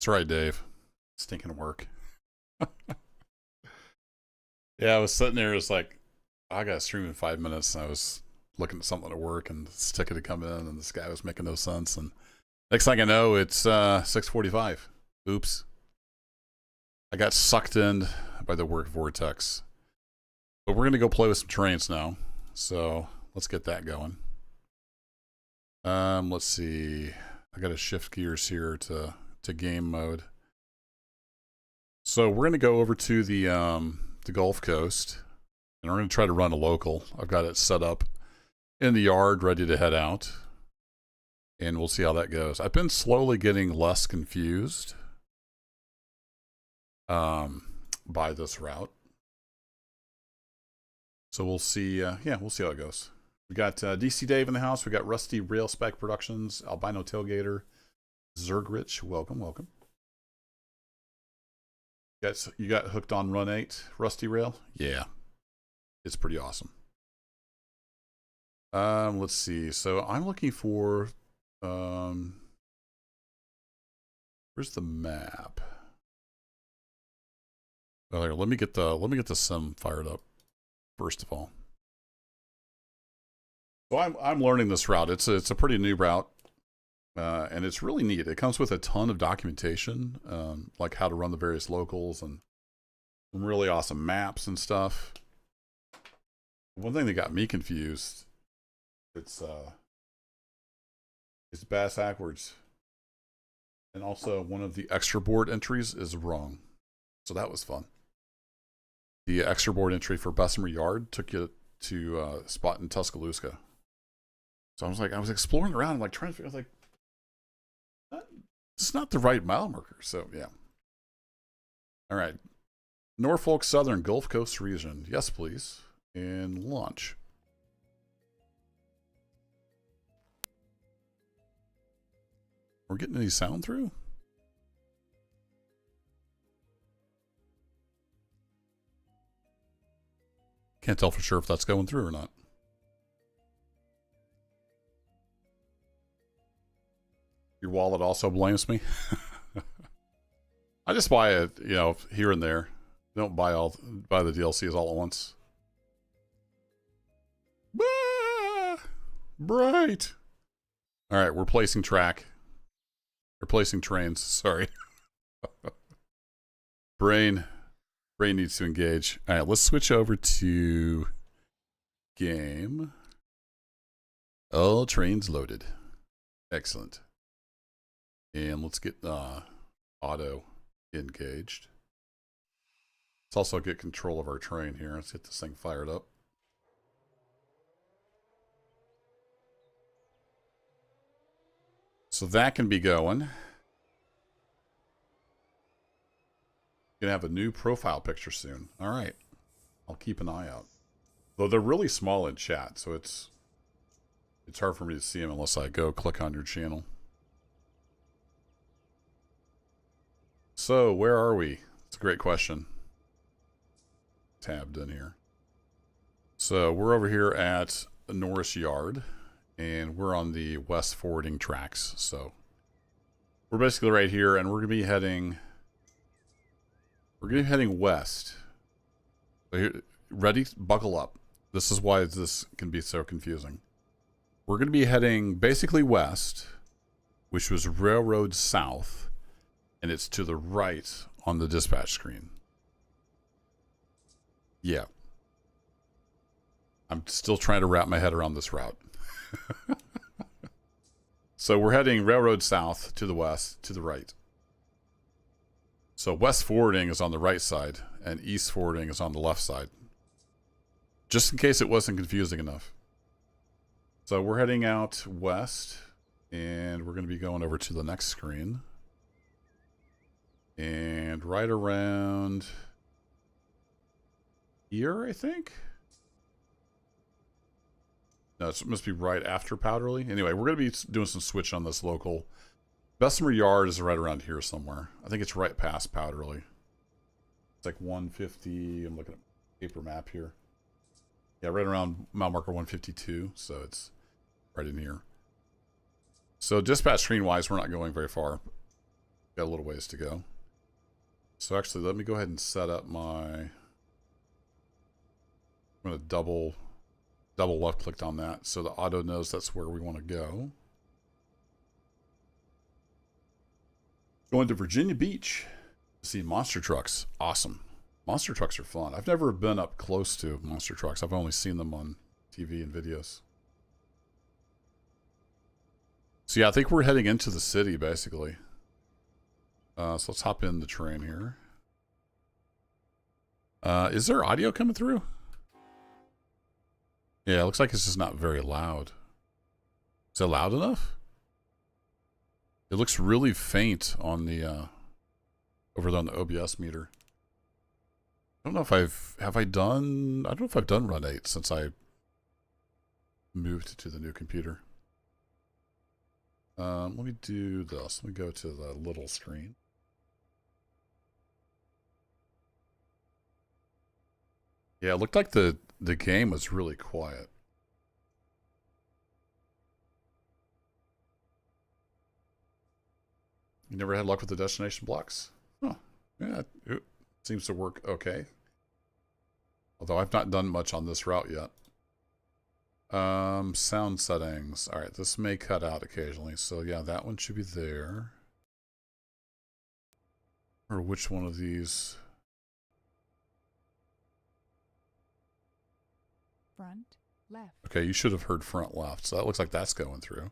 right, Dave. Stinking work. Yeah, I was sitting there. It's like, I got to stream in 5 minutes. And I was looking at something at work, and this ticket had come in, and this guy was making no sense. And next thing I know, it's 6:45. Oops. I got sucked in by the work vortex. But we're going to go play with some trains now. So let's get that going. Let's see. I got to shift gears here to game mode. So we're going to go over to the Gulf Coast, and we're going to try to run a local. I've got it set up in the yard, ready to head out, and we'll see how that goes. I've been slowly getting less confused by this route. So we'll see. Yeah, we'll see how it goes. We got DC Dave in the house. We got Rusty Rail Spec Productions, Albino Tailgater, Zergrich. Welcome, welcome. You got hooked on Run 8, Rusty Rail? Yeah. It's pretty awesome. Let's see. So I'm looking for where's the map? Oh, here, let me get the sim fired up first of all. So I'm learning this route. It's a pretty new route. And it's really neat. It comes with a ton of documentation, like how to run the various locals and some really awesome maps and stuff. One thing that got me confused, it's bass backwards. And also one of the extra board entries is wrong. So that was fun. The extra board entry for Bessemer Yard took you to a spot in Tuscaloosa. So I was exploring around and like trying to figure out like, it's not the right mile marker, so yeah. All right. Norfolk Southern Gulf Coast region. Yes, please. And launch. We're getting any sound through? Can't tell for sure if that's going through or not. Your wallet also blames me. I just buy it, here and there. Don't buy the DLCs all at once. Ah, bright. All right, we're placing track. We're placing trains. Sorry. Brain needs to engage. All right, let's switch over to game. All trains loaded. Excellent. And let's get auto engaged. Let's also get control of our train here. Let's get this thing fired up. So that can be going. Gonna have a new profile picture soon. All right. I'll keep an eye out. Though they're really small in chat, so it's hard for me to see them unless I go click on your channel. So, where are we? It's a great question. Tabbed in here. So, we're over here at Norris Yard, and we're on the west forwarding tracks. So, we're basically right here, and we're going to be heading west. So here, ready? Buckle up. This is why this can be so confusing. We're going to be heading basically west, which was railroad south. And it's to the right on the dispatch screen. Yeah. I'm still trying to wrap my head around this route. So we're heading railroad south to the west, to the right. So west forwarding is on the right side, and east forwarding is on the left side. Just in case it wasn't confusing enough. So we're heading out west, and we're going to be going over to the next screen. And right around here, I think. No, it must be right after Powderly. Anyway, we're going to be doing some switch on this local. Bessemer Yard is right around here somewhere. I think it's right past Powderly. It's like 150. I'm looking at paper map here. Yeah, right around mile marker 152. So it's right in here. So dispatch screen wise, we're not going very far. Got a little ways to go. So actually, let me go ahead and set up my... I'm going to double left click on that so the auto knows that's where we want to go. Going to Virginia Beach to see monster trucks. Awesome. Monster trucks are fun. I've never been up close to monster trucks. I've only seen them on TV and videos. So yeah, I think we're heading into the city basically. So let's hop in the train here. Is there audio coming through? Yeah, it looks like it's just not very loud. Is it loud enough? It looks really faint on the over on the OBS meter. I don't know if I don't know if I've done Run 8 since I moved to the new computer. Let me do this. Let me go to the little screen. Yeah, it looked like the game was really quiet. You never had luck with the destination blocks? Huh. Yeah, it seems to work okay. Although I've not done much on this route yet. Sound settings. All right, this may cut out occasionally. So yeah, that one should be there. Or which one of these? Front left. Okay, you should have heard front left. So that looks like that's going through.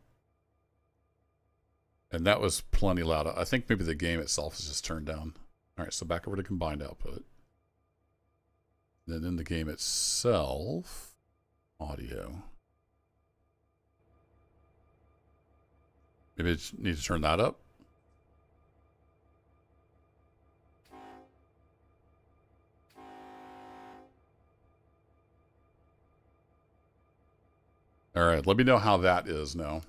And that was plenty loud. I think maybe the game itself is just turned down. All right, so back over to combined output. Then in the game itself, audio. Maybe I just need to turn that up. All right, let me know how that is now.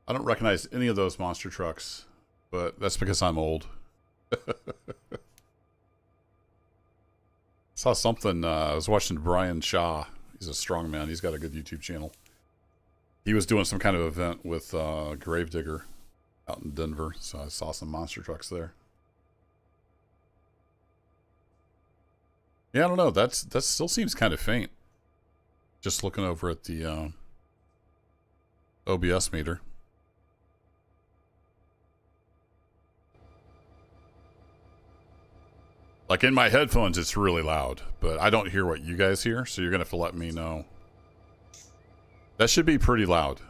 I don't recognize any of those monster trucks, but that's because I'm old. Saw something, I was watching Brian Shaw. He's a strongman. He's got a good YouTube channel. He was doing some kind of event with Gravedigger out in Denver, so I saw some monster trucks there. Yeah, I don't know. That still seems kind of faint. Just looking over at the OBS meter. Like in my headphones, it's really loud, but I don't hear what you guys hear, so you're going to have to let me know. That should be pretty loud.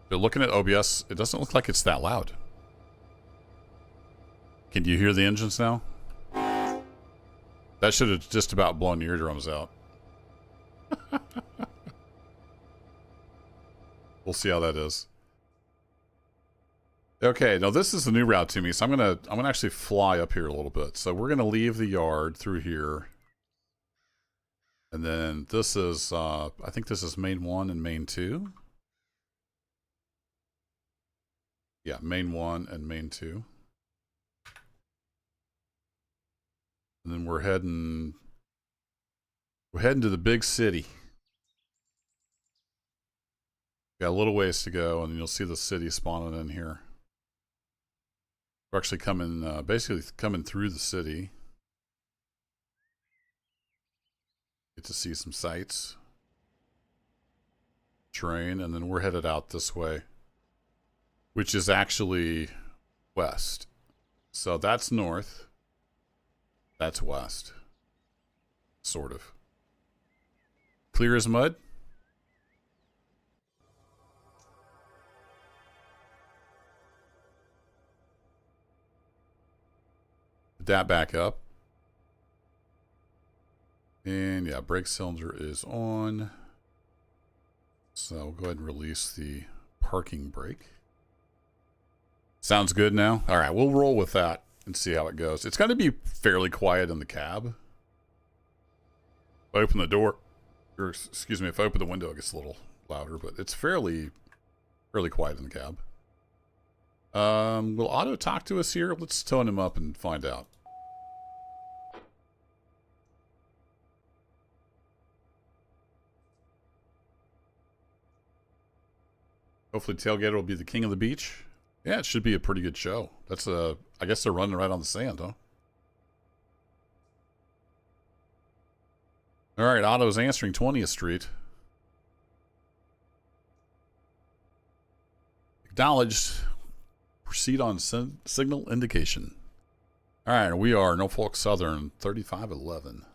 But looking at OBS, it doesn't look like it's that loud. Can you hear the engines now? That should have just about blown your eardrums out. We'll see how that is. Okay, now this is the new route to me, so I'm gonna actually fly up here a little bit. So we're gonna leave the yard through here, and then this is I think this is main 1 and main 2. Yeah, main 1 and main 2, and then we're heading to the big city. Got a little ways to go, and you'll see the city spawning in here. We're actually coming, basically coming through the city. Get to see some sights. Train, and then we're headed out this way, which is actually west. So that's north. That's west. Sort of. Clear as mud. That back up. And yeah, brake cylinder is on. So we'll go ahead and release the parking brake. Sounds good now? All right, we'll roll with that and see how it goes. It's going to be fairly quiet in the cab. If I open the door, or excuse me, if I open the window, it gets a little louder, but it's fairly quiet in the cab. Will Otto talk to us here? Let's tone him up and find out. Hopefully Tailgater will be the king of the beach. Yeah, it should be a pretty good show. That's I guess they're running right on the sand, huh? All right, Otto's answering 20th Street. Acknowledged. Proceed on signal indication. All right, we are Norfolk Southern 3511.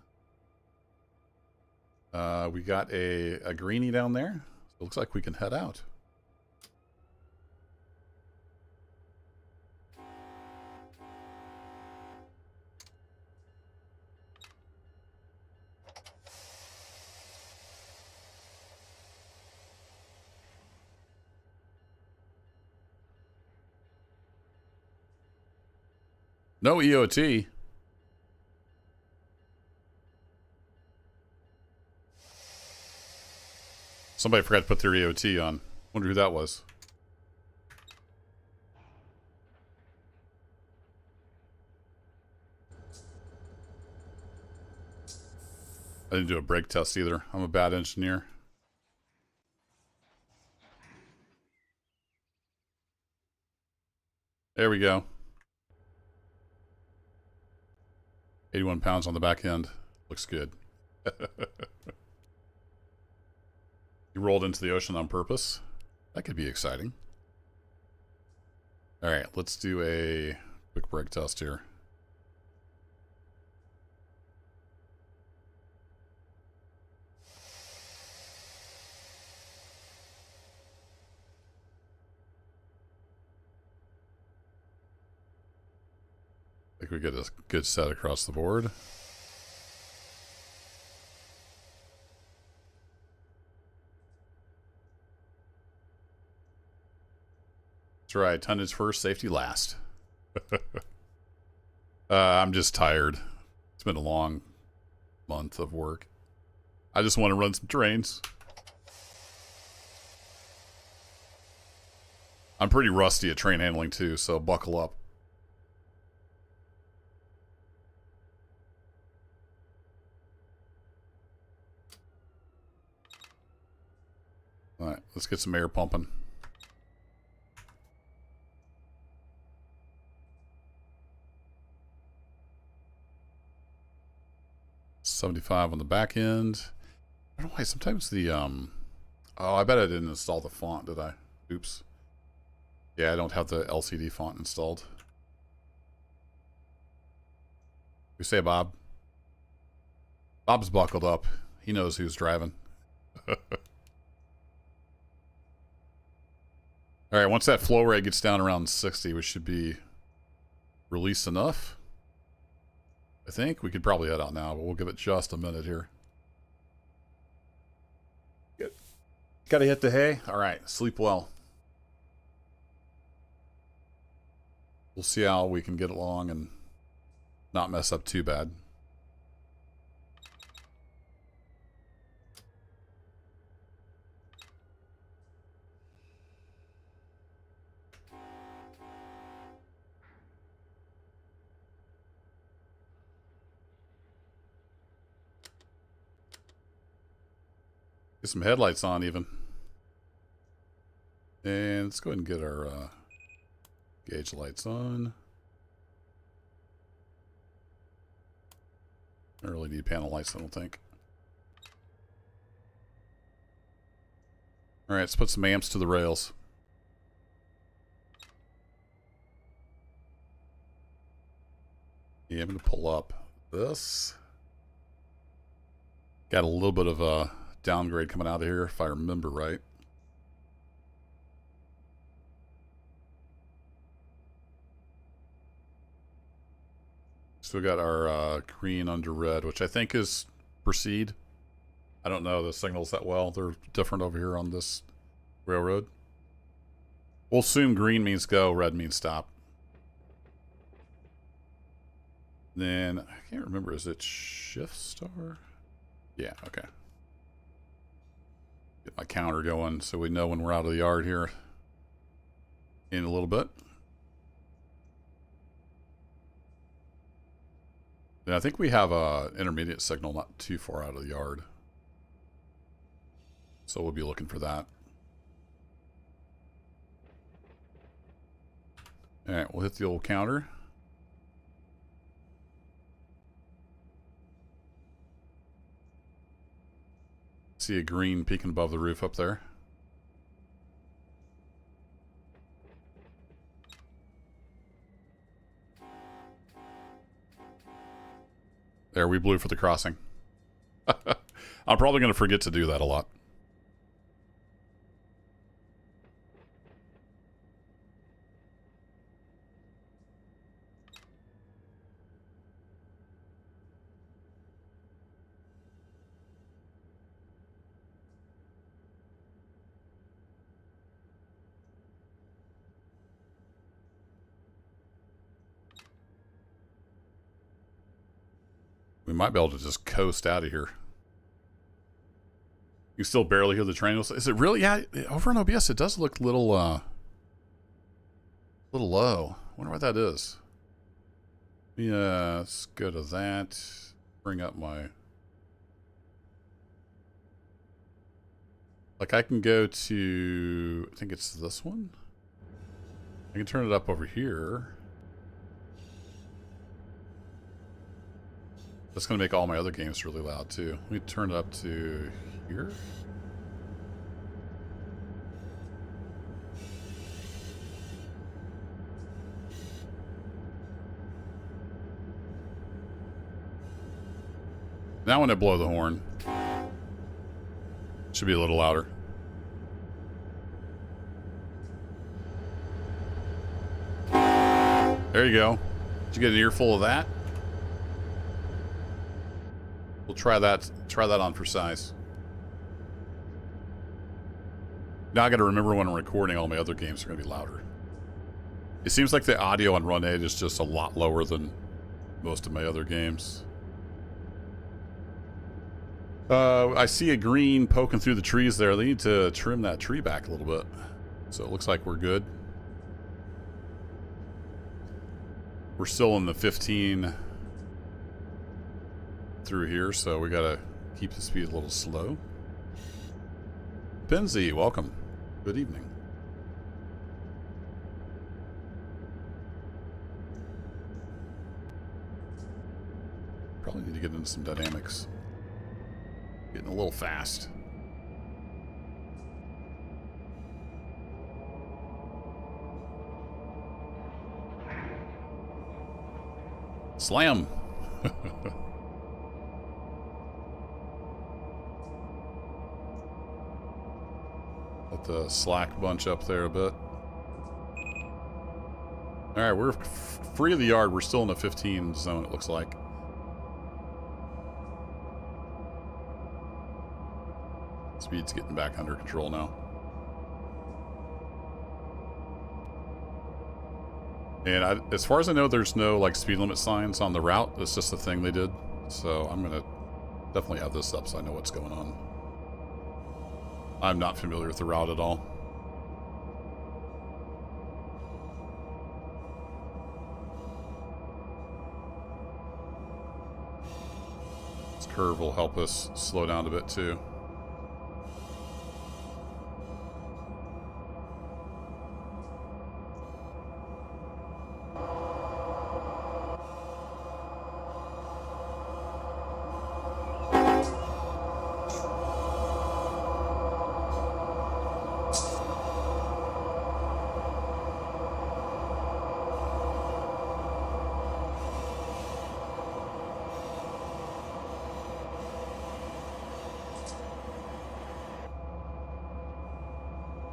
We got a greenie down there. So it looks like we can head out. No EOT. Somebody forgot to put their EOT on. Wonder who that was. I didn't do a brake test either. I'm a bad engineer. There we go. 81 pounds on the back end. Looks good. You rolled into the ocean on purpose. That could be exciting. All right, let's do a quick brake test here. I think we get a good set across the board. That's right, tonnage first, safety last. I'm just tired. It's been a long month of work. I just want to run some trains. I'm pretty rusty at train handling too, so buckle up. All right, let's get some air pumping. $75 on the back end. I don't know why sometimes the oh, I bet I didn't install the font, did I? Oops. Yeah, I don't have the LCD font installed. We say Bob. Bob's buckled up. He knows who's driving. All right, once that flow rate gets down around 60, we should be released enough. I think we could probably head out now, but we'll give it just a minute here. Good. Gotta hit the hay. All right, sleep well. We'll see how we can get along and not mess up too bad. Get some headlights on even. And let's go ahead and get our gauge lights on. LED panel lights, I don't think. All right, let's put some amps to the rails. Yeah, I'm going to pull up this. Got a little bit of a downgrade coming out of here, if I remember right. Still got our green under red, which I think is proceed. I don't know the signals that well. They're different over here on this railroad. We'll assume green means go, red means stop. Then, I can't remember, is it shift star? Yeah, okay. Get my counter going so we know when we're out of the yard here in a little bit. And I think we have a intermediate signal not too far out of the yard. So we'll be looking for that. All right, we'll hit the old counter. See a green peeking above the roof up there. There, we blew for the crossing. I'm probably going to forget to do that a lot. We might be able to just coast out of here. You still barely hear the train. Is it really? Yeah, over in OBS, it does look little low. Wonder what that is. Yeah, let's go to that. Bring up my... Like, I can go to... I think it's this one? I can turn it up over here. That's going to make all my other games really loud, too. Let me turn it up to here. Now when I blow the horn, it should be a little louder. There you go. Did you get an earful of that? We'll try that on for size. Now I gotta remember when I'm recording, all my other games are gonna be louder. It seems like the audio on Run 8 is just a lot lower than most of my other games. I see a green poking through the trees there. They need to trim that tree back a little bit. So it looks like we're good. We're still in the 15 through here, so we gotta keep the speed a little slow. Penzi, welcome. Good evening. Probably need to get into some dynamics. Getting a little fast. Slam! Let the slack bunch up there a bit. Alright, we're free of the yard. We're still in the 15 zone, it looks like. Speed's getting back under control now. And as far as I know, there's no like speed limit signs on the route. It's just a thing they did. So I'm gonna definitely have this up so I know what's going on. I'm not familiar with the route at all. This curve will help us slow down a bit too.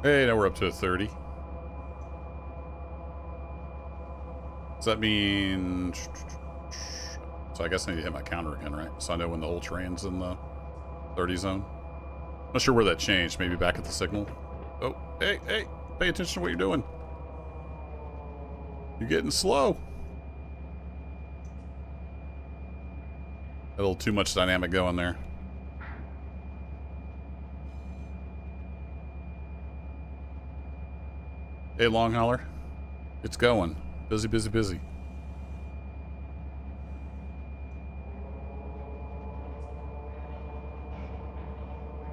Hey, now we're up to a 30. Does that mean... So I guess I need to hit my counter again, right? So I know when the whole train's in the 30 zone. Not sure where that changed. Maybe back at the signal. Oh, hey, pay attention to what you're doing. You're getting slow. A little too much dynamic going there. Hey, long hauler. It's going. Busy, busy, busy.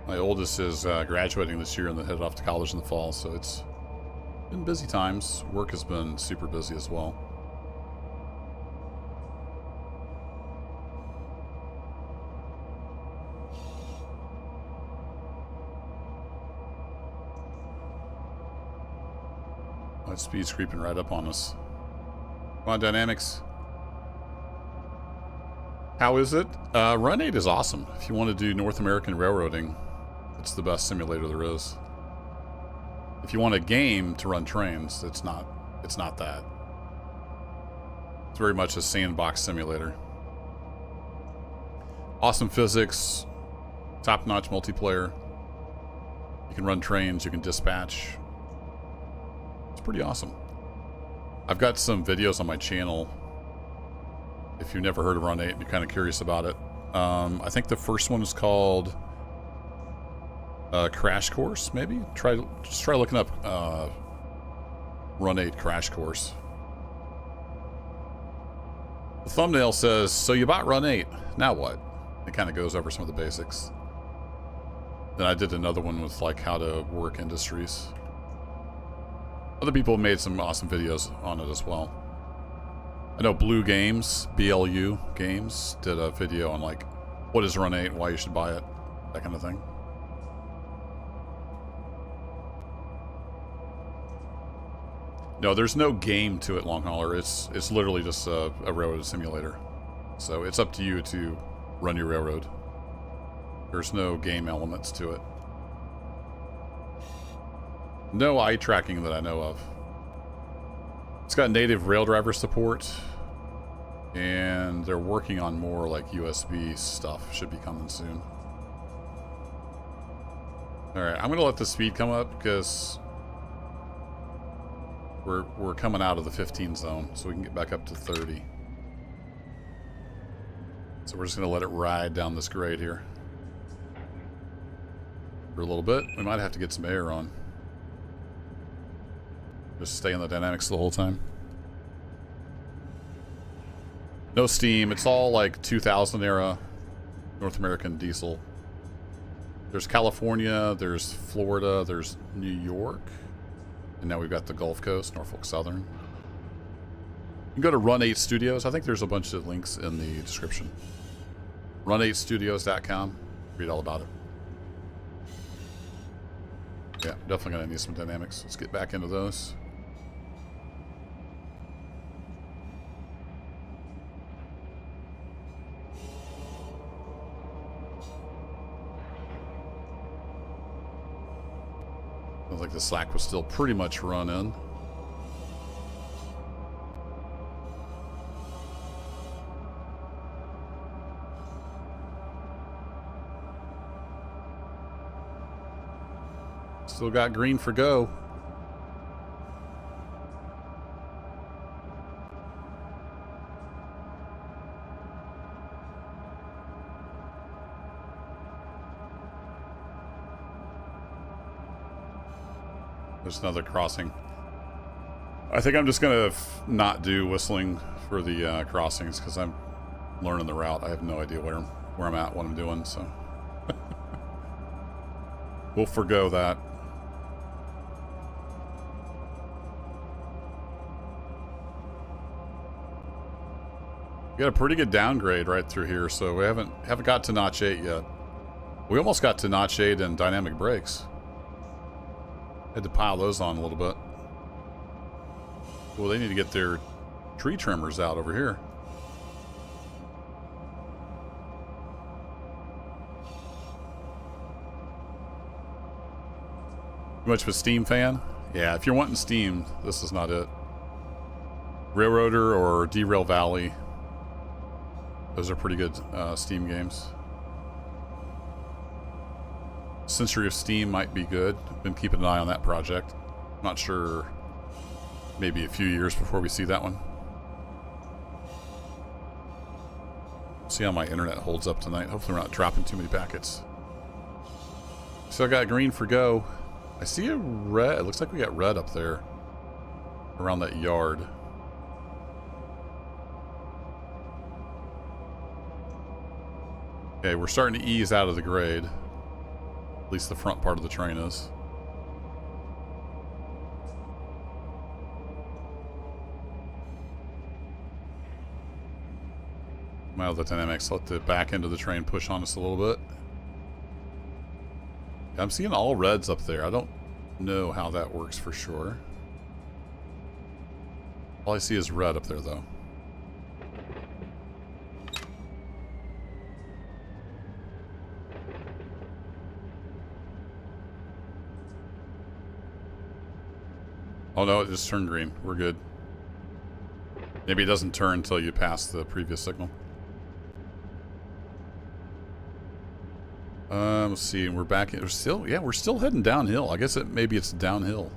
My oldest is graduating this year and then headed off to college in the fall, so it's Been busy times. Work has been super busy as well. That speed's creeping right up on us. Come on, Dynamics. How is it? Run 8 is awesome. If you want to do North American railroading, it's the best simulator there is. If you want a game to run trains, it's not that. It's very much a sandbox simulator. Awesome physics, top-notch multiplayer. You can run trains, you can dispatch. It's pretty awesome. I've got some videos on my channel. If you've never heard of Run 8 and you're kind of curious about it. I think the first one is called Crash Course, maybe? Just try looking up Run 8 Crash Course. The thumbnail says, so you bought Run 8, now what? It kind of goes over some of the basics. Then I did another one with like how to work industries. Other people made some awesome videos on it as well. I know Blue Games, BLU Games, did a video on like what is Run 8, why you should buy it, that kind of thing. No, there's no game to it, Long Hauler. It's literally just a railroad simulator. So it's up to you to run your railroad. There's no game elements to it. No eye tracking that I know of. It's got native rail driver support, and they're working on more like USB stuff. Should be coming soon. Alright, I'm going to let the speed come up because we're coming out of the 15 zone, so we can get back up to 30. So we're just going to let it ride down this grade here for a little bit. We might have to get some air on. Just stay in the dynamics the whole time. No steam. It's all like 2000 era North American diesel. There's California, there's Florida, there's New York. And now we've got the Gulf Coast, Norfolk Southern. You can go to Run 8 Studios. I think there's a bunch of links in the description. Run8studios.com. Read all about it. Yeah, definitely going to need some dynamics. Let's get back into those. Looks like the slack was still pretty much run in. Still got green for go. There's another crossing. I think I'm just gonna not do whistling for the crossings because I'm learning the route. I have no idea where I'm at, what I'm doing, so we'll forgo that. We got a pretty good downgrade right through here, so we haven't got to notch 8 yet. We almost got to notch 8 and dynamic brakes. Had to pile those on a little bit. Well, they need to get their tree trimmers out over here. Too much of a steam fan? Yeah, if you're wanting steam, this is not it. Railroader or Derail Valley. Those are pretty good Steam games. Century of Steam might be good. Been keeping an eye on that project. Not sure. Maybe a few years before we see that one. See how my internet holds up tonight. Hopefully we're not dropping too many packets. Still got green for go. I see a red. It looks like we got red up there. Around that yard. Okay, we're starting to ease out of the grade. At least the front part of the train is. Come out of the dynamics, let the back end of the train push on us a little bit. I'm seeing all reds up there. I don't know how that works for sure. All I see is red up there, though. Oh no, it just turned green. We're good. Maybe it doesn't turn until you pass the previous signal. Let's see, we're back in, we're still heading downhill. I guess maybe it's downhill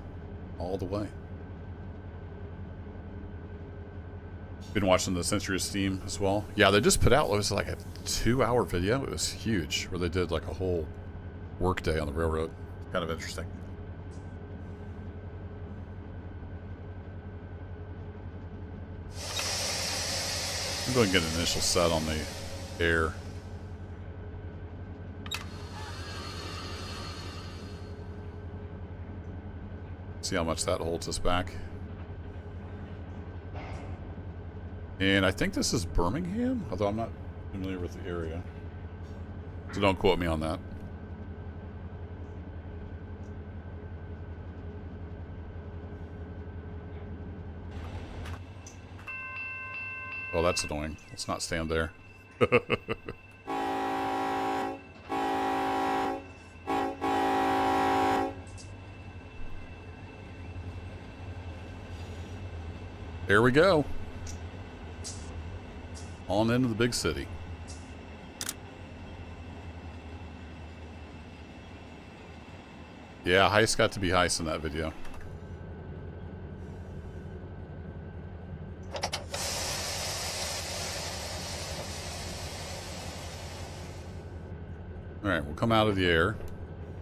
all the way. Been watching the Century Steam as well. Yeah, they just put out, it was like a 2-hour video. It was huge, where they did like a whole work day on the railroad. Kind of interesting. I'm going to get an initial set on the air. See how much that holds us back. And I think this is Birmingham, although I'm not familiar with the area. So don't quote me on that. Oh, that's annoying. Let's not stand there. There we go. On into the big city. Yeah, Heist got to be Heist in that video. Alright, we'll come out of the air.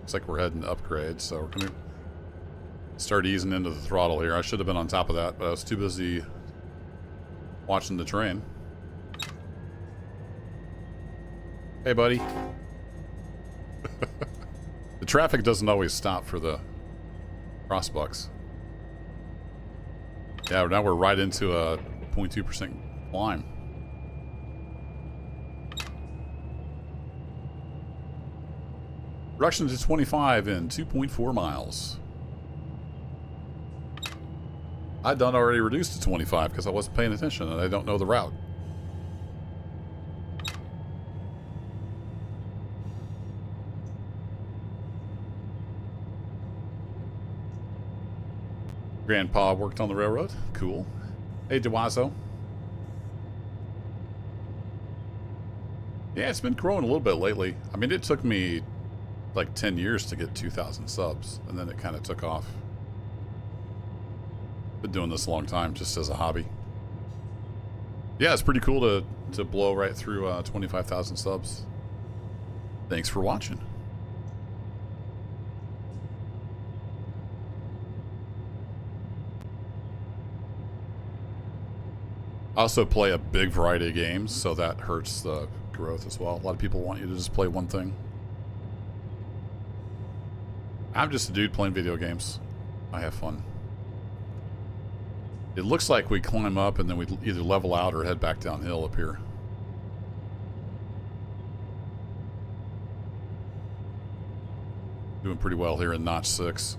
Looks like we're heading to upgrade, so we're going to start easing into the throttle here. I should have been on top of that, but I was too busy watching the train. Hey, buddy. The traffic doesn't always stop for the crossbucks. Yeah, now we're right into a 0.2% climb. Reduction to 25 in 2.4 miles. I'd done already reduced to 25 because I wasn't paying attention and I don't know the route. Grandpa worked on the railroad. Cool. Hey, DeWazo. Yeah, it's been growing a little bit lately. I mean, it took me like 10 years to get 2,000 subs, and then it kind of took off. Been doing this a long time just as a hobby. Yeah, it's pretty cool to blow right through 25,000 subs. Thanks for watching. I also play a big variety of games, so that hurts the growth as well. A lot of people want you to just play one thing. I'm just a dude playing video games. I have fun. It looks like we climb up and then we either level out or head back downhill up here. Doing pretty well here in Notch 6.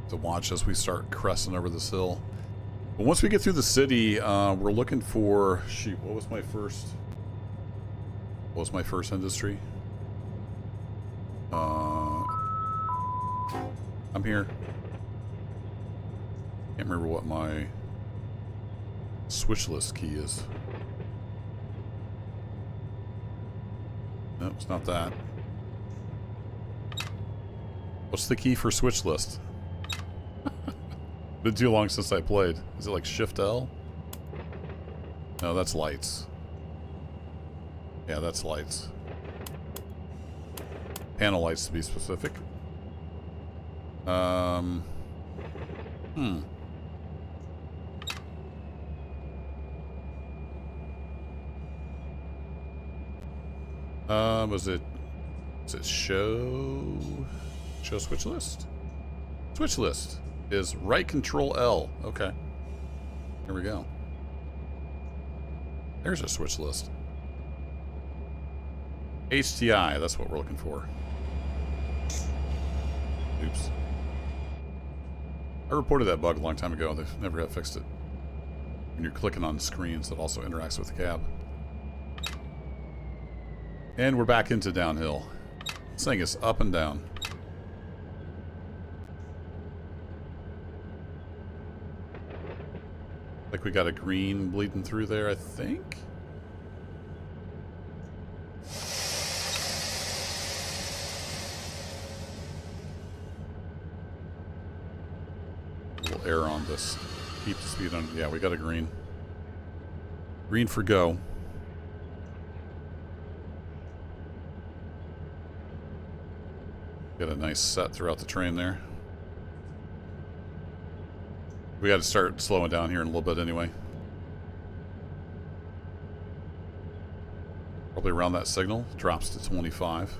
To watch as we start cresting over this hill. But once we get through the city, we're looking for... Shoot, what was my first... What was my first industry? I'm here. Can't remember what my switch list key is. No, it's not that. What's the key for switch list? Been too long since I played. Is it like Shift L? No, that's lights. Yeah, that's lights. Panel lights to be specific. Was it show switch list? Switch list. is right control L. Okay. Here we go. There's our switch list. HTI, that's what we're looking for. Oops. I reported that bug a long time ago. They've never have fixed it. When you're clicking on screens that also interacts with the cab. And we're back into downhill. This thing is up and down. Like we got a green bleeding through there, I think. A little error on this. Keep the speed on. Yeah, we got a green. Green for go. Got a nice set throughout the train there. We got to start slowing down here in a little bit anyway. Probably around that signal. Drops to 25.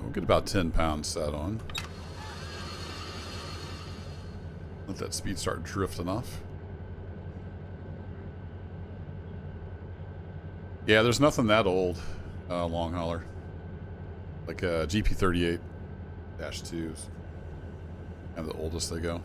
We'll get about 10 pounds set on. Let that speed start drifting off. Yeah, there's nothing that old. Long hauler. Like GP38-2s. Kind of the oldest they go.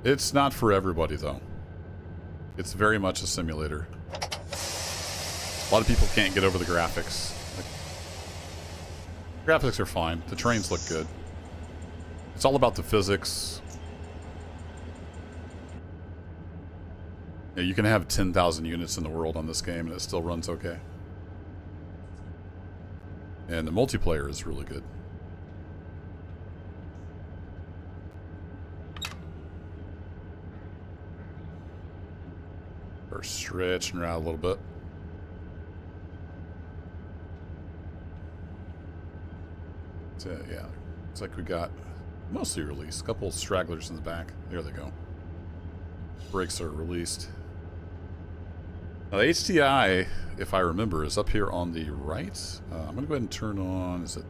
It's not for everybody, though. It's very much a simulator. A lot of people can't get over the graphics. Like, graphics are fine. The trains look good. It's all about the physics. Yeah, you can have 10,000 units in the world on this game and it still runs okay. And the multiplayer is really good. We're stretching around a little bit. So, yeah, looks like we got mostly released. A couple stragglers in the back. There they go. Brakes are released. Now, the HTI, if I remember, is up here on the right. I'm going to go ahead and turn on, is it?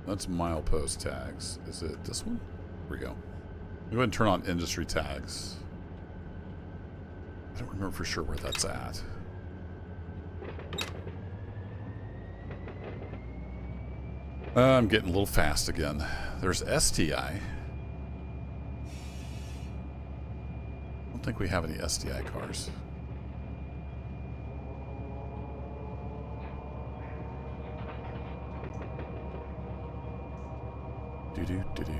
That's milepost tags. Is it this one? Here we go. I'm going to go ahead and turn on industry tags. I don't remember for sure where that's at. I'm getting a little fast again. There's STI. I don't think we have any STI cars. Do-do-do-do.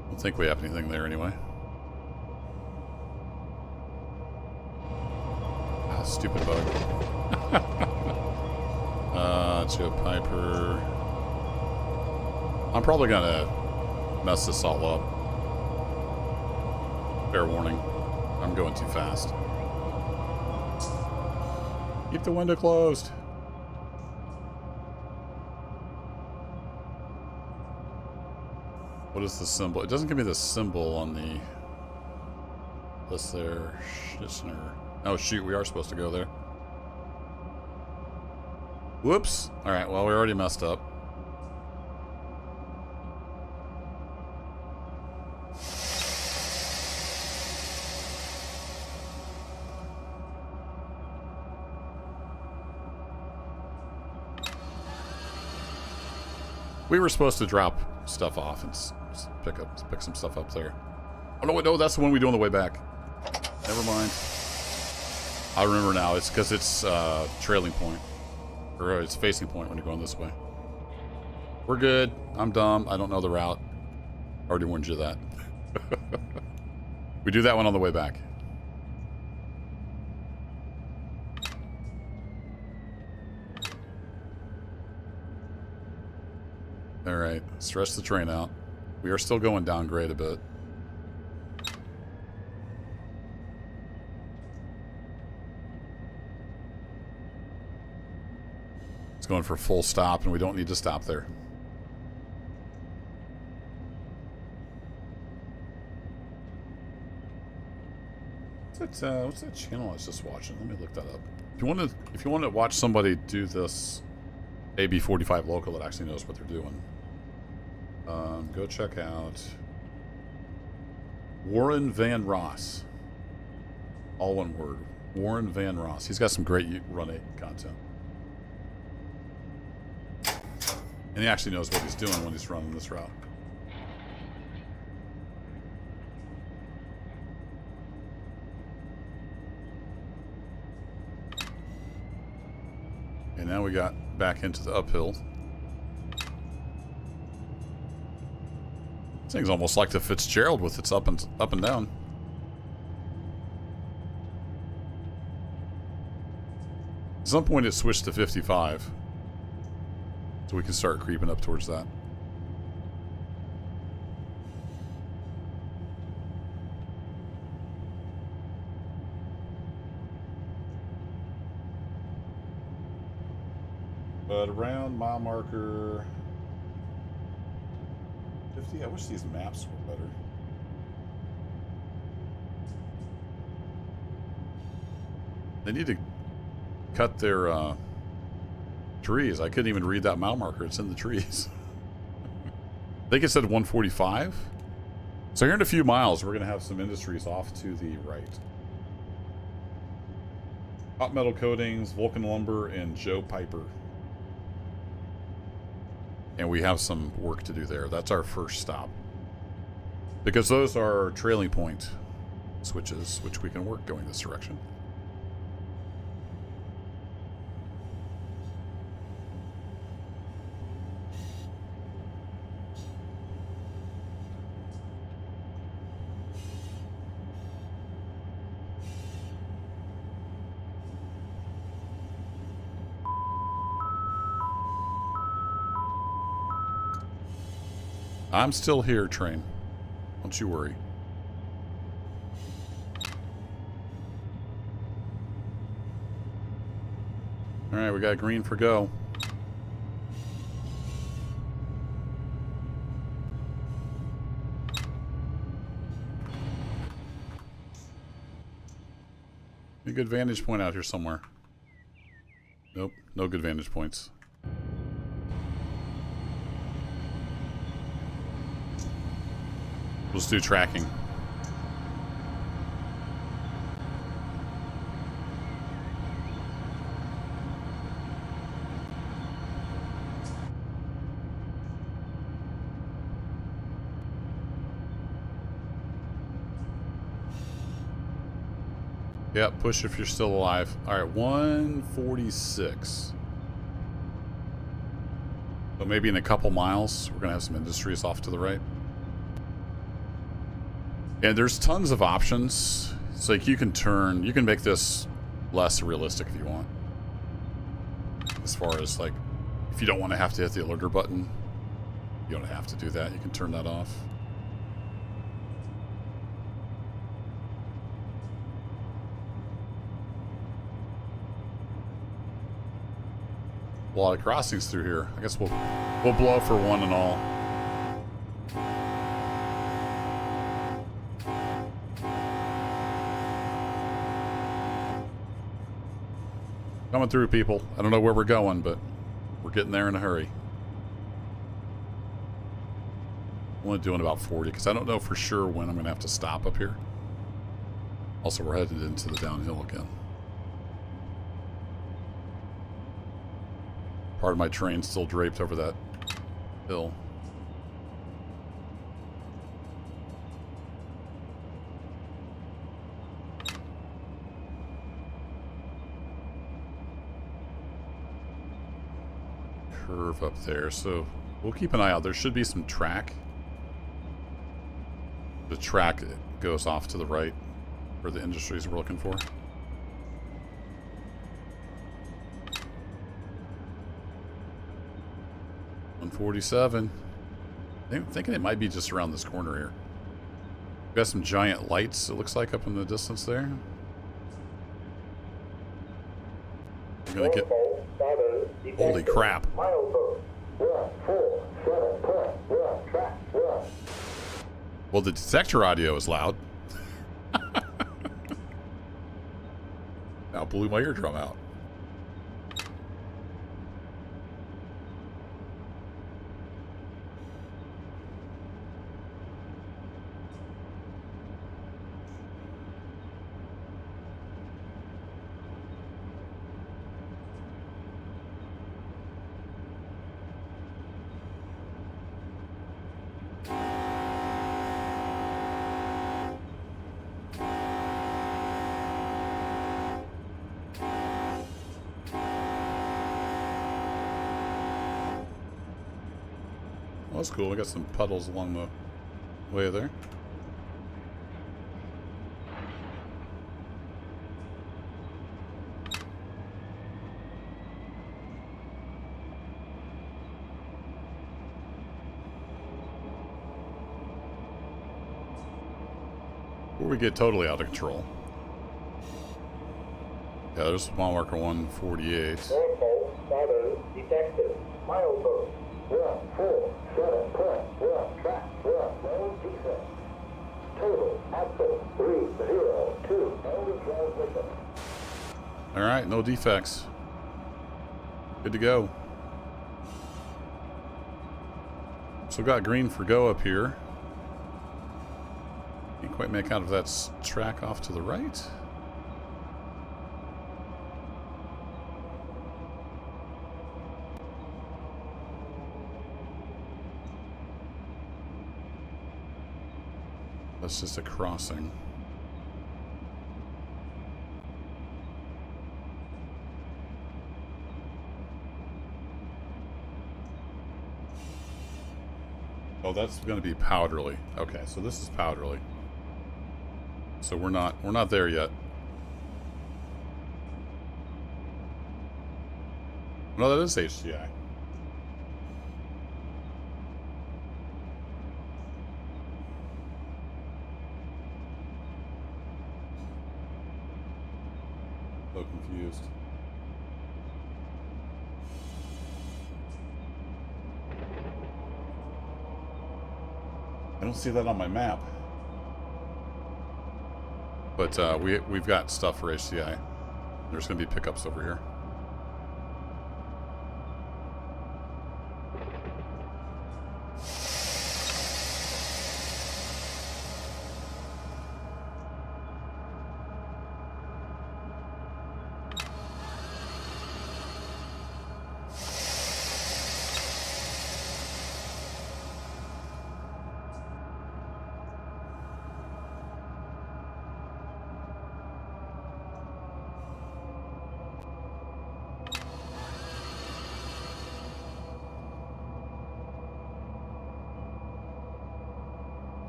I don't think we have anything there anyway. Ah, stupid bug. Joe Piper. I'm probably gonna mess this all up. Fair warning. I'm going too fast. Keep the window closed. What is the symbol? It doesn't give me the symbol on the list there. Oh shoot, we are supposed to go there. Whoops. Alright, well, we already messed up. We were supposed to drop stuff off and pick some stuff up there. Oh no, no, that's the one we do on the way back. Never mind. I remember now. It's because it's trailing point. Or it's facing point when you're going this way. We're good. I'm dumb. I don't know the route. Already warned you of that. We do that one on the way back. All right, stretch the train out. We are still going down grade a bit. It's going for full stop, and we don't need to stop there. What's that channel I was just watching? Let me look that up. If you want to watch somebody do this AB45 local that actually knows what they're doing, go check out Warren Van Ross. All one word. Warren Van Ross. He's got some great Run 8 content. And he actually knows what he's doing when he's running this route. And now we got back into the uphill. This thing's almost like the Fitzgerald with its up and down. At some point it switched to 55. So we can start creeping up towards that. But around mile marker 50, I wish these maps were better. They need to cut their trees. I couldn't even read that mile marker. It's in the trees. I think it said 145. So here in a few miles, we're going to have some industries off to the right. Hot Metal Coatings, Vulcan Lumber, and Joe Piper. And we have some work to do there. That's our first stop. Because those are trailing point switches, which we can work going this direction. I'm still here, train. Don't you worry. Alright, we got green for go. A good vantage point out here somewhere. Nope, no good vantage points. Let's do tracking. Yep, push if you're still alive. Alright, 146. So maybe in a couple miles, we're going to have some industries off to the right. And there's tons of options. It's like you can make this less realistic if you want. As far as like, if you don't want to have to hit the alerter button, you don't have to do that. You can turn that off. A lot of crossings through here. I guess we'll blow for one and all. Coming through, people. I don't know where we're going, but we're getting there in a hurry. I'm only doing about 40 because I don't know for sure when I'm going to have to stop up here. Also, we're headed into the downhill again. Part of my train still draped over that hill. Curve up there, so we'll keep an eye out. There should be some track. The track goes off to the right where the industries we're looking for. 147. I'm thinking it might be just around this corner here. Got some giant lights, it looks like, up in the distance there. We're gonna get... Holy crap. Well, the detector audio is loud. Now blew my eardrum out. Well, that's cool. We got some puddles along the way there. Before we get totally out of control. Yeah, there's mile marker 148. Detected. Milestone 147.1 track 1 no defect. Total axle 302 no transmission. All right, no defects. Good to go. So we got green for go up here. Can't quite make out if that's track off to the right. That's just a crossing. Oh, that's going to be Powderly. Okay, so this is Powderly. So we're not there yet. No, that is HCI. So confused. I don't see that on my map. But we've got stuff for HCI. There's going to be pickups over here.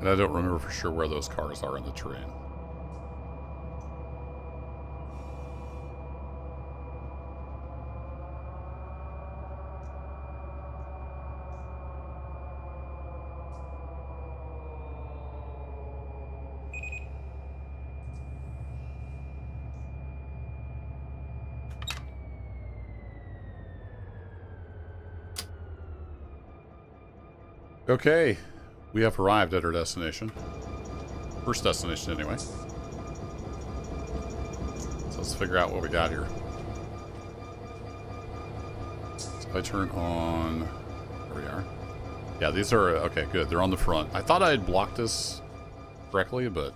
And I don't remember for sure where those cars are in the terrain. Okay, we have arrived at our destination. First destination, anyway. So let's figure out what we got here. So I turn on... There we are. Yeah, these are... Okay, good. They're on the front. I thought I had blocked this correctly, but...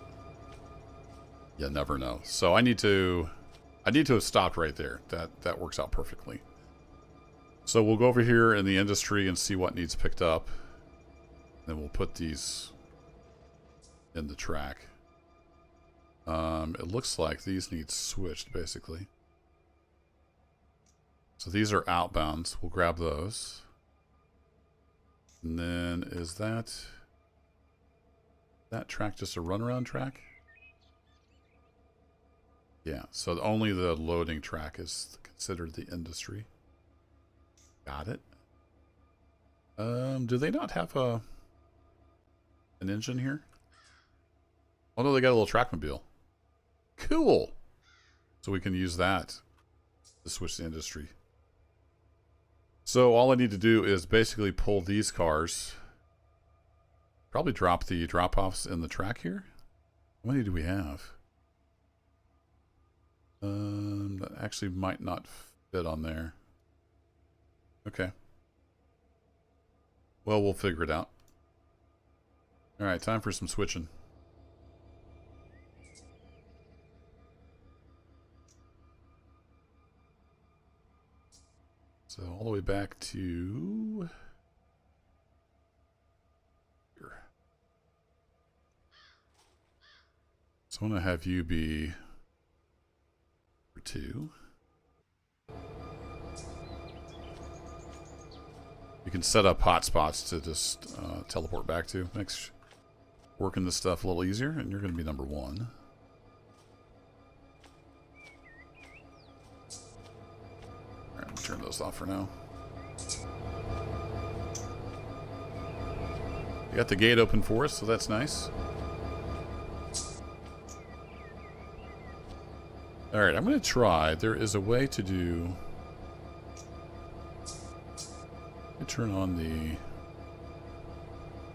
You never know. So I need to have stopped right there. That works out perfectly. So we'll go over here in the industry and see what needs picked up. Then we'll put these in the track. It looks like these need switched, basically. So these are outbounds. We'll grab those. And then is that track just a runaround track? Yeah, so only the loading track is considered the industry. Got it. Do they not have an engine here? Oh no, they got a little trackmobile. Cool. So we can use that to switch the industry. So all I need to do is basically pull these cars. Probably drop the drop-offs in the track here. How many do we have? That actually might not fit on there. Okay. Well, we'll figure it out. Alright, time for some switching. So all the way back to here. So I'm going to have you be for 2. You can set up hotspots to just teleport back to. Makes working this stuff a little easier, and you're going to be number 1. Alright, I'm turn those off for now. You got the gate open for us, so that's nice. Alright, I'm going to try. There is a way to do... turn on the...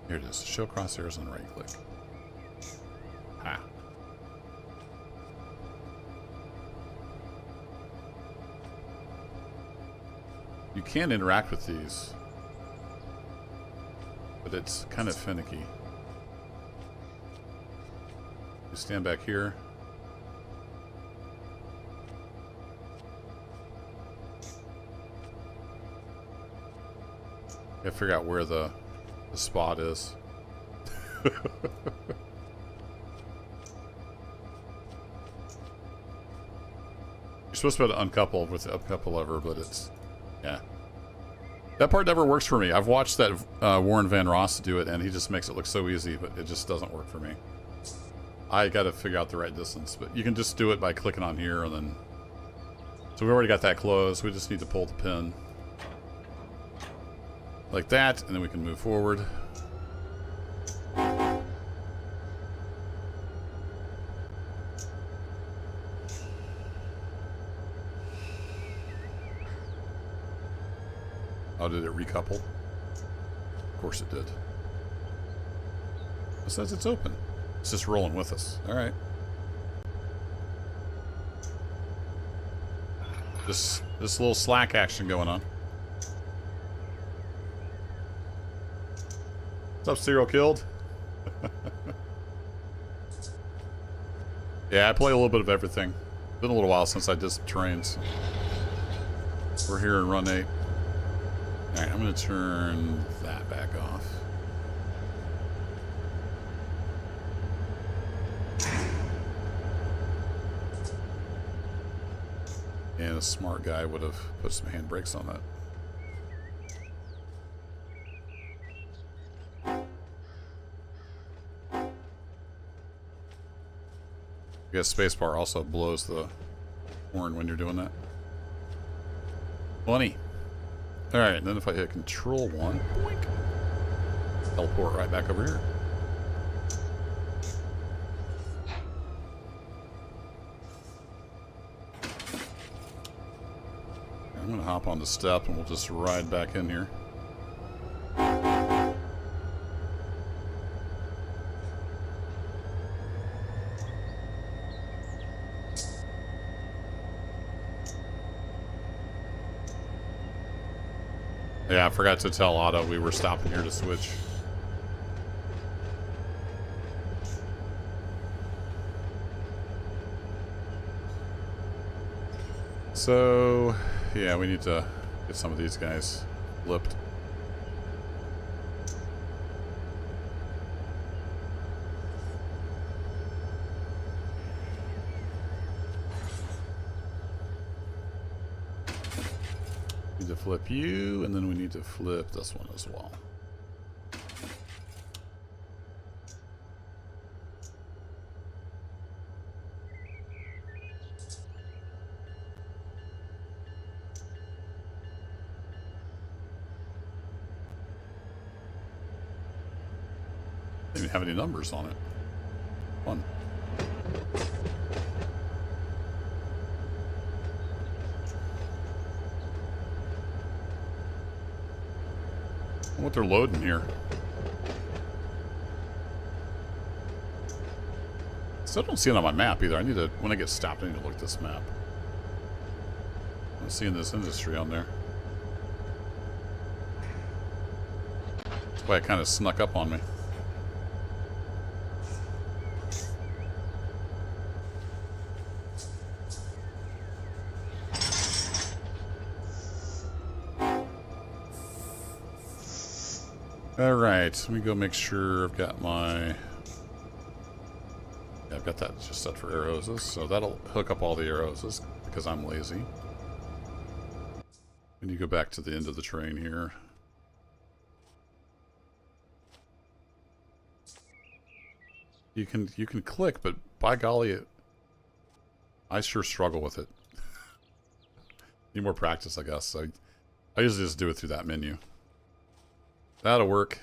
Here it is. Show crosshairs and right click. Ha. You can interact with these, but it's kind of finicky. You stand back here. Gotta figure out where the spot is. You're supposed to be able to uncouple with the upcouple lever, but it's... yeah. That part never works for me. I've watched that Warren Van Ross do it, and he just makes it look so easy, but it just doesn't work for me. I gotta figure out the right distance, but you can just do it by clicking on here, and then... So we already got that closed. We just need to pull the pin. Like that, and then we can move forward. Oh, did it recouple? Of course it did. It says it's open. It's just rolling with us. Alright. This little slack action going on. What's up, Serial Killed? Yeah, I play a little bit of everything. Been a little while since I did some trains. We're here in run 8. Alright, I'm going to turn that back off. And a smart guy would have put some handbrakes on that. I guess spacebar also blows the horn when you're doing that. Funny. Alright, and then if I hit Control 1, boink, teleport right back over here. I'm going to hop on the step and we'll just ride back in here. Yeah, I forgot to tell Otto we were stopping here to switch. So, yeah, we need to get some of these guys flipped. Need to flip you, and then we need to flip this one as well. even have any numbers on it. Fun. What they're loading here. Still don't see it on my map either. I need to, when I get stopped, I need to look at this map. I'm seeing this industry on there. That's why it kind of snuck up on me. Alright, let me go make sure I've got my... Yeah, I've got that just set for arrows, so that'll hook up all the arrows because I'm lazy. And you go back to the end of the train here. You can click, but by golly, I sure struggle with it. Need more practice, I guess. So I usually just do it through that menu. That'll work.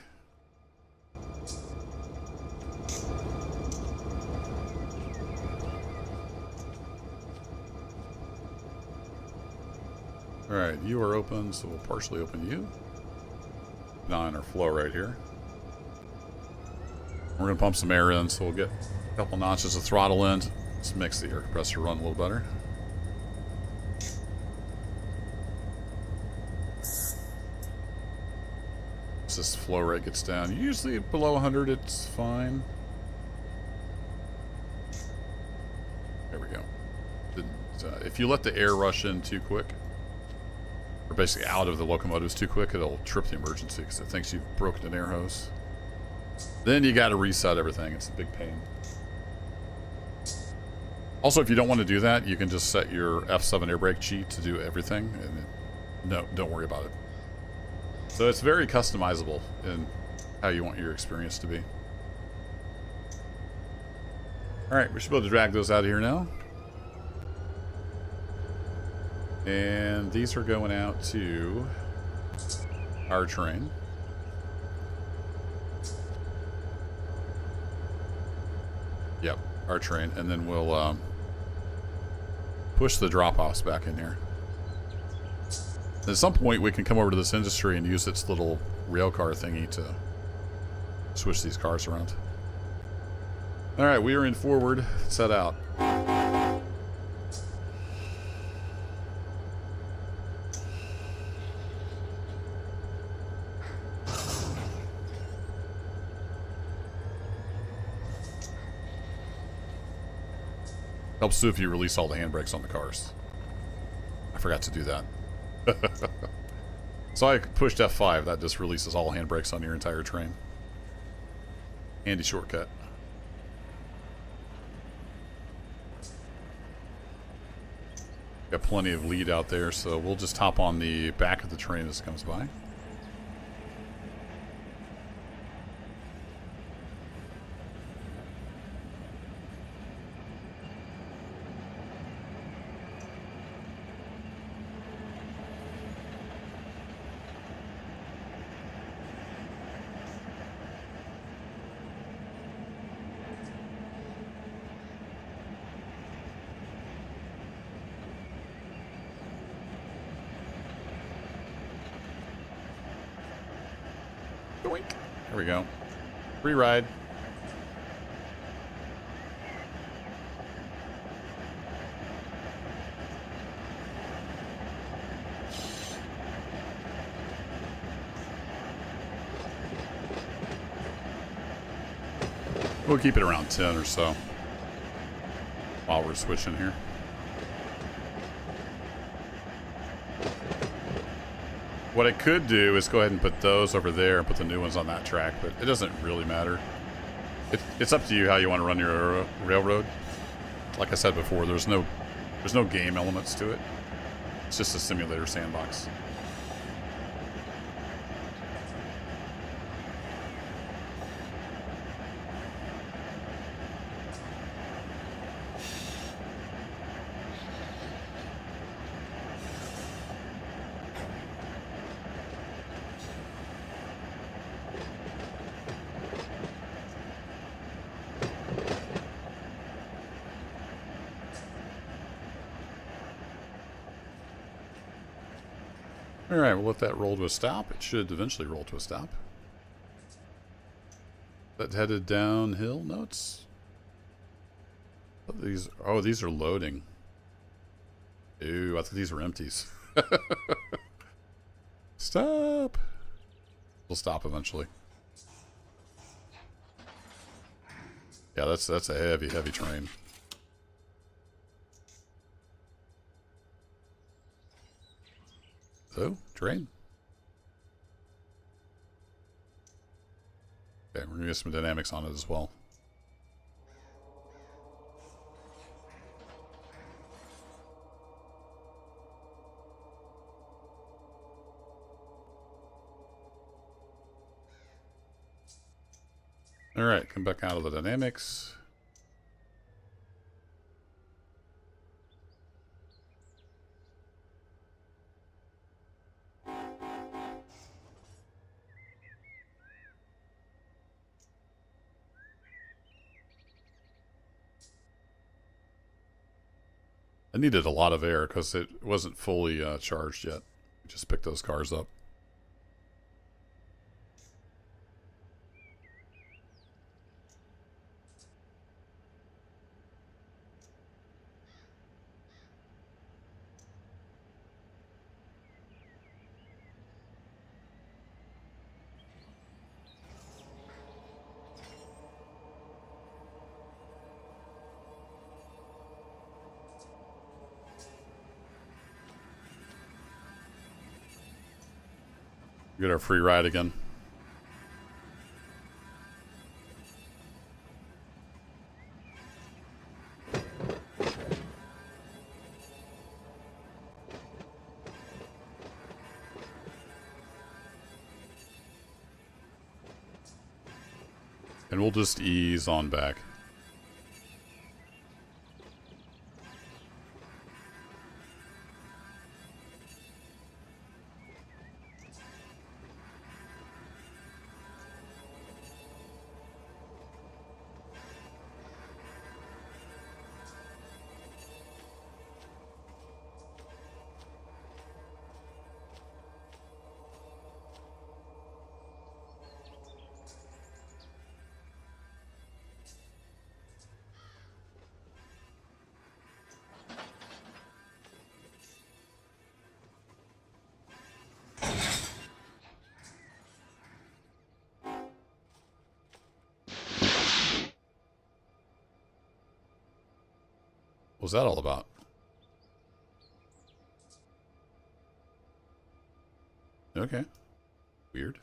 Alright, you are open, so we'll partially open you. Now in our flow right here. We're going to pump some air in, so we'll get a couple notches of throttle in. Just makes the air compressor run a little better. As this flow rate gets down, usually below 100 it's fine. There we go. If you let the air rush in too quick, or basically out of the locomotives too quick, it'll trip the emergency because it thinks you've broken an air hose. Then you got to reset everything. It's a big pain. Also, if you don't want to do that, you can just set your F7 air brake cheat to do everything, and no, don't worry about it. So it's very customizable in how you want your experience to be. Alright, we should be able to drag those out of here now. And these are going out to our train. Yep, our train. And then we'll push the drop-offs back in here. At some point, we can come over to this industry and use its little rail car thingy to switch these cars around. Alright, we are in forward. Set out. Helps too if you release all the handbrakes on the cars. I forgot to do that. So I pushed F5. That just releases all handbrakes on your entire train. Handy shortcut. Got plenty of lead out there, so we'll just hop on the back of the train as it comes by. Doink. There we go. Free ride. We'll keep it around 10 or so while we're switching here. What I could do is go ahead and put those over there and put the new ones on that track, but it doesn't really matter. It's up to you how you want to run your railroad. Like I said before, there's no game elements to it. It's just a simulator sandbox. Alright, we'll let that roll to a stop. It should eventually roll to a stop. That headed downhill? No, it's... Oh, these are loading. Ew, I thought these were empties. Stop! We'll stop eventually. Yeah, that's a heavy, heavy train. So, train. Okay, we're gonna get some dynamics on it as well. Alright, come back out of the dynamics. I needed a lot of air because it wasn't fully charged yet. Just picked those cars up. Get our free ride again. And we'll just ease on back. What was that all about? Okay. Weird.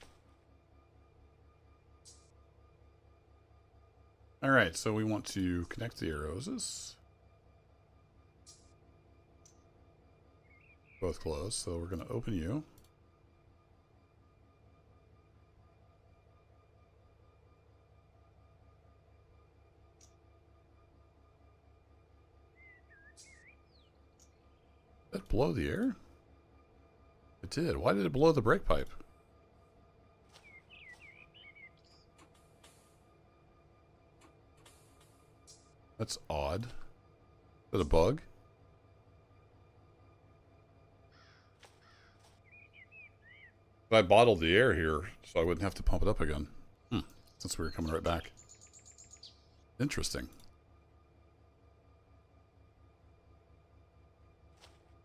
Alright, so we want to connect the arrows. Both closed, so we're going to open you. Did that blow the air? It did. Why did it blow the brake pipe? That's odd. Is that a bug? I bottled the air here, so I wouldn't have to pump it up again. Since we were coming right back. Interesting.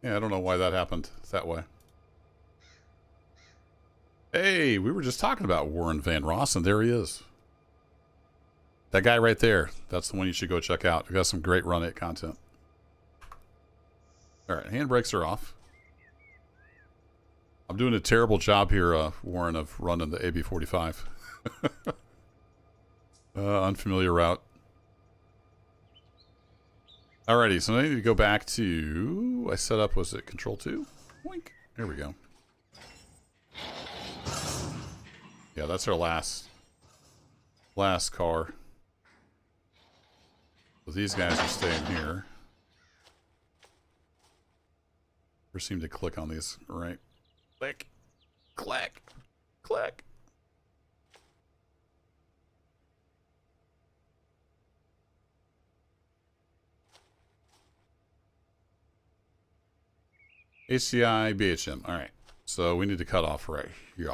Yeah, I don't know why that happened that way. Hey, we were just talking about Warren Van Rossen. There he is. That guy right there. That's the one you should go check out. We got some great Run It content. Alright, handbrakes are off. I'm doing a terrible job here, Warren, of running the AB45. Unfamiliar route. Alrighty, so I need to go back to... I set up, was it Control 2? Wink. There we go. Yeah, that's our last car. So these guys are staying here. Never seem to click on these right. Click. Click. Click. HCI, BHM. Alright. So we need to cut off right here.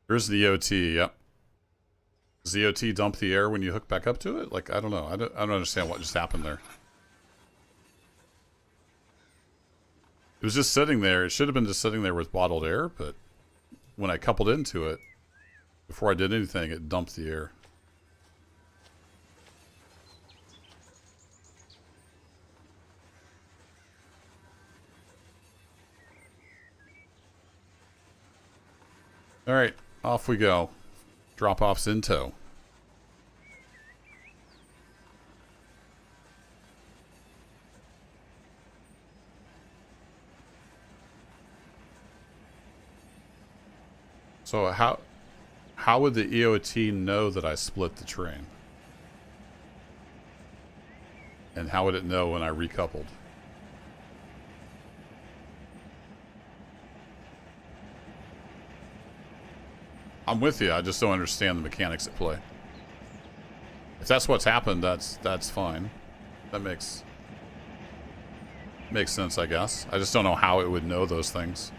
There's the OT, yep. Does the OT dump the air when you hook back up to it? Like, I don't know. I don't understand what just happened there. It was just sitting there. It should have been just sitting there with bottled air, but when I coupled into it, before I did anything, it dumped the air. All right, off we go. Drop-offs in tow. So how would the EOT know that I split the train? And how would it know when I recoupled? I'm with you. I just don't understand the mechanics at play. If that's what's happened, that's fine. That makes sense, I guess. I just don't know how it would know those things.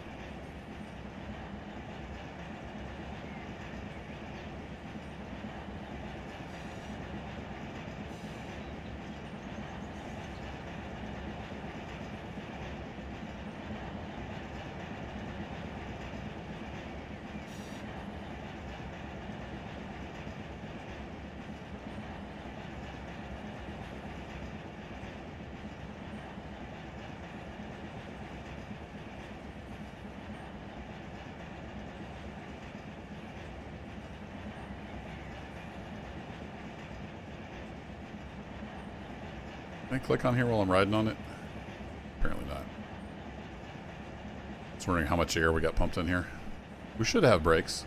Can I click on here while I'm riding on it? Apparently not. I was wondering how much air we got pumped in here. We should have brakes.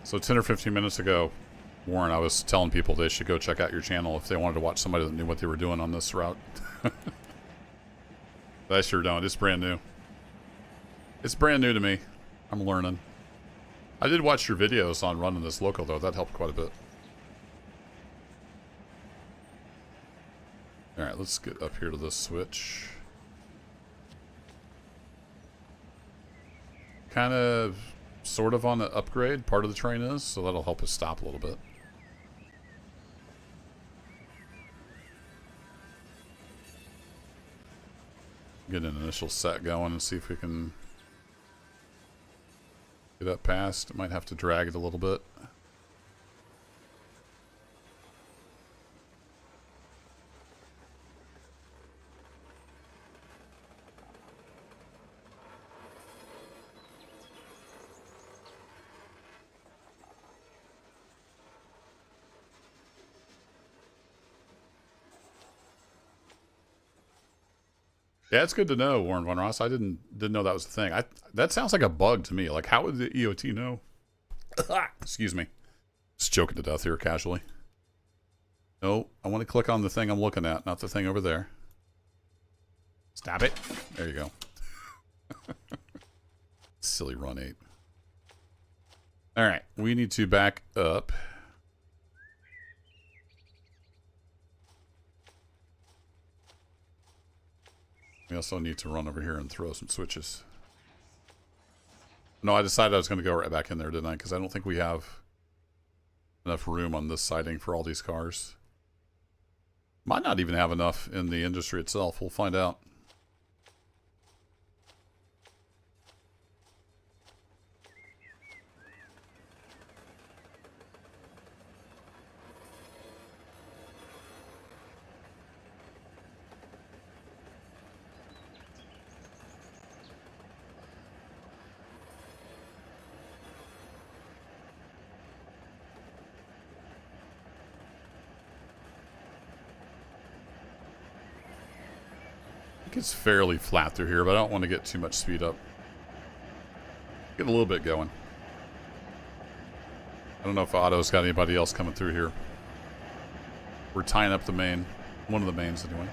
So 10 or 15 minutes ago, Warren, I was telling people they should go check out your channel if they wanted to watch somebody that knew what they were doing on this route. I sure don't. It's brand new. It's brand new to me. I'm learning. I did watch your videos on running this local, though. That helped quite a bit. Alright, let's get up here to this switch. Kind of, sort of on the upgrade, part of the train is, so that'll help us stop a little bit. Get an initial set going and see if we can get up past. Might have to drag it a little bit. Yeah, it's good to know, Warren Von Ross. I didn't know that was the thing. That sounds like a bug to me. Like, how would the EOT know? Excuse me. Just joking to death here casually. No, I want to click on the thing I'm looking at, not the thing over there. Stop it. There you go. Silly run 8. All right, we need to back up. We also need to run over here and throw some switches. No, I decided I was going to go right back in there, didn't I? Because I don't think we have enough room on this siding for all these cars. Might not even have enough in the industry itself. We'll find out. think it's fairly flat through here, but I don't want to get too much speed up. Get a little bit going. I don't know if Otto's got anybody else coming through here. We're tying up the main. One of the mains, anyway.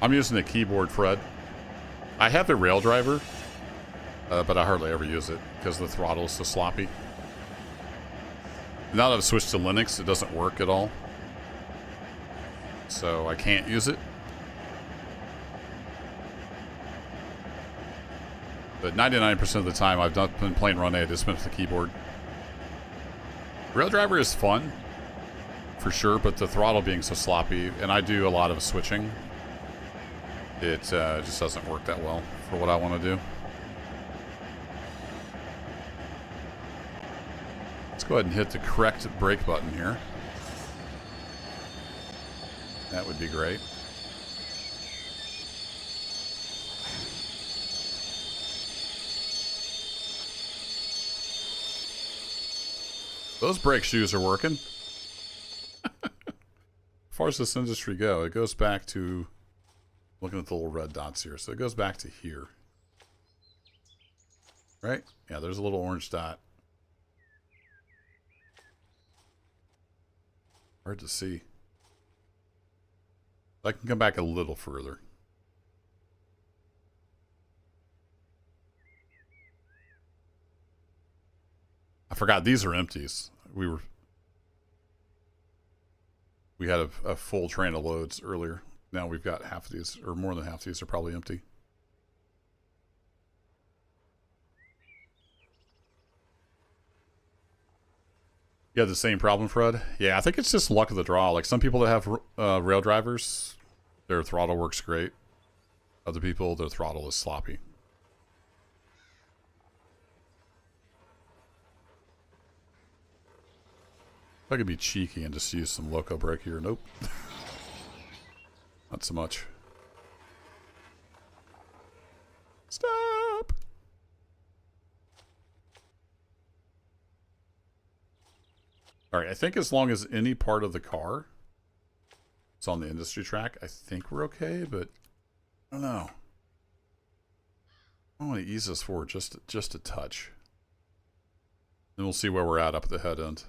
I'm using a keyboard, Fred. I have the rail driver, but I hardly ever use it because the throttle is so sloppy. Now that I've switched to Linux, it doesn't work at all. So I can't use it. But 99% of the time I've not been playing Run 8, it's been with the keyboard. Rail driver is fun, for sure, but the throttle being so sloppy, and I do a lot of switching, it just doesn't work that well for what I want to do. Let's go ahead and hit the correct brake button here. That would be great. Those brake shoes are working. As far as this industry go, it goes back to, looking at the little red dots here, so it goes back to here. Right? Yeah, there's a little orange dot. Hard to see. I can come back a little further. I forgot these are empties. We had a full train of loads earlier. Now we've got half of these, or more than half of these are probably empty. You have the same problem, Fred? Yeah, I think it's just luck of the draw. Like some people that have rail drivers, their throttle works great. Other people, their throttle is sloppy. If I could be cheeky and just use some loco brake here. Nope. Not so much. Stop! Alright, I think as long as any part of the car is on the industry track, I think we're okay, but I don't know. I want to ease this forward just a touch. Then we'll see where we're at up at the head end.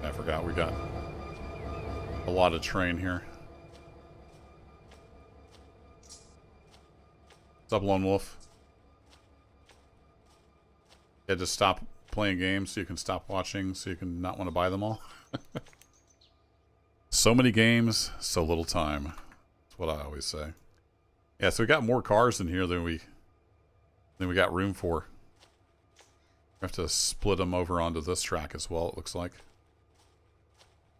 I forgot we got a lot of train here. What's up, Lone Wolf? Yeah, just stop playing games so you can stop watching, so you can not want to buy them all. So many games, so little time. That's what I always say. Yeah, so we got more cars in here than we got room for. We have to split them over onto this track as well, it looks like.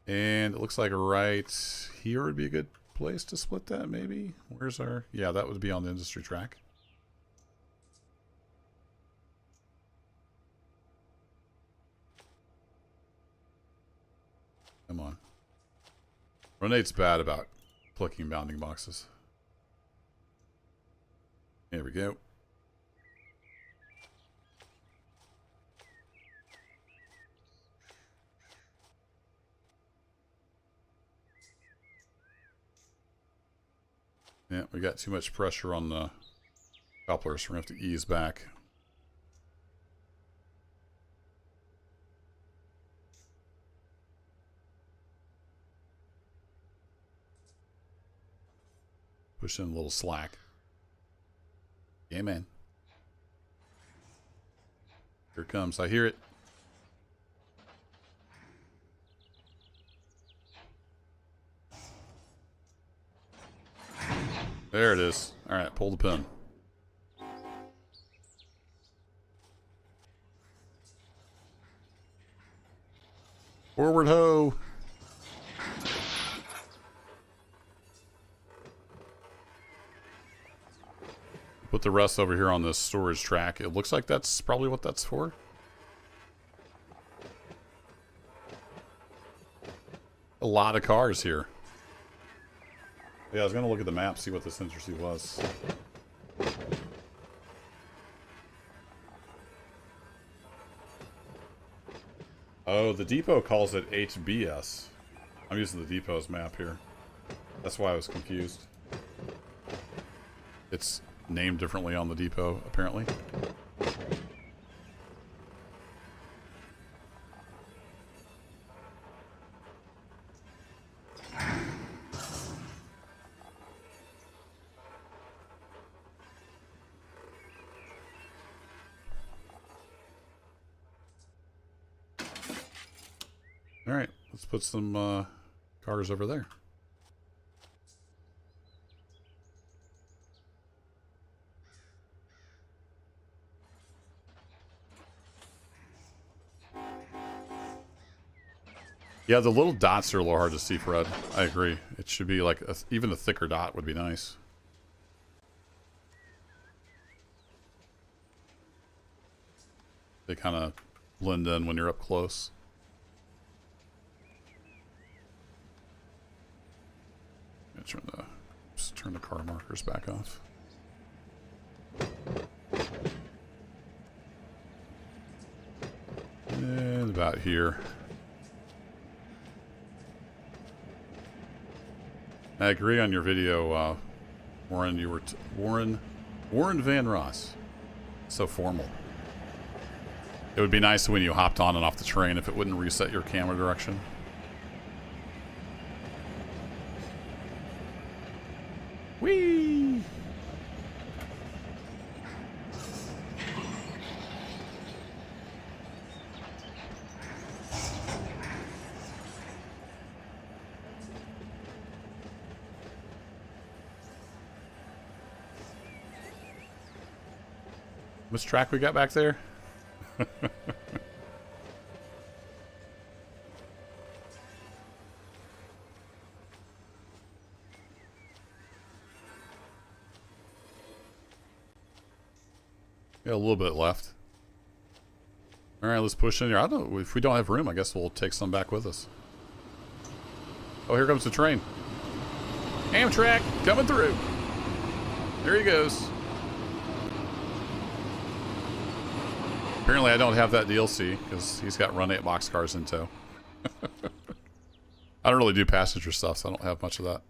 And it looks like right here would be a good place to split that, maybe? Where's our... Yeah, that would be on the industry track. Come on. Renate's bad about clicking bounding boxes. There we go. Yeah, we got too much pressure on the coupler, so we're going to have to ease back. Push in a little slack. Yeah, man. Here it comes. I hear it. There it is. All right, pull the pin. Forward ho. put the rest over here on this storage track. It looks like that's probably what that's for. A lot of cars here. Yeah, I was going to look at the map, see what this industry was. Oh, the depot calls it HBS. I'm using the depot's map here. That's why I was confused. It's named differently on the depot, apparently. All right, let's put some cars over there. Yeah, the little dots are a little hard to see, Fred. I agree. It should be like even a thicker dot would be nice. They kind of blend in when you're up close. Just turn the car markers back off. And about here. I agree on your video, Warren. You were Warren Van Ross. So formal. It would be nice when you hopped on and off the train if it wouldn't reset your camera direction. Whee! Which track we got back there? Got a little bit left. All right, let's push in here. I don't know if we don't have room. I guess we'll take some back with us. Oh, here comes the train. Amtrak coming through. There he goes. Apparently, I don't have that DLC because he's got Run 8 boxcars in tow. I don't really do passenger stuff, so I don't have much of that.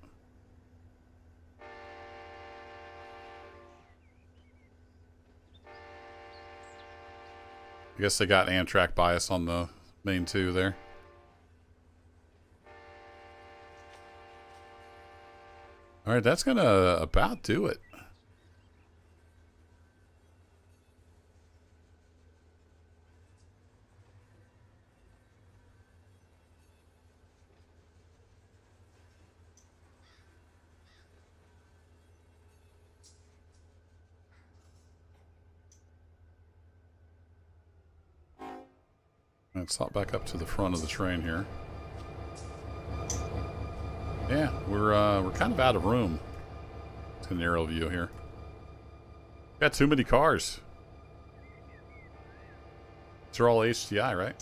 I guess they got Amtrak bias on the main two there. All right, that's gonna about do it. Let's hop back up to the front of the train here. Yeah, we're kind of out of room. It's a narrow view here. Got too many cars. These are all HDI, right?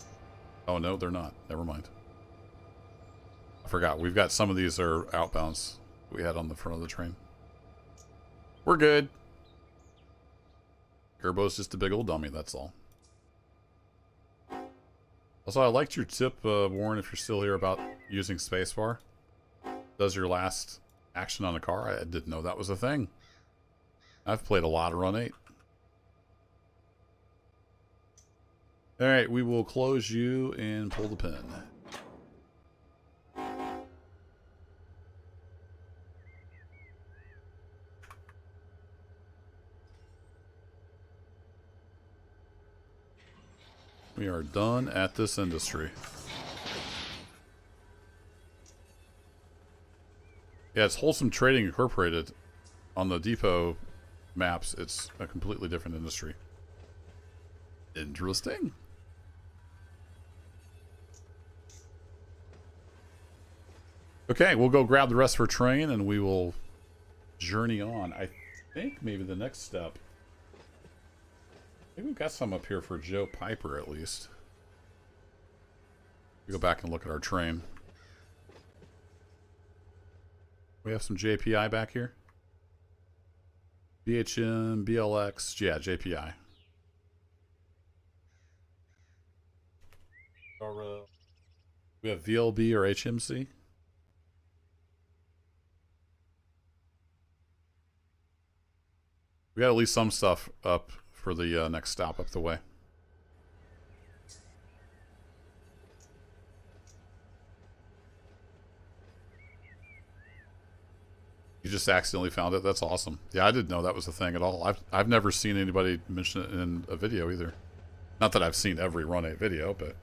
Oh no, they're not. Never mind. I forgot. We've got some of these are outbounds we had on the front of the train. We're good. Gerbo's just a big old dummy, that's all. Also, I liked your tip, Warren, if you're still here, about using spacebar. Does your last action on a car? I didn't know that was a thing. I've played a lot of Run 8. Alright, we will close you and pull the pin. We are done at this industry. Yeah, it's Wholesome Trading Incorporated. On the depot maps, it's a completely different industry. Interesting. Okay, we'll go grab the rest of our train and we will journey on. I I think maybe the next step. Maybe we've got some up here for Joe Piper at least. We go back and look at our train. We have some JPI back here. BHM, BLX, yeah, JPI. We have VLB or HMC. We got at least some stuff up for the next stop up the way. You just accidentally found it? That's awesome. Yeah, I didn't know that was a thing at all. I've never seen anybody mention it in a video either. Not that I've seen every Run 8 video, but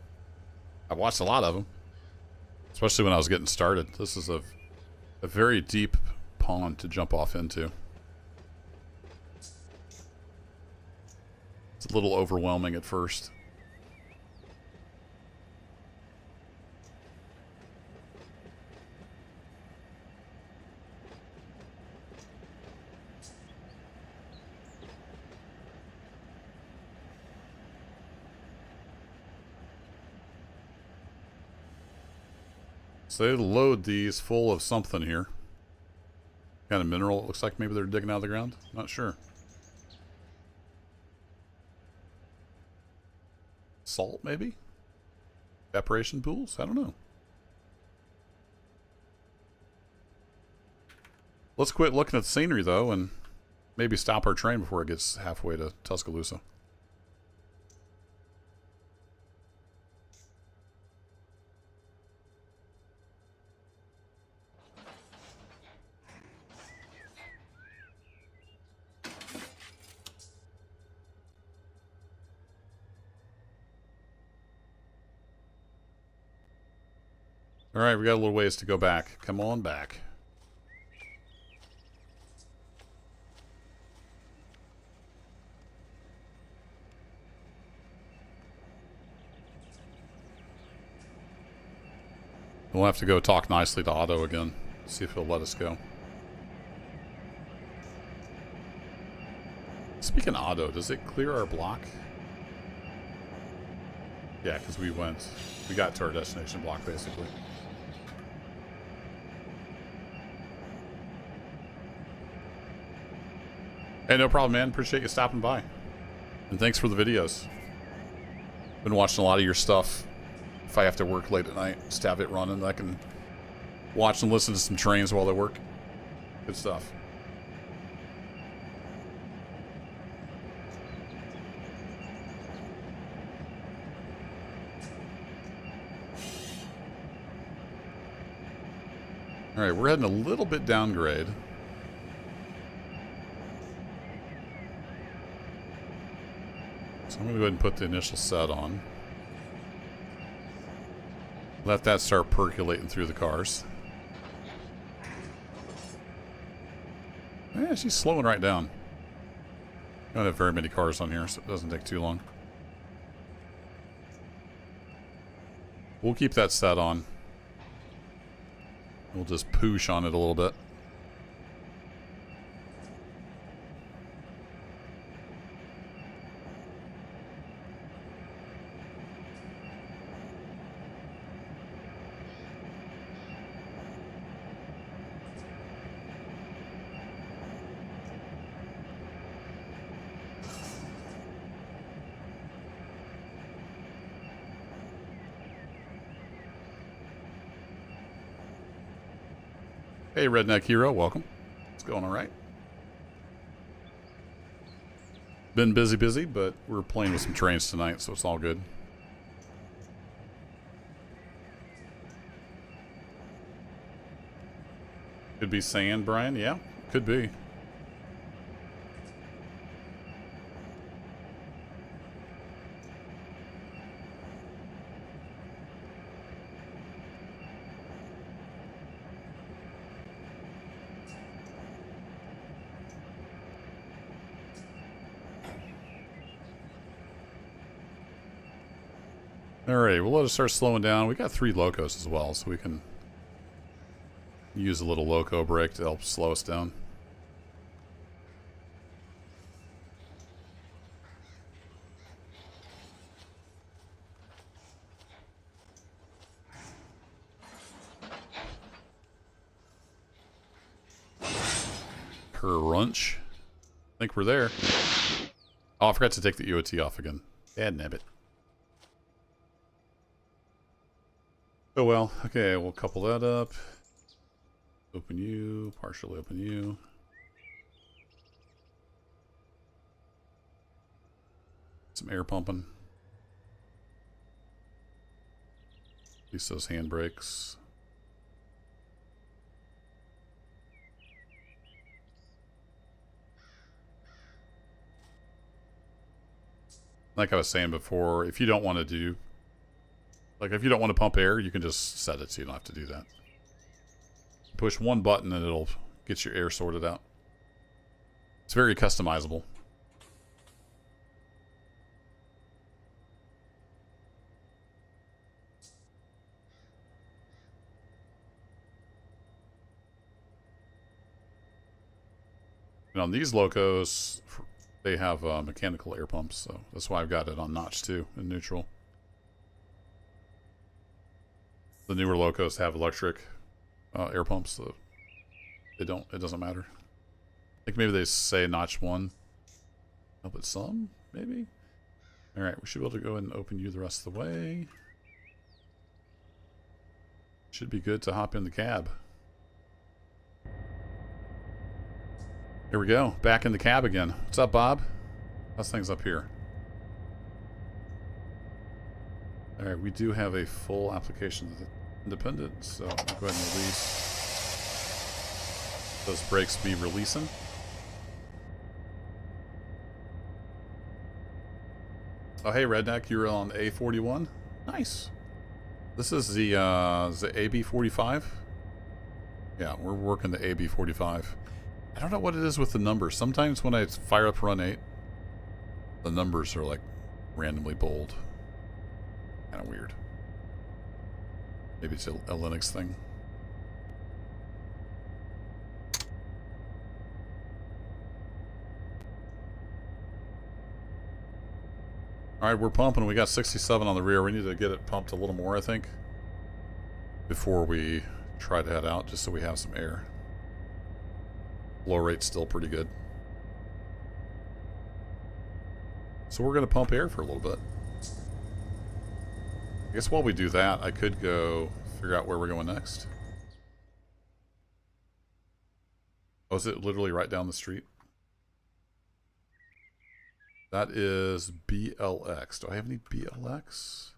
I've watched a lot of them. Especially when I was getting started. This is a very deep pond to jump off into. It's a little overwhelming at first. So they load these full of something here. Kind of mineral. It looks like maybe they're digging out of the ground. Not sure. Salt, maybe? Evaporation pools? I don't know. Let's quit looking at the scenery, though, and maybe stop our train before it gets halfway to Tuscaloosa. Alright, we got a little ways to go back. Come on back. We'll have to go talk nicely to Otto again. See if he'll let us go. Speaking of Otto, does it clear our block? Yeah, because we got to our destination block basically. Hey, no problem, man. Appreciate you stopping by. And thanks for the videos. Been watching a lot of your stuff. If I have to work late at night, just have it running. I can watch and listen to some trains while they work. Good stuff. Alright, we're heading a little bit downgrade. So I'm going to go ahead and put the initial set on. Let that start percolating through the cars. Yeah, she's slowing right down. Don't have very many cars on here, so it doesn't take too long. We'll keep that set on. We'll just poosh on it a little bit. Hey, Redneck Hero, welcome. It's going all right. Been busy, but we're playing with some trains tonight, so it's all good. Could be sand, Brian. Yeah, could be. Alright, we'll let us start slowing down. We got 3 locos as well, so we can use a little loco brake to help slow us down. crunch. I think we're there. Oh, I forgot to take the EOT off again. Bad nabbit. Oh well. Okay, we'll couple that up. Open you, partially open you. Some air pumping. At least those handbrakes. Like I was saying before, if you don't want to do, like if you don't want to pump air, you can just set it so you don't have to do that. Push one button and it'll get your air sorted out. It's very customizable. And on these locos, they have mechanical air pumps, so that's why I've got it on notch 2 in neutral. The newer locos have electric air pumps, so it doesn't matter. I think maybe they say notch 1. Oh, but some, maybe? Alright, we should be able to go ahead and open you the rest of the way. Should be good to hop in the cab. Here we go, back in the cab again. What's up, Bob? How's things up here? Alright, we do have a full application of the independent, so I'll go ahead and release. Those brakes be releasing. Oh, hey, Redneck, you're on A41? Nice. This is the AB45? Yeah, we're working the AB45. I don't know what it is with the numbers. Sometimes when I fire up run 8, the numbers are like randomly bold. Kind of weird. Maybe it's a Linux thing. Alright, we're pumping. We got 67 on the rear. We need to get it pumped a little more, I think, before we try to head out, just so we have some air. Flow rate's still pretty good. So we're going to pump air for a little bit. I guess while we do that, I could go figure out where we're going next. Oh, is it literally right down the street? That is BLX. Do I have any BLX?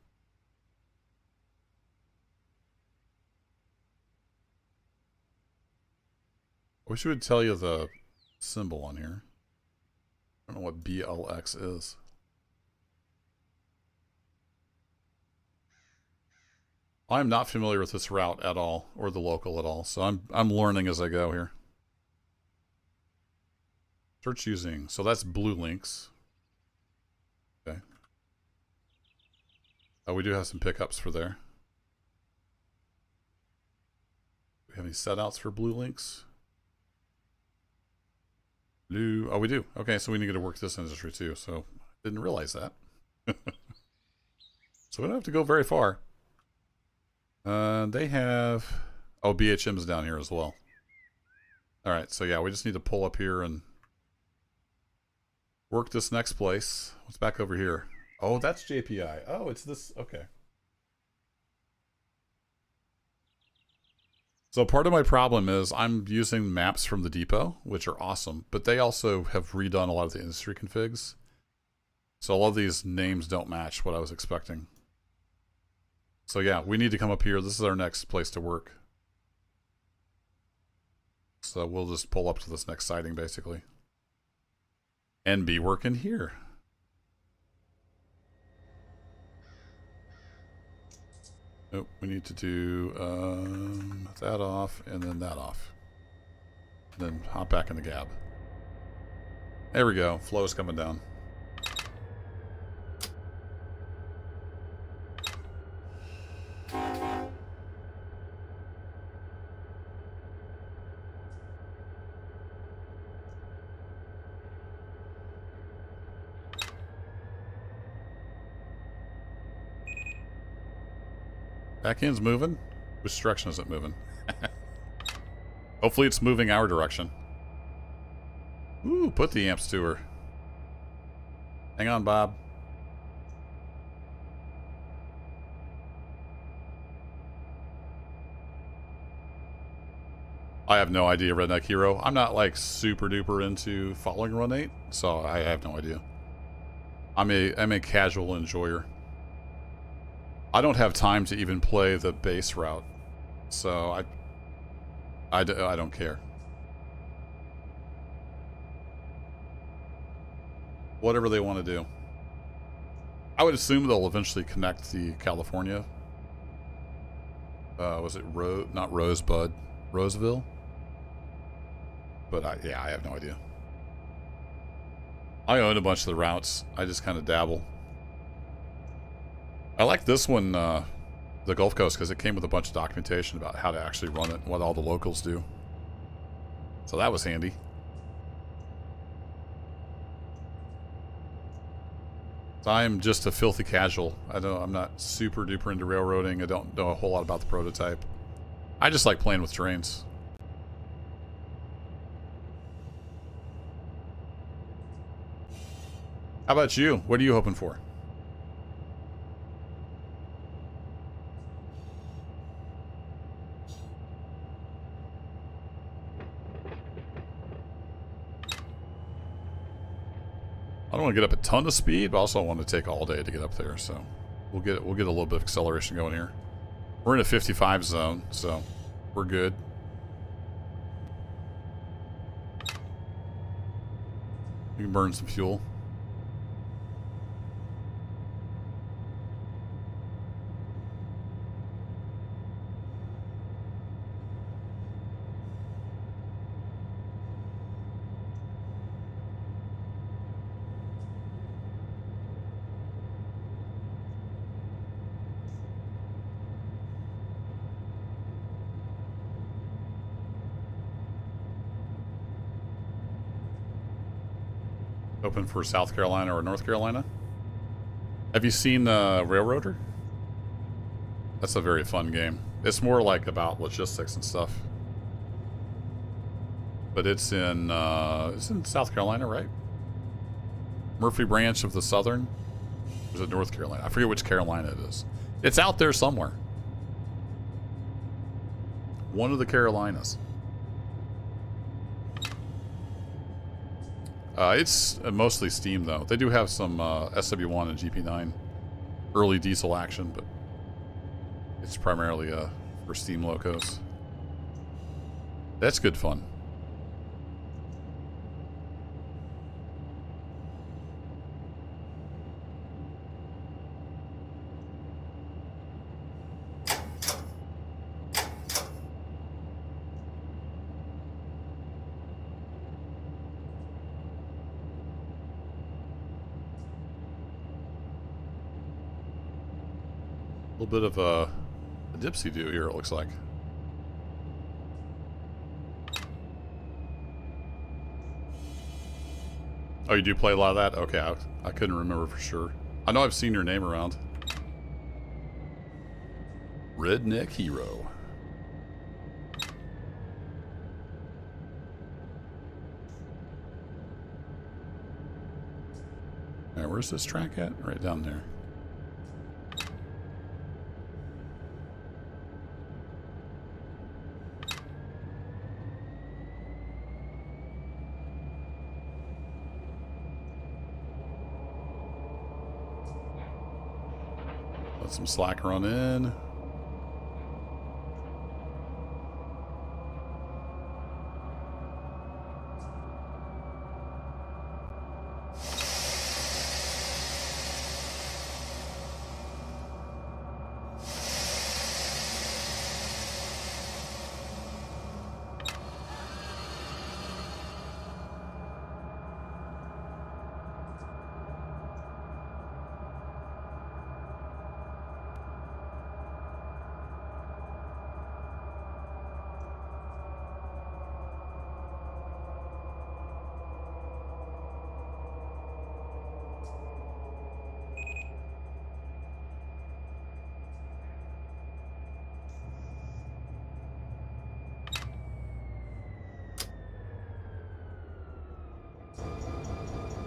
I wish it would tell you the symbol on here. I don't know what BLX is. I'm not familiar with this route at all, or the local at all, so I'm learning as I go here. Search using, so that's blue links. Okay. Oh, we do have some pickups for there. Do we have any setouts for blue links? Blue, oh, we do. Okay, so we need to work this industry too, so didn't realize that. So we don't have to go very far. They have, oh, BHM's down here as well. Alright, so yeah, we just need to pull up here and work this next place. What's back over here? Oh, that's JPI. Oh, it's this. Okay. So part of my problem is I'm using maps from the depot, which are awesome, but they also have redone a lot of the industry configs. So a lot of these names don't match what I was expecting. So yeah, we need to come up here. This is our next place to work. So we'll just pull up to this next siding, basically. And be working here. Nope, we need to do that off and then that off. And then hop back in the cab. There we go. Flow's coming down. Back end's moving. Which direction is it moving? Hopefully it's moving our direction. Ooh, put the amps to her. Hang on, Bob. I have no idea, Redneck Hero. I'm not like super duper into following Run 8, so I have no idea. I'm a casual enjoyer. I don't have time to even play the base route, so I don't care. Whatever they want to do. I would assume they'll eventually connect the California. Was it not Rosebud, Roseville? But yeah, I have no idea. I own a bunch of the routes. I just kind of dabble. I like this one, the Gulf Coast, because it came with a bunch of documentation about how to actually run it and what all the locals do. So that was handy. So I am just a filthy casual. I'm not super duper into railroading. I don't know a whole lot about the prototype. I just like playing with trains. How about you? What are you hoping for? I don't want to get up a ton of speed, but also I want to take all day to get up there, so we'll get a little bit of acceleration going here. We're in a 55 zone, so we're good. We can burn some fuel. Open for South Carolina or North Carolina. Have you seen Railroader? That's a very fun game. It's more like about logistics and stuff. But it's in South Carolina, right? Murphy branch of the Southern? Or is it North Carolina? I forget which Carolina it is. It's out there somewhere. One of the Carolinas. It's mostly steam, though. They do have some SW1 and GP9 early diesel action, but it's primarily for steam locos. That's good fun. A little bit of a dipsy-do here, it looks like. Oh, you do play a lot of that? Okay, I couldn't remember for sure. I know I've seen your name around. Redneck Hero. Alright, where's this track at? Right down there. Let some slack run in.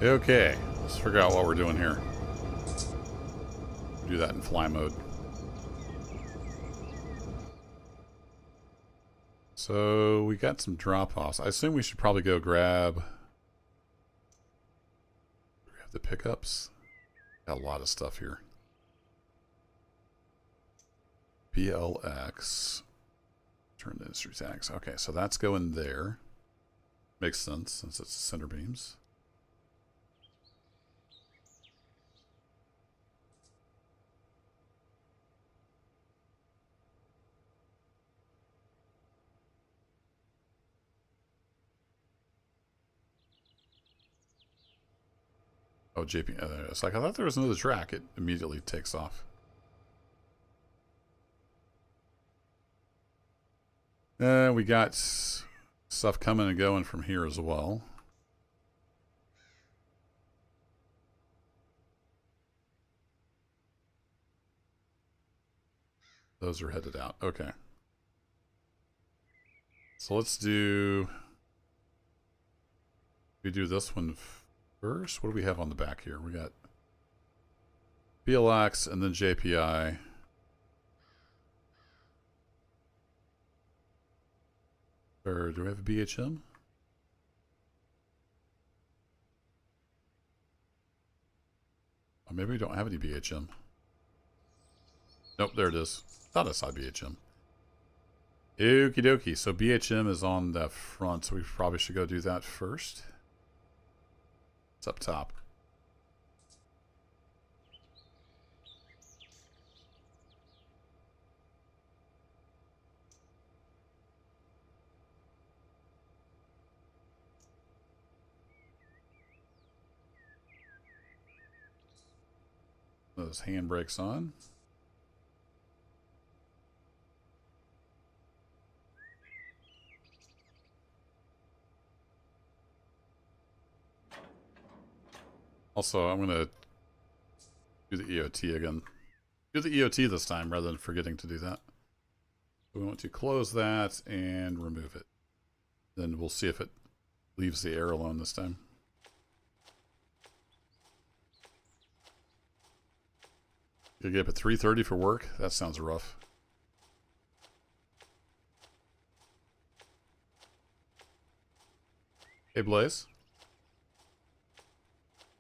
Okay, let's figure out what we're doing here. Do that in fly mode. So we got some drop-offs. I assume we should probably go grab the pickups. Got a lot of stuff here. PLX. Turn the industry tags. Okay, so that's going there. Makes sense since it's center beams. Oh, JP. It's like I thought there was another track. It immediately takes off. We got stuff coming and going from here as well. Those are headed out. Okay. So let's do... We do this one first. What do we have on the back here? We got BLX and then JPI. Or do we have a BHM? Oh, maybe we don't have any BHM. Nope, there it is. Thought I saw BHM. Okie dokie. So BHM is on the front, so we probably should go do that first. It's up top. Those handbrakes on. Also, I'm going to do the EOT again. Do the EOT this time rather than forgetting to do that. So we want to close that and remove it. Then we'll see if it leaves the air alone this time. You get up at 3:30 for work? That sounds rough. Hey, Blaze.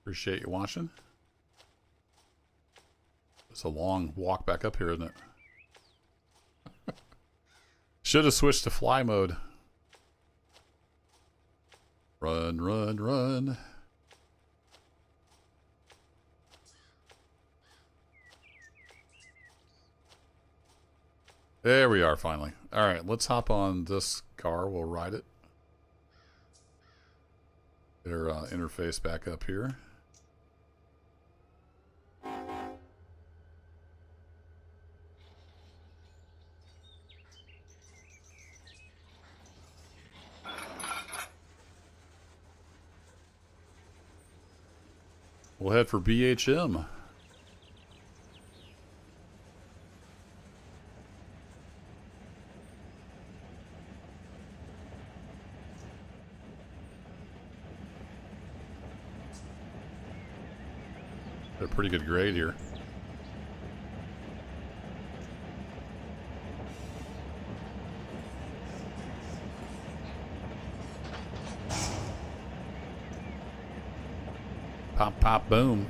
Appreciate you watching. It's a long walk back up here, isn't it? Should have switched to fly mode. Run, run, run. There we are, finally. All right, let's hop on this car. We'll ride it. Get our interface back up here. We'll head for BHM. Got a pretty good grade here. Pop, pop, boom.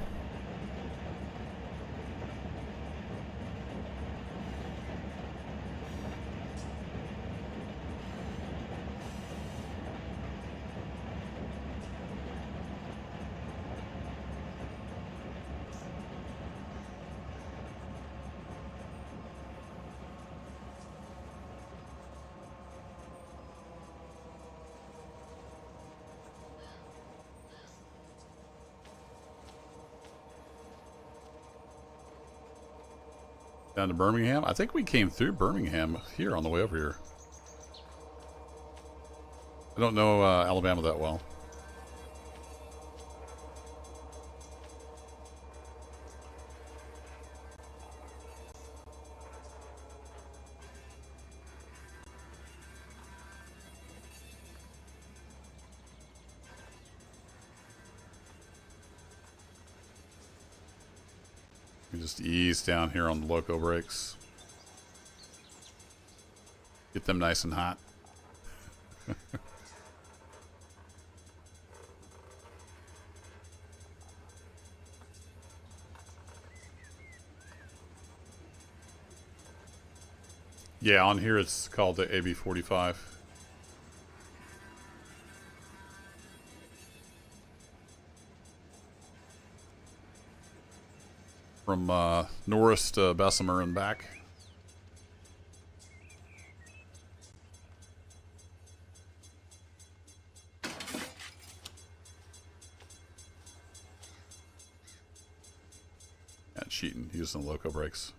Down to Birmingham. I think we came through Birmingham here on the way over here. I don't know Alabama that well. We just ease down here on the loco brakes. Get them nice and hot. Yeah, on here it's called the AB45. From Norris to Bessemer and back. Yeah, cheating, using the loco brakes.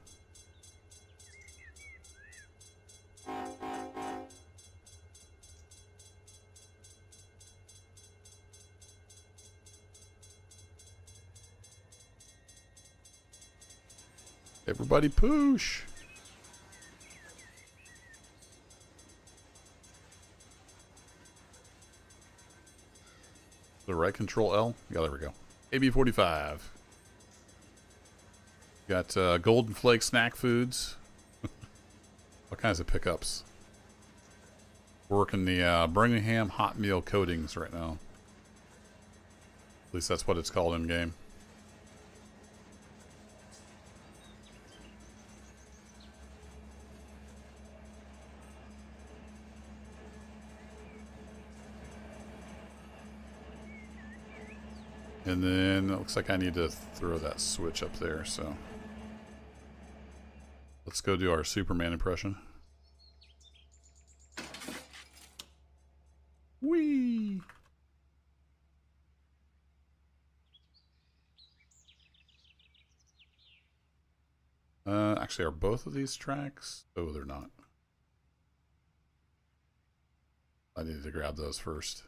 Everybody push. The right control L? Yeah, there we go. AB45. Got Golden Flake snack foods. All kinds of pickups. We're working the Birmingham hot meal coatings right now. At least that's what it's called in game. And then it looks like I need to throw that switch up there, so let's go do our Superman impression. Whee! Actually, are both of these tracks? Oh, they're not. I need to grab those first.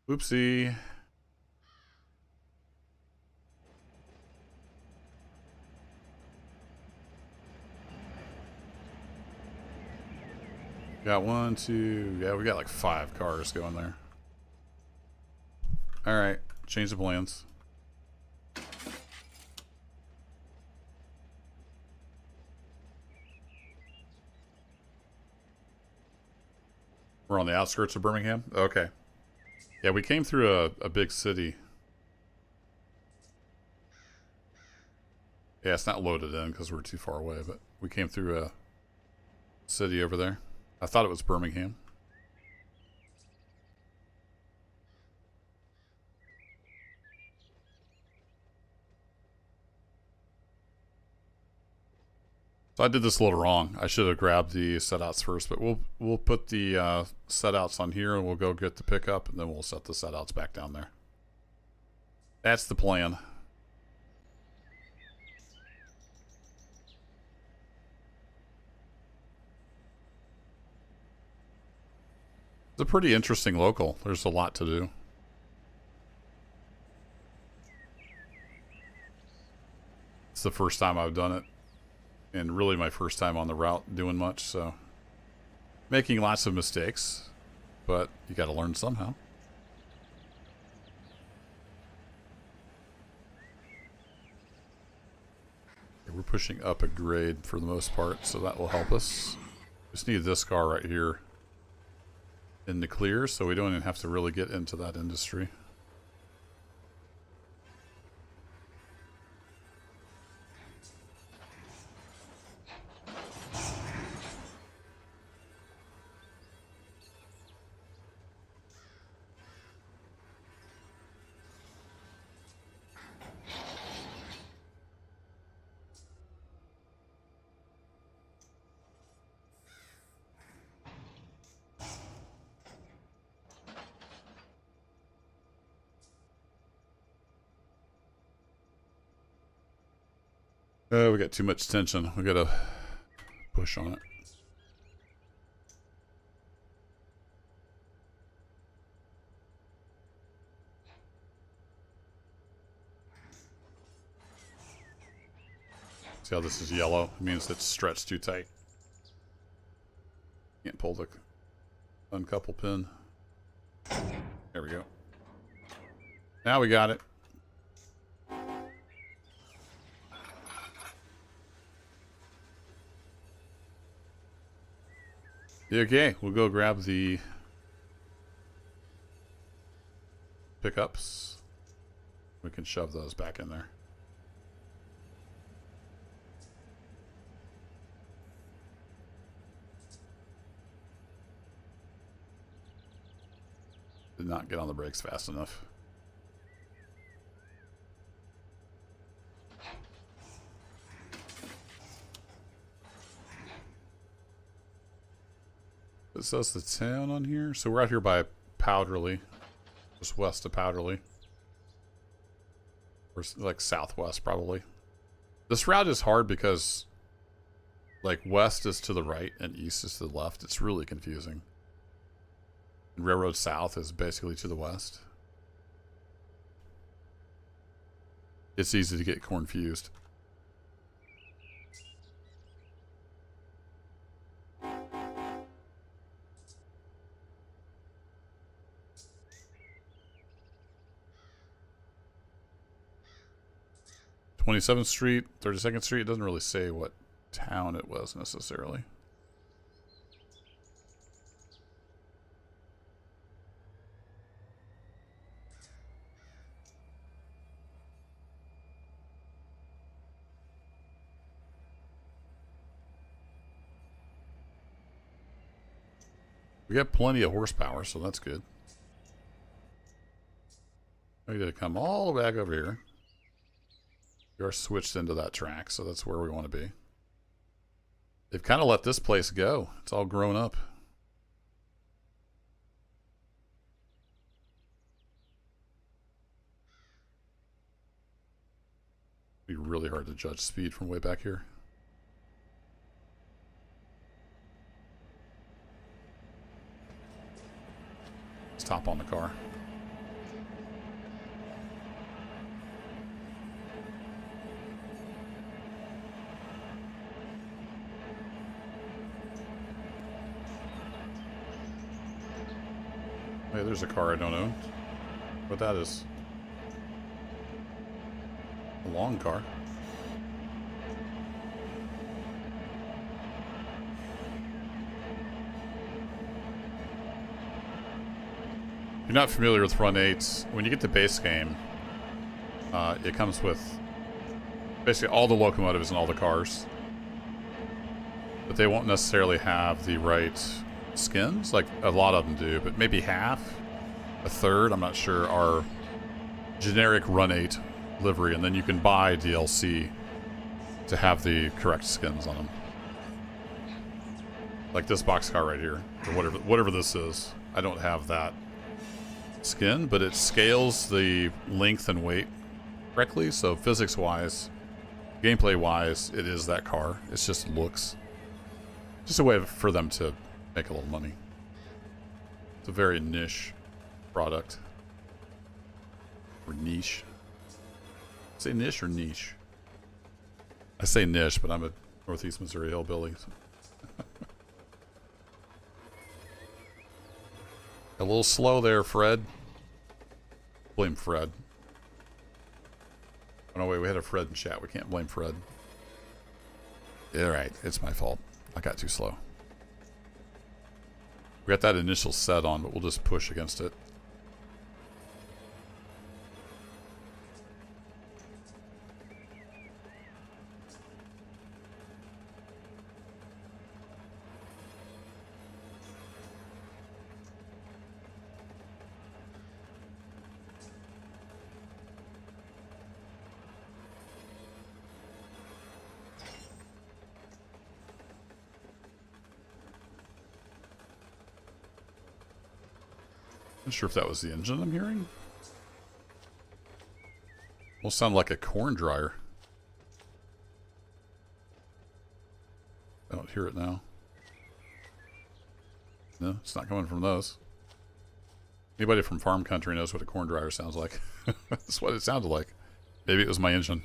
Oopsie. Got 1, 2, yeah, we got like 5 cars going there. Alright, change the plans. We're on the outskirts of Birmingham? Okay. Yeah, we came through a big city. Yeah, it's not loaded in because we're too far away, but we came through a city over there. I thought it was Birmingham. So I did this a little wrong. I should have grabbed the setouts first, but we'll put the setouts on here and we'll go get the pickup and then we'll set the setouts back down there. That's the plan. It's a pretty interesting local. There's a lot to do. It's the first time I've done it. And really my first time on the route doing much, so making lots of mistakes, but you got to learn somehow. We're pushing up a grade for the most part, so that will help us. Just need this car right here in the clear, so we don't even have to really get into that industry. We got too much tension. We gotta push on it. See how this is yellow? It means it's stretched too tight. Can't pull the uncouple pin. There we go. Now we got it. Okay, we'll go grab the pickups. We can shove those back in there. Did not get on the brakes fast enough. It says the town on here. So we're out here by Powderly. Just west of Powderly. Or like southwest probably. This route is hard because like west is to the right and east is to the left. It's really confusing. And Railroad South is basically to the west. It's easy to get confused. "27th Street, 32nd Street." It doesn't really say what town it was necessarily. We got plenty of horsepower, so that's good. We gotta come all the way back over here. We are switched into that track, so that's where we want to be. They've kind of let this place go. It's all grown up. It'd be really hard to judge speed from way back here. Let's top on the car. Hey, there's a car I don't own. What that is? A long car. If you're not familiar with Run 8s, when you get to base game, it comes with basically all the locomotives and all the cars. But they won't necessarily have the right skins. Like, a lot of them do, but maybe half, a third, I'm not sure, are generic Run 8 livery, and then you can buy DLC to have the correct skins on them. Like this boxcar right here, or whatever this is. I don't have that skin, but it scales the length and weight correctly, so physics-wise, gameplay-wise, it is that car. It's just looks. Just a way for them to make a little money. It's a very niche product. Or niche. Say niche or niche? I say niche, but I'm a Northeast Missouri hillbilly. So. A little slow there, Fred. Blame Fred. Oh no, wait, we had a Fred in chat. We can't blame Fred. Yeah, right. It's my fault. I got too slow. We got that initial set on, but we'll just push against it. Not sure if that was the engine I'm hearing. Will sound like a corn dryer. I don't hear it now. No, it's not coming from those. Anybody from farm country knows what a corn dryer sounds like. That's what it sounded like. Maybe it was my engine.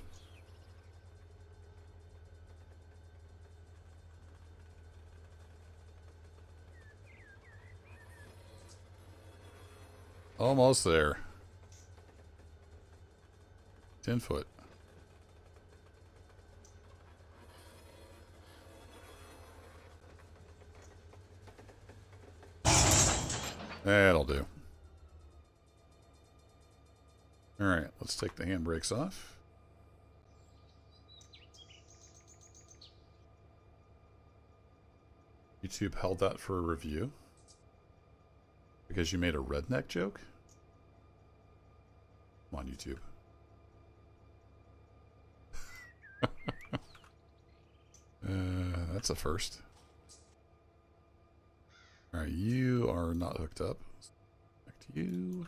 Almost there. 10 foot. That'll do. All right, let's take the handbrakes off. YouTube held that for a review because you made a redneck joke? Come on, YouTube. That's a first. All right, you are not hooked up. Back to you.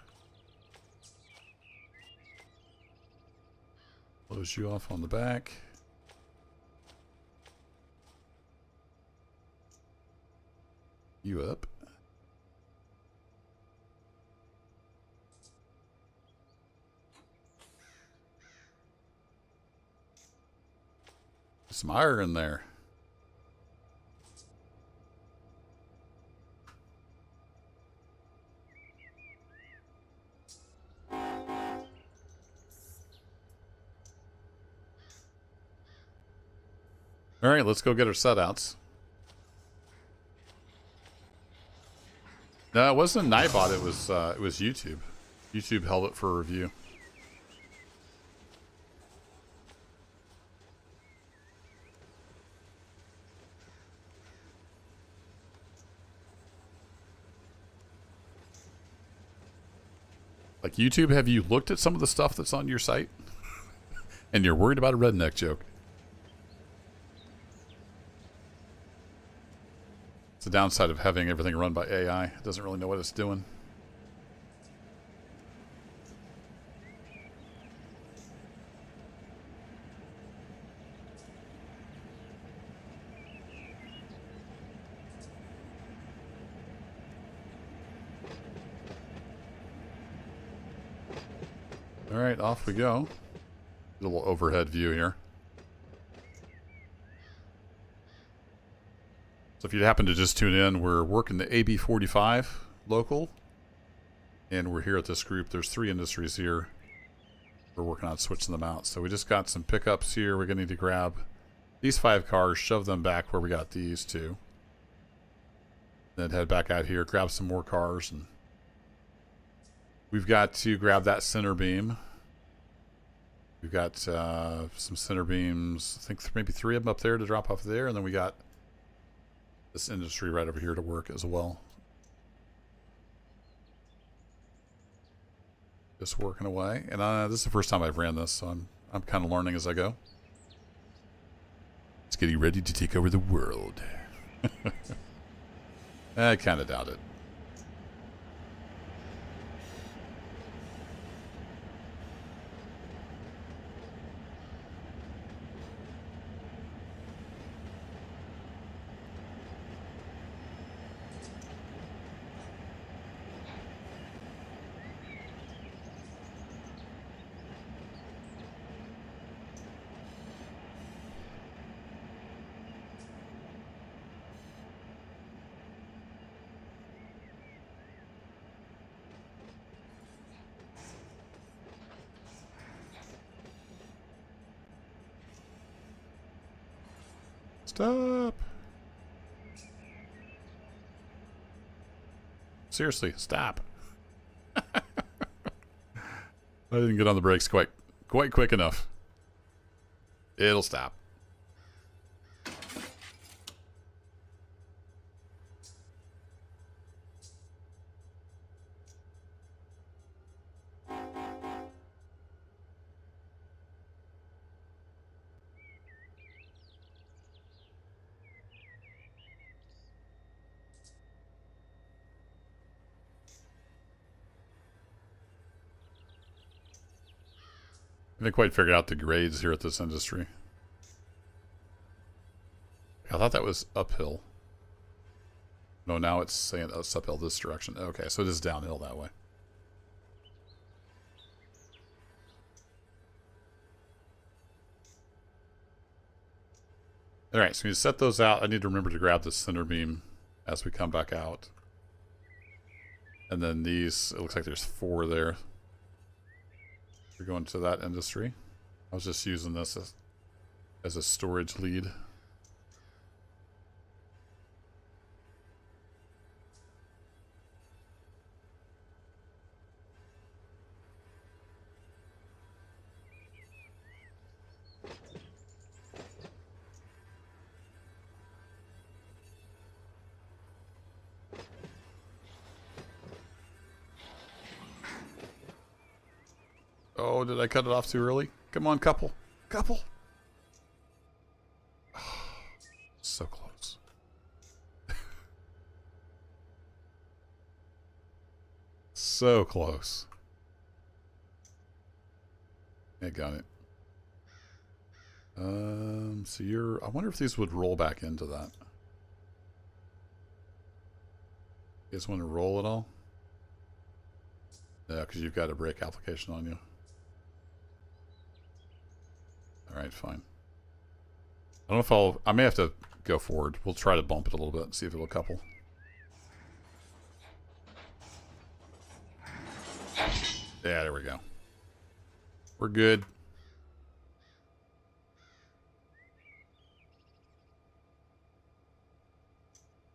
Close you off on the back. You up. Some iron in there. All right, let's go get our setouts. No, it wasn't Nightbot. It was YouTube. YouTube held it for a review. Like, YouTube, have you looked at some of the stuff that's on your site? And you're worried about a redneck joke. It's the downside of having everything run by AI. It doesn't really know what it's doing. All right, off we go. A little overhead view here. So if you happen to just tune in, we're working the AB45 local. And we're here at this group. There's 3 industries here. We're working on switching them out. So we just got some pickups here. We're going to need to grab these 5 cars, shove them back where we got these 2. Then head back out here, grab some more cars. And we've got to grab that center beam. We've got some center beams, I think maybe 3 of them up there to drop off there. And then we got this industry right over here to work as well. Just working away. And this is the first time I've ran this, so I'm kind of learning as I go. It's getting ready to take over the world. I kind of doubt it. Stop. Seriously, stop. I didn't get on the brakes quite quick enough. It'll stop. I didn't quite figure out the grades here at this industry. I thought that was uphill. No, now it's saying it's uphill this direction. Okay, so it is downhill that way. Alright, so you set those out. I need to remember to grab the center beam as we come back out. And then these, it looks like there's 4 there. We're going to that industry. I was just using this as a storage lead. Oh, did I cut it off too early? Come on, couple. Couple. Oh, so close. So close. I got it. So you're... I wonder if these would roll back into that. You guys want to roll at all? Yeah, because you've got a brake application on you. Alright, fine. I don't know if I'll... I may have to go forward. We'll try to bump it a little bit and see if it'll couple. Yeah, there we go. We're good.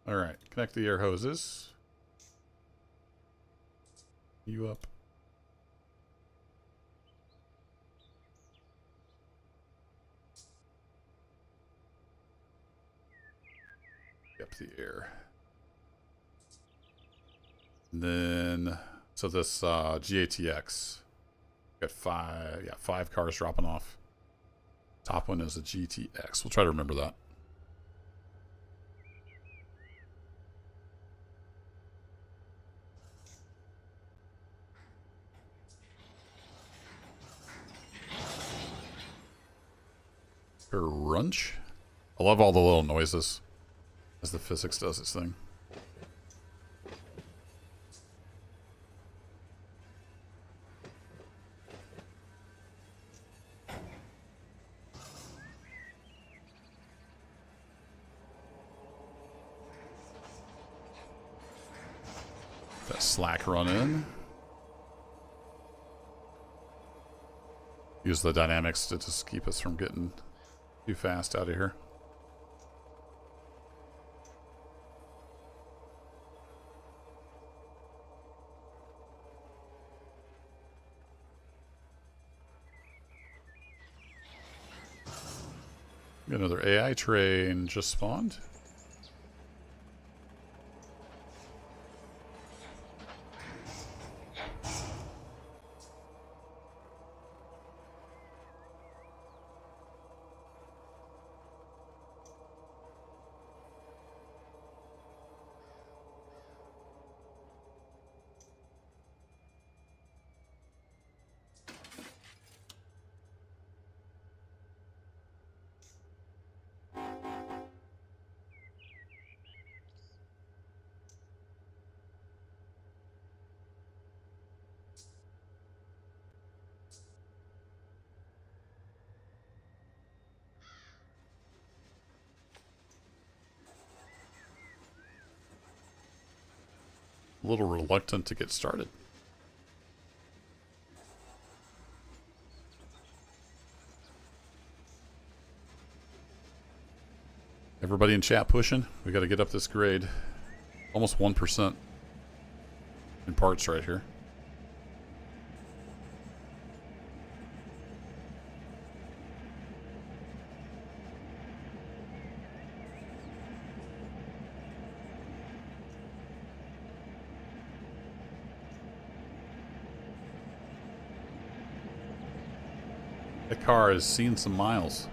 Alright, connect the air hoses. You up. Up the air. And then, so this GATX. Got five cars dropping off. Top one is a GTX. We'll try to remember that. Crunch. I love all the little noises as the physics does its thing. That slack run in. Use the dynamics to just keep us from getting too fast out of here. Another AI train just spawned. A little reluctant to get started. Everybody in chat pushing. We got to get up this grade. Almost 1% in parts right here. That car has seen some miles.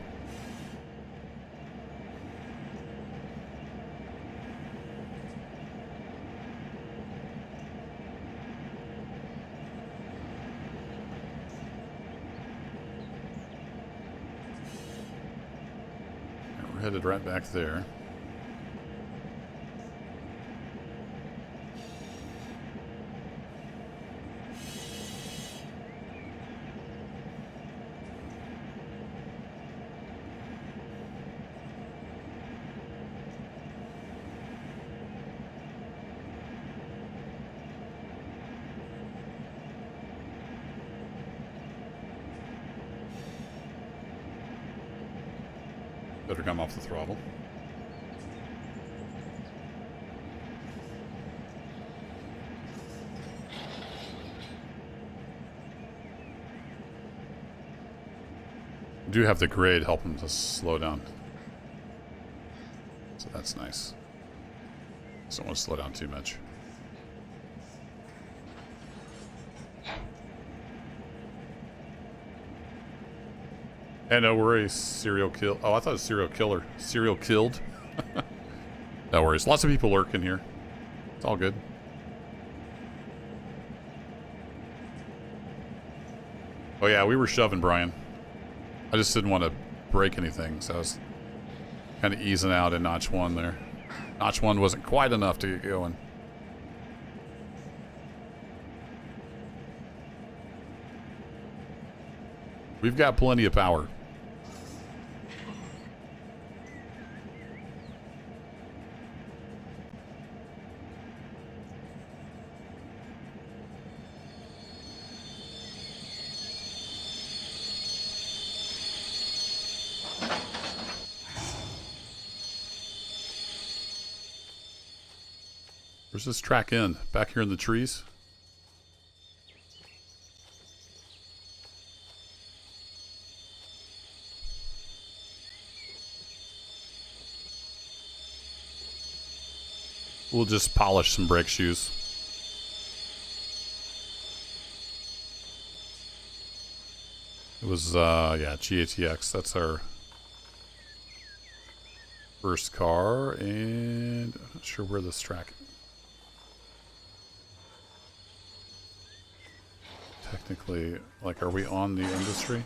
We're headed right back there. Better come off the throttle. We do have the grade helping to slow down. So that's nice. Just don't want to slow down too much. And no worries, serial kill. Oh, I thought it was serial killer. Serial killed. No worries. Lots of people lurking here. It's all good. Oh yeah, we were shoving, Brian. I just didn't want to break anything, so I was kind of easing out in notch 1 there. Notch 1 wasn't quite enough to get going. We've got plenty of power. Where's this track end? Back here in the trees? We'll just polish some brake shoes. It was, yeah, GATX. That's our first car, and I'm not sure where this track. Technically, like, are we on the industry?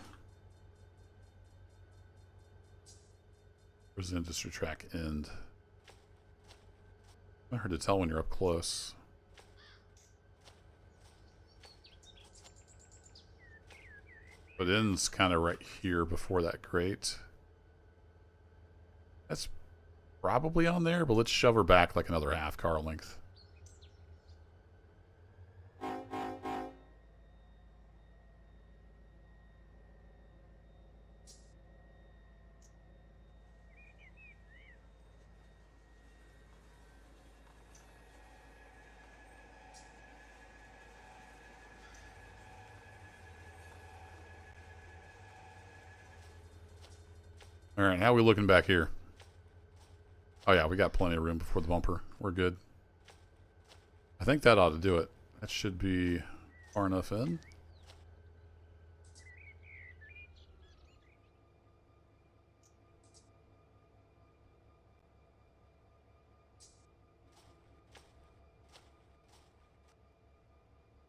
Where's the industry track end? It's hard to tell when you're up close. But it ends kind of right here before that grate. That's probably on there, but let's shove her back like another half car length. All right, how are we looking back here? Oh yeah, we got plenty of room before the bumper. We're good. I think that ought to do it. That should be far enough in.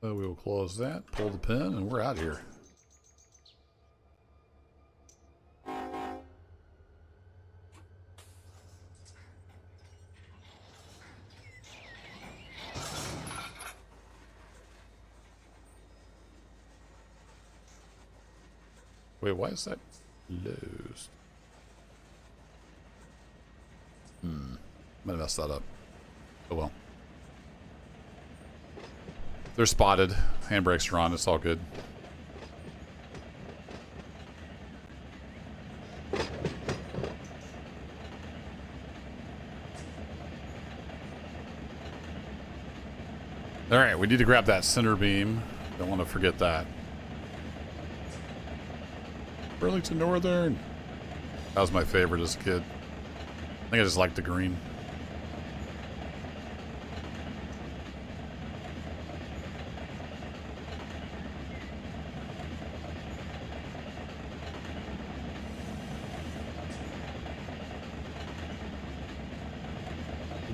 So we will close that, pull the pin, and we're out of here. Wait, why is that closed? I'm gonna mess that up. Oh well. They're spotted. Handbrakes are on. It's all good. All right, we need to grab that center beam. Don't want to forget that. Burlington Northern. That was my favorite as a kid. I think I just liked the green.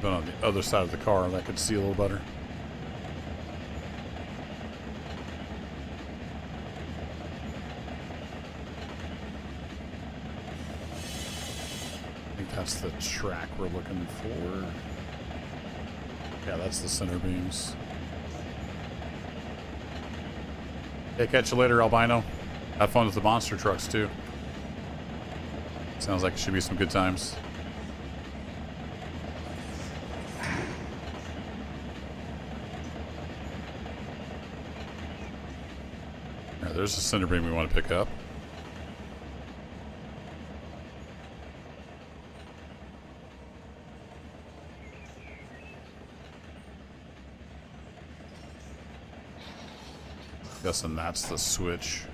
Been on the other side of the car and I could see a little better. I think that's the track we're looking for. Yeah, that's the center beams. Hey, catch you later, albino. Have fun with the monster trucks too. Sounds like it should be some good times. There's a center beam we want to pick up. Guessing that's the switch.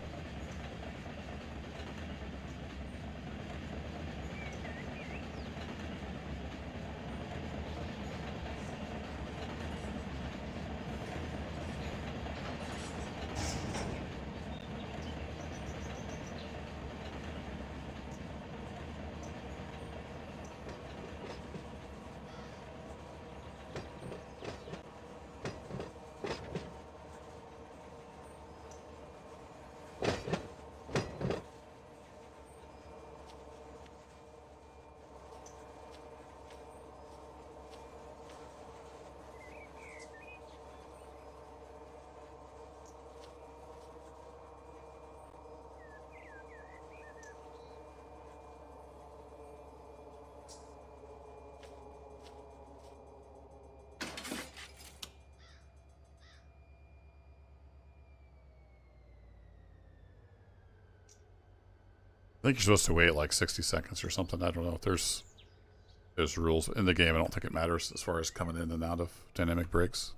think you're supposed to wait like 60 seconds or something. I don't know if there's rules in the game. I don't think it matters as far as coming in and out of dynamic brakes.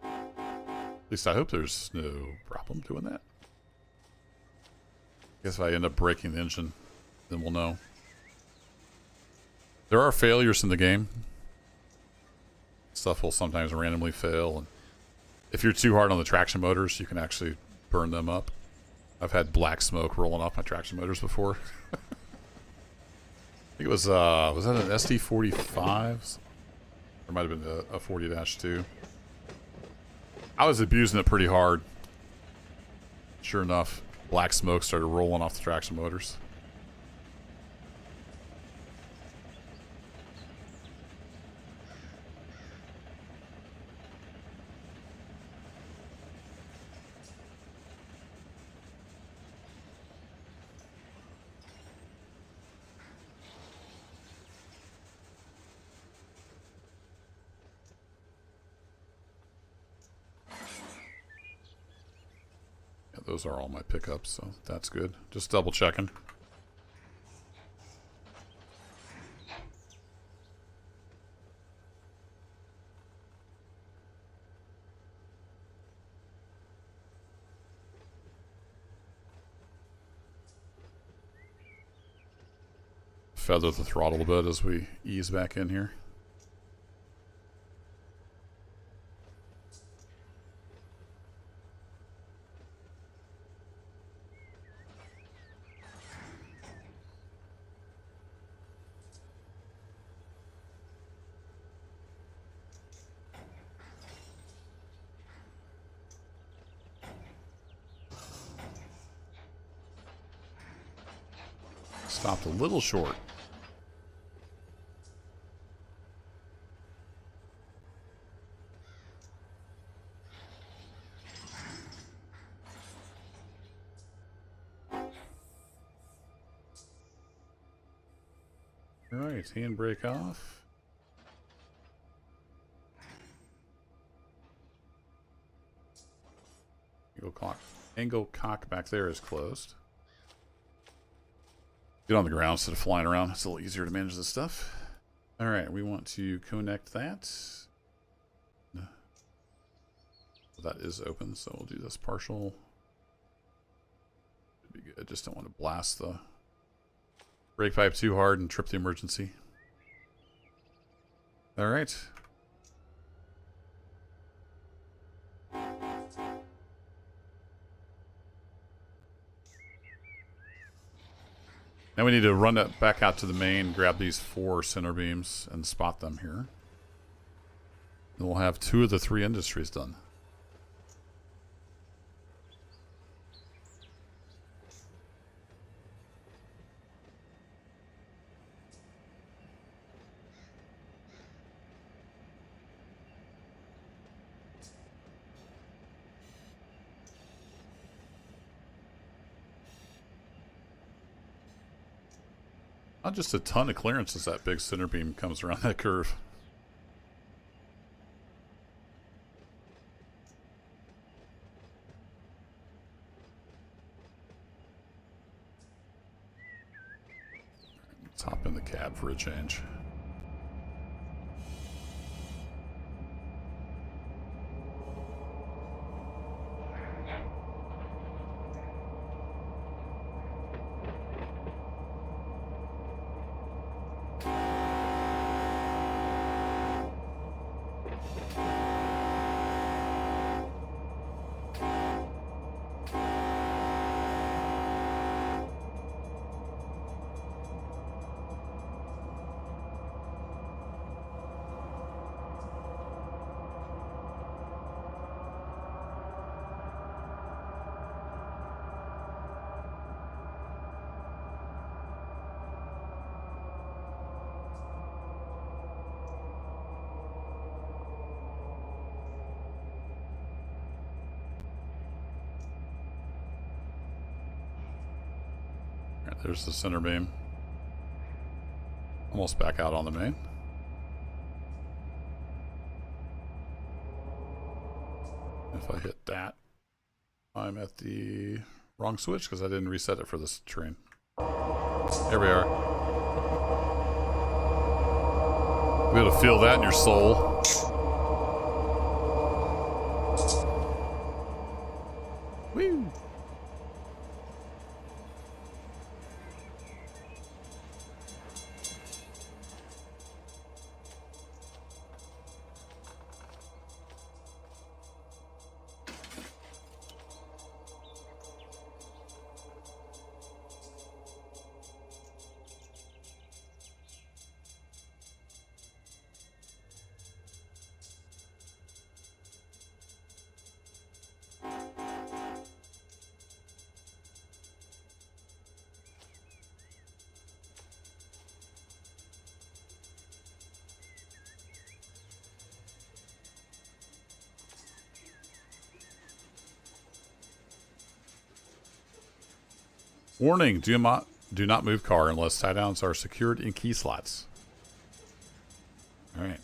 At least I hope there's no problem doing that. I guess if I end up breaking the engine, then we'll know. There are failures in the game. Stuff will sometimes randomly fail, and if you're too hard on the traction motors, you can actually burn them up. I've had black smoke rolling off my traction motors before. I think it was that an SD45? Or might have been a 40-2. I was abusing it pretty hard. Sure enough, black smoke started rolling off the traction motors. Those are all my pickups, so that's good. Just double checking. Feather the throttle a bit as we ease back in here. Stopped a little short. All right, handbrake off. Angle cock back there is closed. Get on the ground instead of flying around. It's a little easier to manage this stuff. All right, we want to connect that. That is open, so we'll do this partial. Should be good. Just don't want to blast the brake pipe too hard and trip the emergency. All right. Now we need to run that back out to the main, grab these 4 center beams, and spot them here. And we'll have 2 of the 3 industries done. Not just a ton of clearance as that big center beam comes around that curve. Let's hop in the cab for a change. There's the center beam. Almost back out on the main. If I hit that. I'm at the wrong switch because I didn't reset it for this train. There we are. You'll be able to feel that in your soul. Woo! Warning, do not move car unless tie downs are secured in key slots. All right.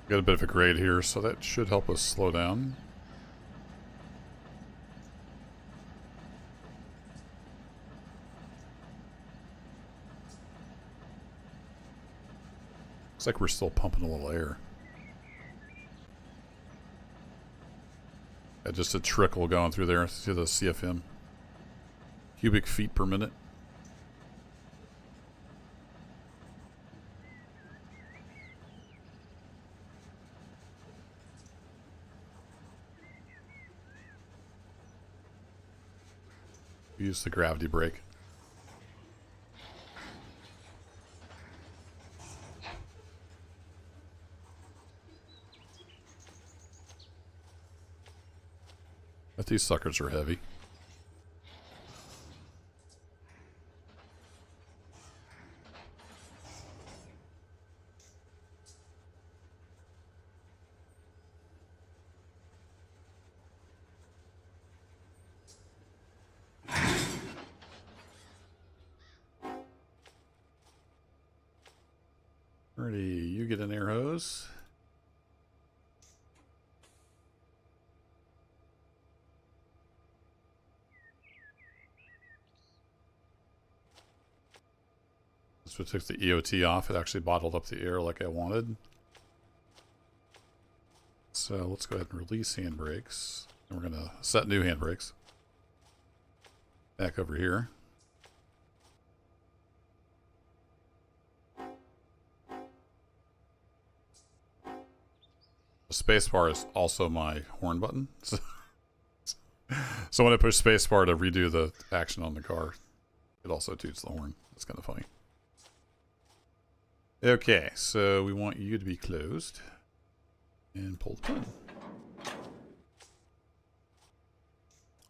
Got a bit of a grade here, so that should help us slow down. Looks like we're still pumping a little air. Got just a trickle going through there to the CFM. Cubic feet per minute. Use the gravity brake. But these suckers are heavy. Alrighty, you get an air hose. So it took the EOT off. It actually bottled up the air like I wanted. So let's go ahead and release handbrakes. And we're going to set new handbrakes. Back over here. The spacebar is also my horn button. So when I push spacebar to redo the action on the car, it also toots the horn. It's kind of funny. Okay, so we want you to be closed. And pull the pin.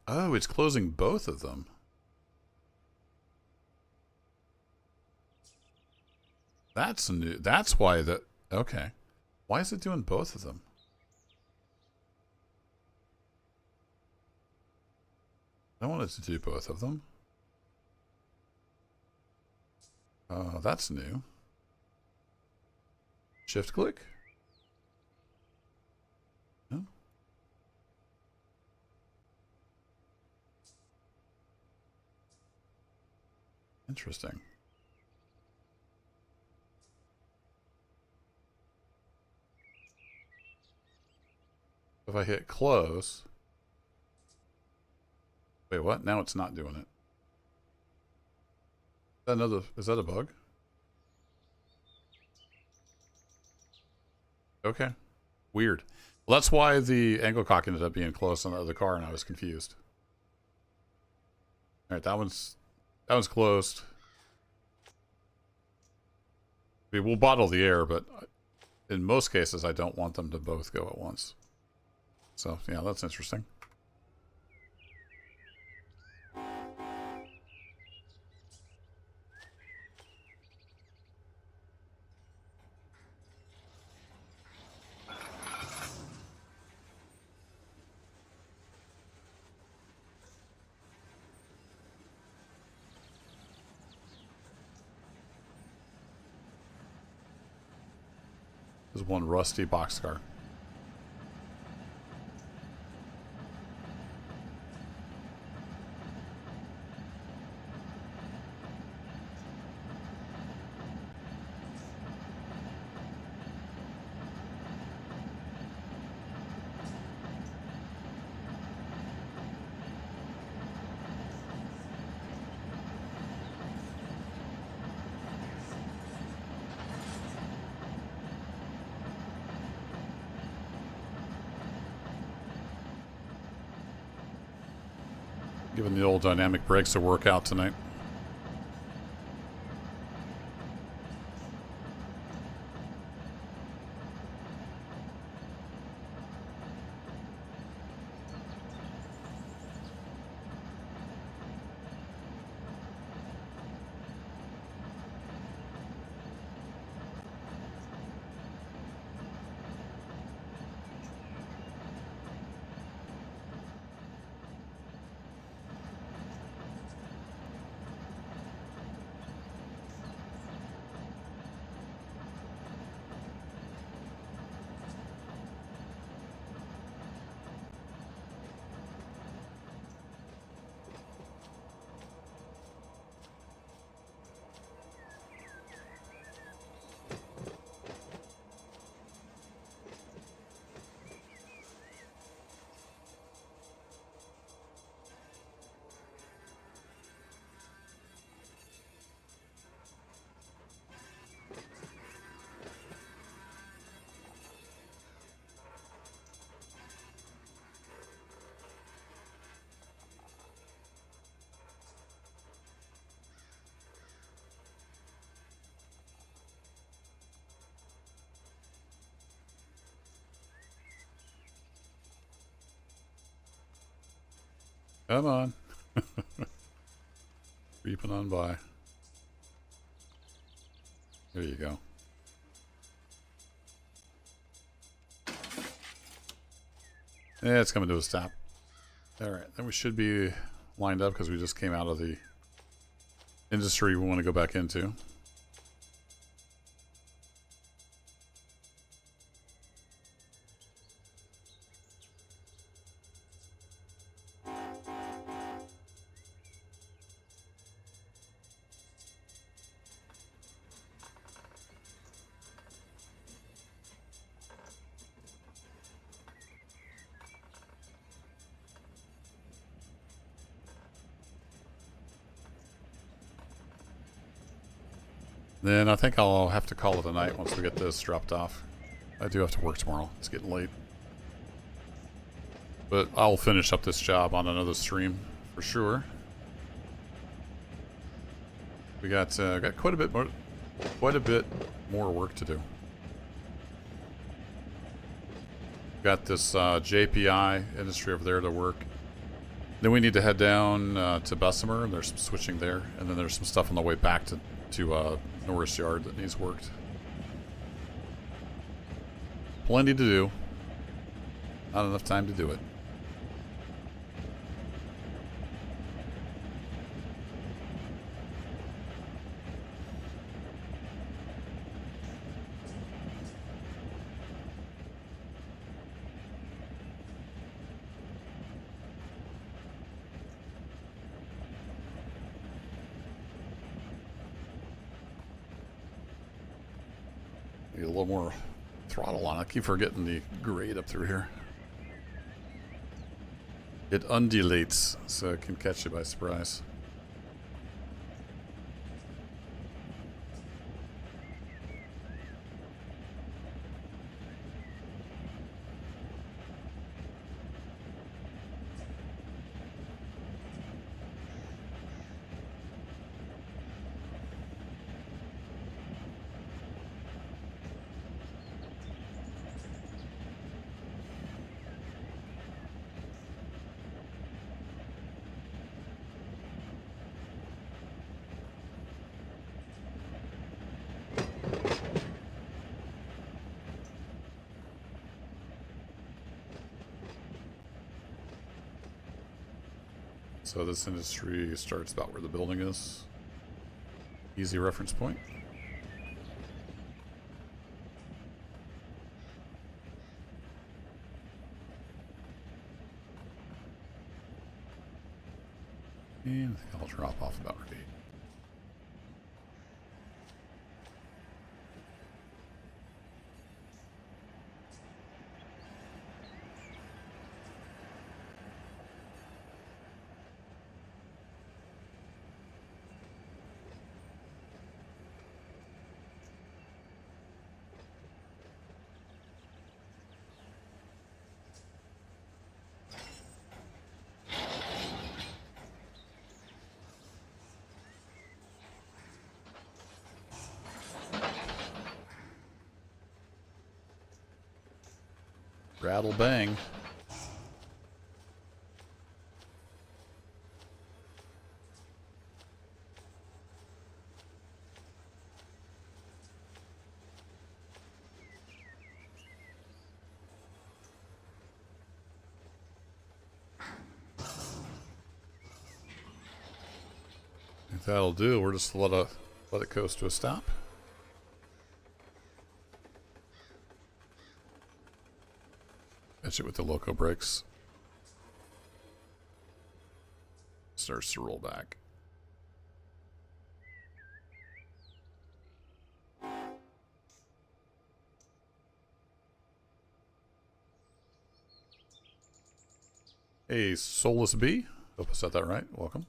Oh, it's closing both of them. That's new. That's why that... Okay. Why is it doing both of them? I wanted to do both of them. That's new. Shift click? No? Interesting. If I hit close... Wait, what? Now it's not doing it. Is that a bug? Okay. Weird. Well, that's why the angle cock ended up being close on the other car, and I was confused. All right, that one's closed. I mean, we'll bottle the air, but in most cases, I don't want them to both go at once. So, yeah, that's interesting. There's one rusty boxcar. Giving the old dynamic brakes a workout tonight. Come on. Creeping on by. There you go. Yeah, it's coming to a stop. Alright, then we should be lined up because we just came out of the industry we want to go back into. Then I think I'll have to call it a night once we get this dropped off. I do have to work tomorrow. It's getting late. But I'll finish up this job on another stream for sure. We got quite a bit more work to do. Got this JPI industry over there to work. Then we need to head down to Bessemer, and there's some switching there, and then there's some stuff on the way back to Norris Yard that needs worked. Plenty to do. Not enough time to do it. Need a little more throttle on it. I keep forgetting the grade up through here. It undulates, so it can catch you by surprise. So this industry starts about where the building is. Easy reference point. And I think I'll drop off about right. Rattle bang. If that'll do, we're just let it coast to a stop. Catch it with the loco brakes. Starts to roll back. Hey, Soulless Bee. Hope I said that right. Welcome.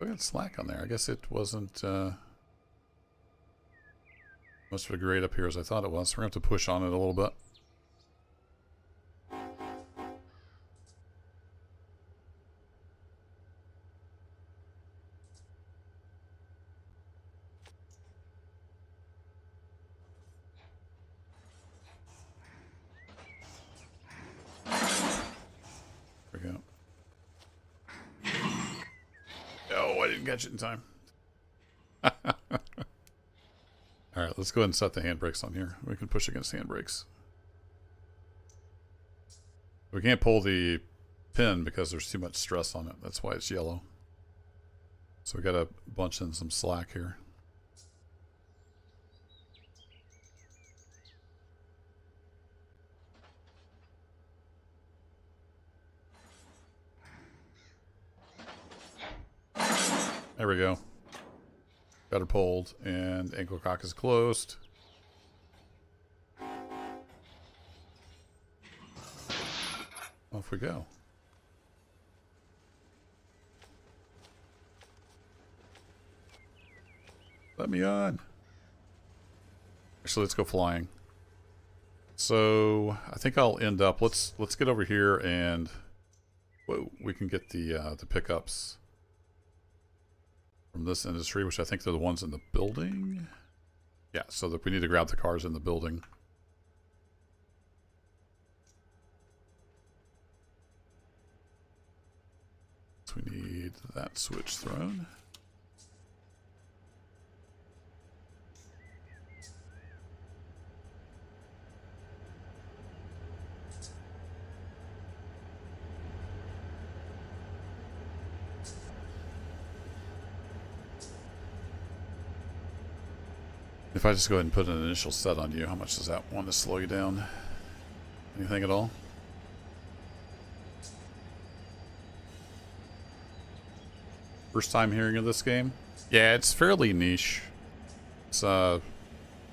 We got slack on there. I guess it wasn't much of a grade up here as I thought it was. We're going to have to push on it a little bit. There we go. Oh, I didn't catch it in time. Alright, let's go ahead and set the handbrakes on here. We can push against handbrakes. We can't pull the pin because there's too much stress on it. That's why it's yellow. So we gotta bunch in some slack here. There we go. Got her pulled, and ankle cock is closed. Off we go. Let me on. Actually, let's go flying. So I think I'll end up. Let's get over here and whoa, we can get the pickups from this industry, which I think they're the ones in the building. Yeah, so that we need to grab the cars in the building. So we need that switch thrown. If I just go ahead and put an initial set on you, how much does that want to slow you down? Anything at all? First time hearing of this game? Yeah, it's fairly niche. It's a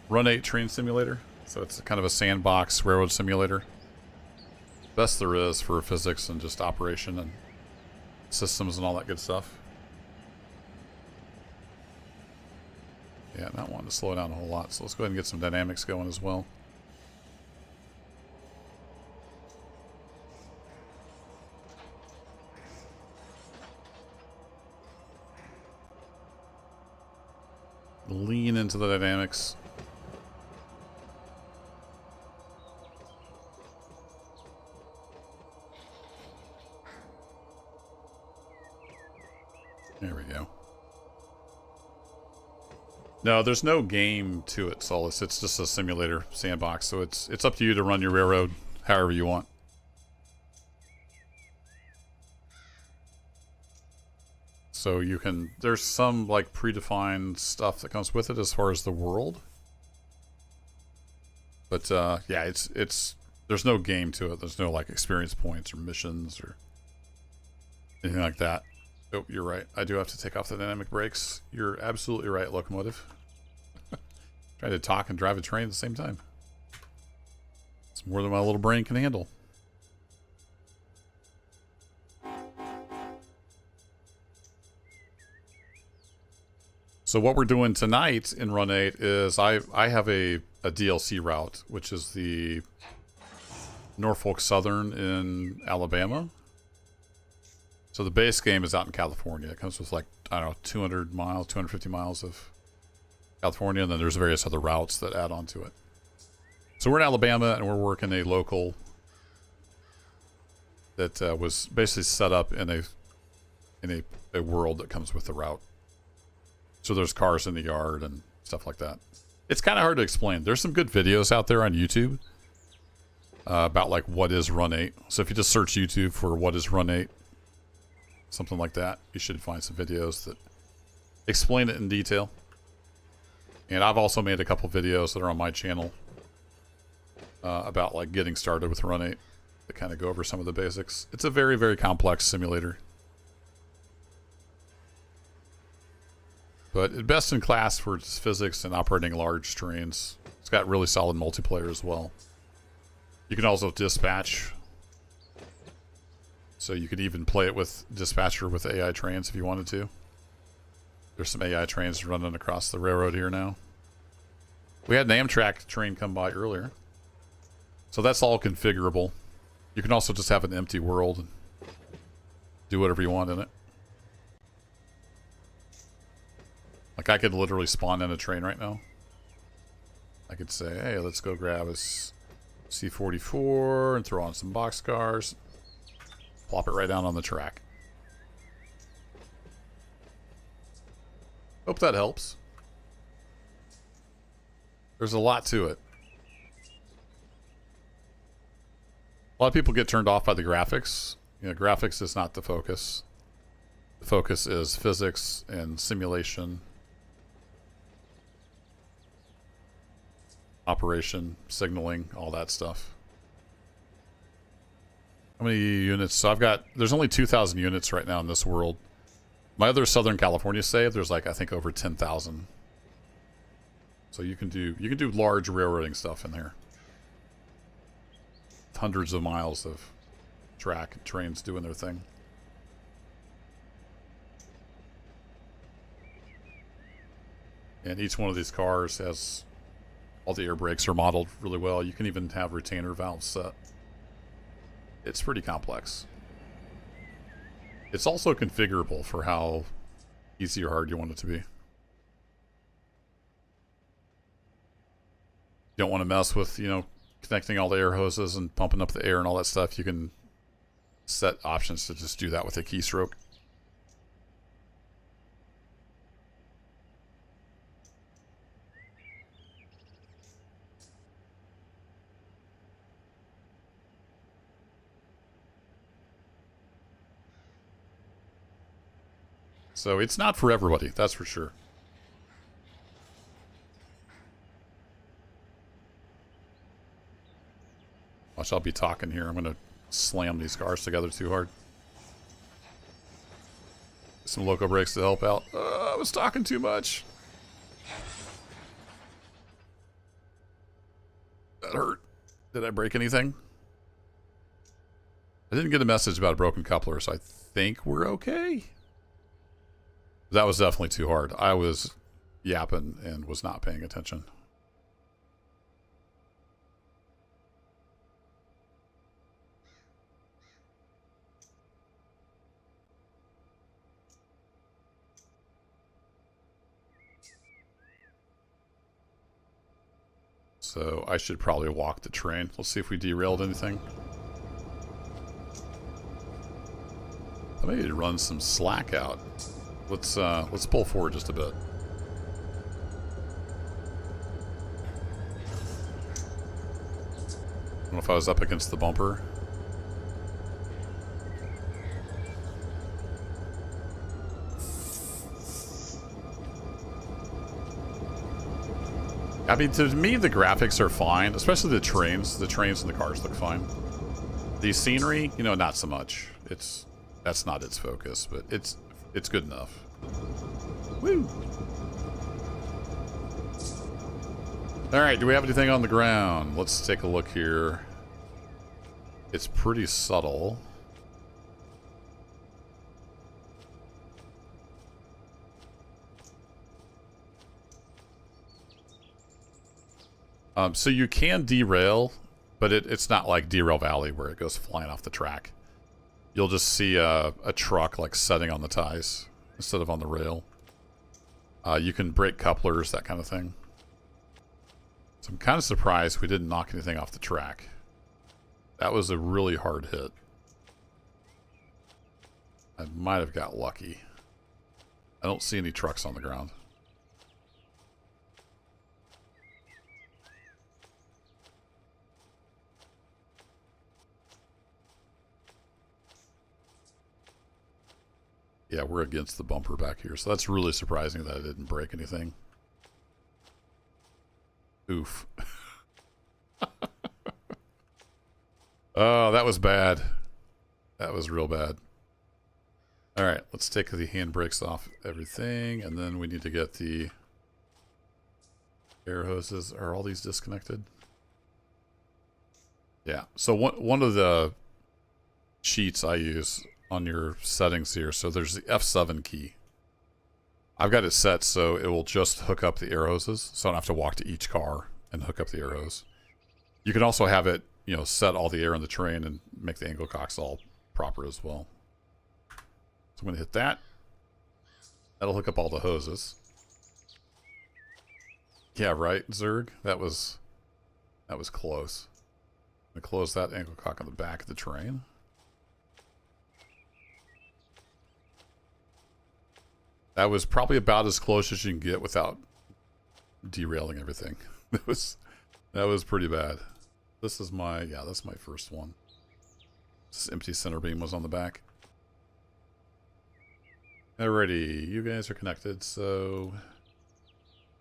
Run 8 train simulator, so it's kind of a sandbox railroad simulator. Best there is for physics and just operation and systems and all that good stuff. Yeah, not wanting to slow down a whole lot, so let's go ahead and get some dynamics going as well. Lean into the dynamics. There we go. No, there's no game to it, Solus. It's just a simulator sandbox, so it's up to you to run your railroad however you want. So you can, there's some like predefined stuff that comes with it as far as the world. But yeah, it's there's no game to it. There's no like experience points or missions or anything like that. Oh, you're right. I do have to take off the dynamic brakes. You're absolutely right, Locomotive. Trying to talk and drive a train at the same time. It's more than my little brain can handle. So what we're doing tonight in Run 8 is I have a DLC route, which is the Norfolk Southern in Alabama. So the base game is out in California. It comes with like, I don't know, 200 miles, 250 miles of California, and then there's various other routes that add on to it. So we're in Alabama, and we're working a local that was basically set up in a world that comes with the route. So there's cars in the yard and stuff like that. It's kind of hard to explain. There's some good videos out there on YouTube about like what is Run 8. So if you just search YouTube for what is Run 8, something like that, you should find some videos that explain it in detail. And I've also made a couple videos that are on my channel about like getting started with Run 8 that kind of go over some of the basics. It's a very, very complex simulator. But best in class for its physics and operating large trains. It's got really solid multiplayer as well. You can also dispatch. So you could even play it with dispatcher with AI trains if you wanted to. There's some AI trains running across the railroad here now. We had an Amtrak train come by earlier. So that's all configurable. You can also just have an empty world and do whatever you want in it. Like I could literally spawn in a train right now. I could say, hey, let's go grab a C-44 and throw on some boxcars. Plop it right down on the track. Hope that helps. There's a lot to it. A lot of people get turned off by the graphics. You know, graphics is not the focus. The focus is physics and simulation. Operation, signaling, all that stuff. How many units? So I've got, there's only 2,000 units right now in this world. My other Southern California save, there's like, I think over 10,000. So you can do large railroading stuff in there. Hundreds of miles of track and trains doing their thing. And each one of these cars has, all the air brakes are modeled really well. You can even have retainer valves set. It's pretty complex. It's also configurable for how easy or hard you want it to be. You don't want to mess with, you know, connecting all the air hoses and pumping up the air and all that stuff. You can set options to just do that with a keystroke. So it's not for everybody, that's for sure. Watch, I'll be talking here. I'm going to slam these cars together too hard. Some loco brakes to help out. I was talking too much. That hurt. Did I break anything? I didn't get a message about a broken coupler, so I think we're okay. That was definitely too hard. I was yapping and was not paying attention. So I should probably walk the train. Let's see if we derailed anything. I may need to run some slack out. Let's pull forward just a bit. I don't know if I was up against the bumper. I mean, to me, the graphics are fine, especially the trains. The trains and the cars look fine. The scenery, you know, not so much. That's not its focus, but it's good enough. Woo! All right, do we have anything on the ground? Let's take a look here. It's pretty subtle. So you can derail, but it's not like Derail Valley where it goes flying off the track. You'll just see a truck like setting on the ties instead of on the rail. You can break couplers, that kind of thing. So I'm kind of surprised we didn't knock anything off the track. That was a really hard hit. I might have got lucky. I don't see any trucks on the ground. Yeah, we're against the bumper back here, so that's really surprising that I didn't break anything. Oof. Oh, that was bad. That was real bad. All right, let's take the handbrakes off everything, and then we need to get the air hoses. Are all these disconnected? Yeah, so one of the cheats I use on your settings here, so there's the F7 key. I've got it set so it will just hook up the air hoses, so I don't have to walk to each car and hook up the air hose. You can also have it, you know, set all the air in the train and make the angle cocks all proper as well. So I'm going to hit that. That'll hook up all the hoses. Yeah, right, Zerg? That was close. I'm going to close that angle cock on the back of the train. That was probably about as close as you can get without derailing everything. That was pretty bad. This is my, yeah, that's my first one. This empty center beam was on the back. Alrighty, you guys are connected, so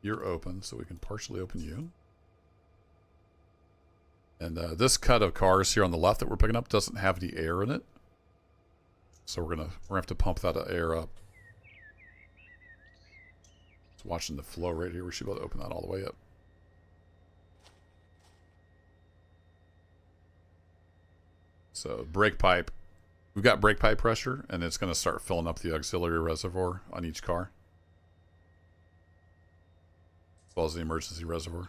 you're open, so we can partially open you. And this cut of cars here on the left that we're picking up doesn't have any air in it. So we're gonna have to pump that air up. Just watching the flow right here. We should be able to open that all the way up. So brake pipe. We've got brake pipe pressure, and it's going to start filling up the auxiliary reservoir on each car, as well as the emergency reservoir.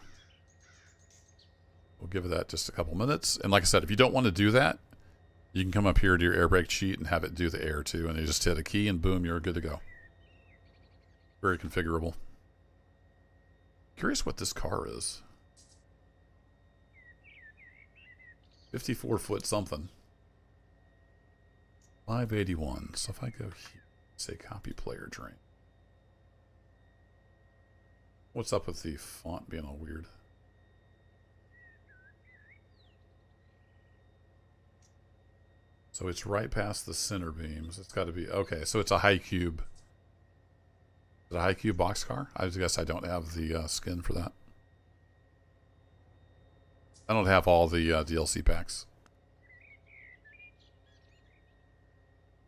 We'll give it that just a couple minutes. And like I said, if you don't want to do that, you can come up here to your air brake sheet and have it do the air too, and you just hit a key and boom, you're good to go. Very configurable. Curious what this car is. 54 foot something. 581. So if I go here, say copy player drain. What's up with the font being all weird? So it's right past the center beams. It's got to be, okay, so it's a high cube. Is it a high cube boxcar? I guess I don't have the skin for that. I don't have all the DLC packs.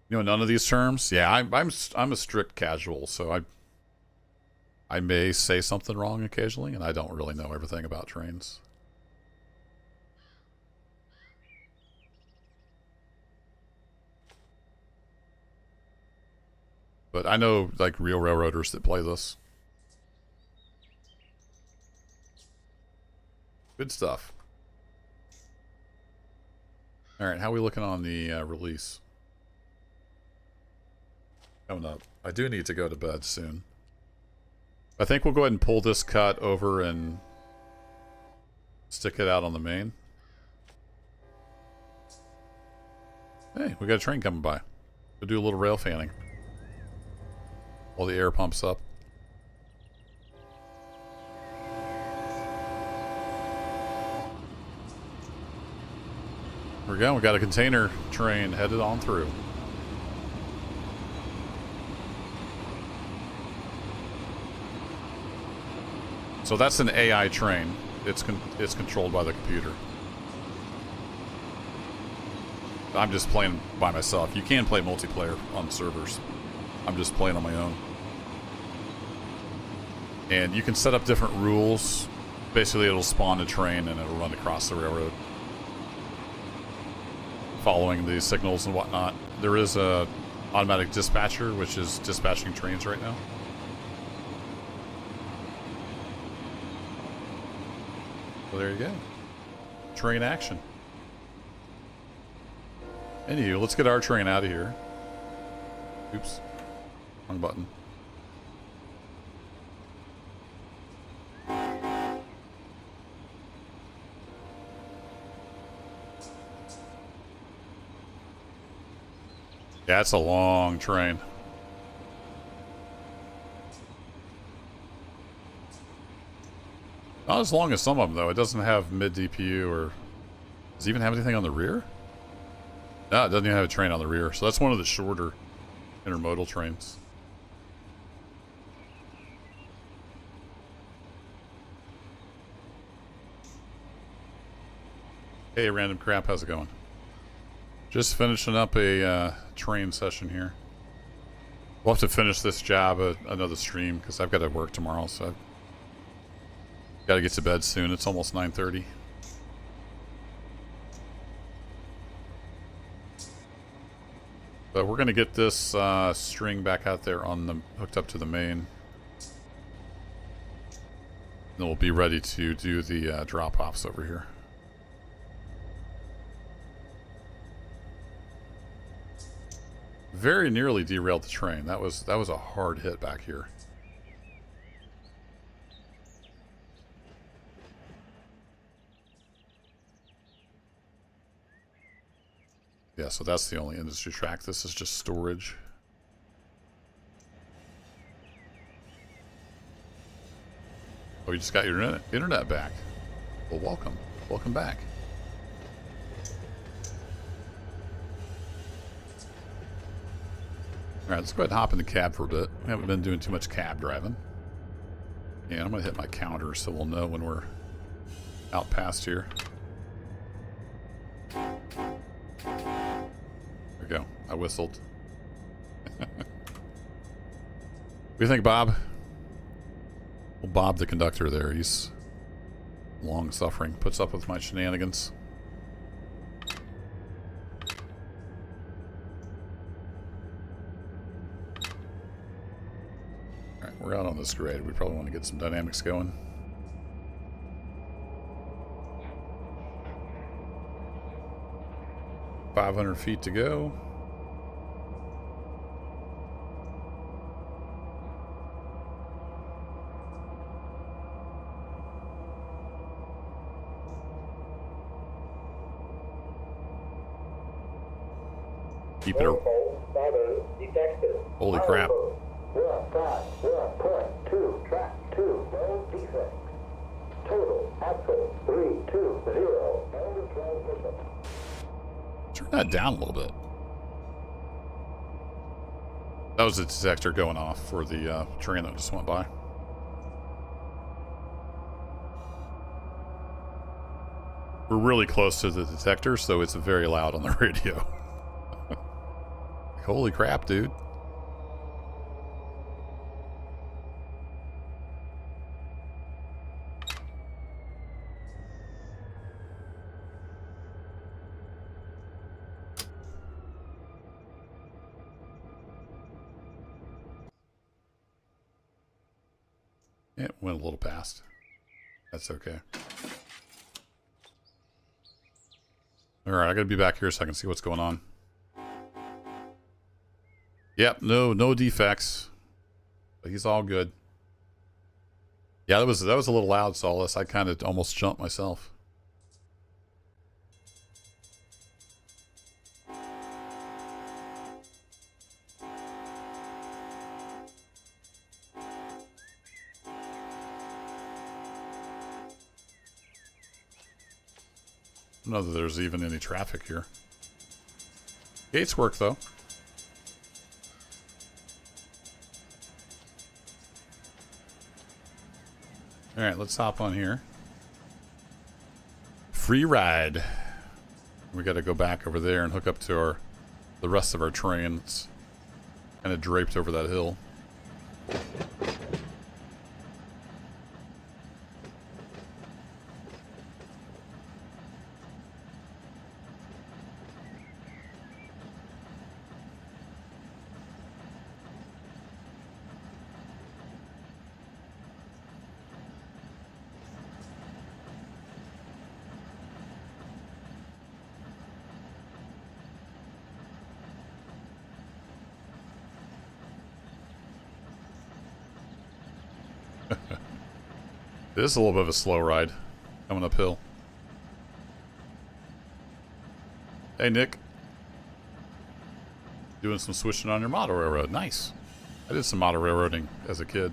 You know, none of these terms. Yeah, I'm a strict casual, so I may say something wrong occasionally, and I don't really know everything about trains. But I know like real railroaders that play this. Good stuff. All right, how are we looking on the release? Coming up. I do need to go to bed soon. I think we'll go ahead and pull this cut over and stick it out on the main. Hey, we got a train coming by. We'll do a little rail fanning while the air pumps up. Here we go. We got a container train headed on through. So that's an AI train. It's controlled by the computer. I'm just playing by myself. You can play multiplayer on servers. I'm just playing on my own. And you can set up different rules. Basically, it'll spawn a train and it'll run across the railroad, following the signals and whatnot. There is a automatic dispatcher, which is dispatching trains right now. So there you go. Train action. Anywho, let's get our train out of here. Oops. Wrong button. Yeah, it's a long train. Not as long as some of them, though. It doesn't have mid DPU or... Does it even have anything on the rear? No, it doesn't even have a train on the rear. So that's one of the shorter intermodal trains. Hey, Random Crap, how's it going? Just finishing up a train session here. We'll have to finish this job at another stream because I've got to work tomorrow, so I've got to get to bed soon. It's almost 9:30. But we're going to get this string back out there on the hooked up to the main. Then we'll be ready to do the drop-offs over here. Very nearly derailed the train. That was a hard hit back here. Yeah, so that's the only industry track. This is just storage. Oh, you just got your internet back. Well, welcome. Welcome back. Alright, let's go ahead and hop in the cab for a bit. We haven't been doing too much cab driving. And I'm going to hit my counter so we'll know when we're out past here. There we go. I whistled. What do you think, Bob? Well, Bob, the conductor there, he's long suffering, puts up with my shenanigans. We're out on this grade. We probably want to get some dynamics going. $500 feet to go. Keep it. Holy crap. 1.2, track 2, no defects. Total, axle, 320, no transmission. Turn that down a little bit. That was the detector going off for the train that just went by. We're really close to the detector, so it's very loud on the radio. Holy crap, dude. It went a little past. That's okay. Alright, I gotta be back here so I can see what's going on. Yep, no defects. But he's all good. Yeah, that was a little loud, Solace. I kind of almost jumped myself. I don't know that there's even any traffic here. Gates work, though. All right, let's hop on here. Free ride. We got to go back over there and hook up to the rest of our train. It's kind of draped over that hill. This is a little bit of a slow ride coming uphill. Hey, Nick. Doing some switching on your model railroad. Nice. I did some model railroading as a kid.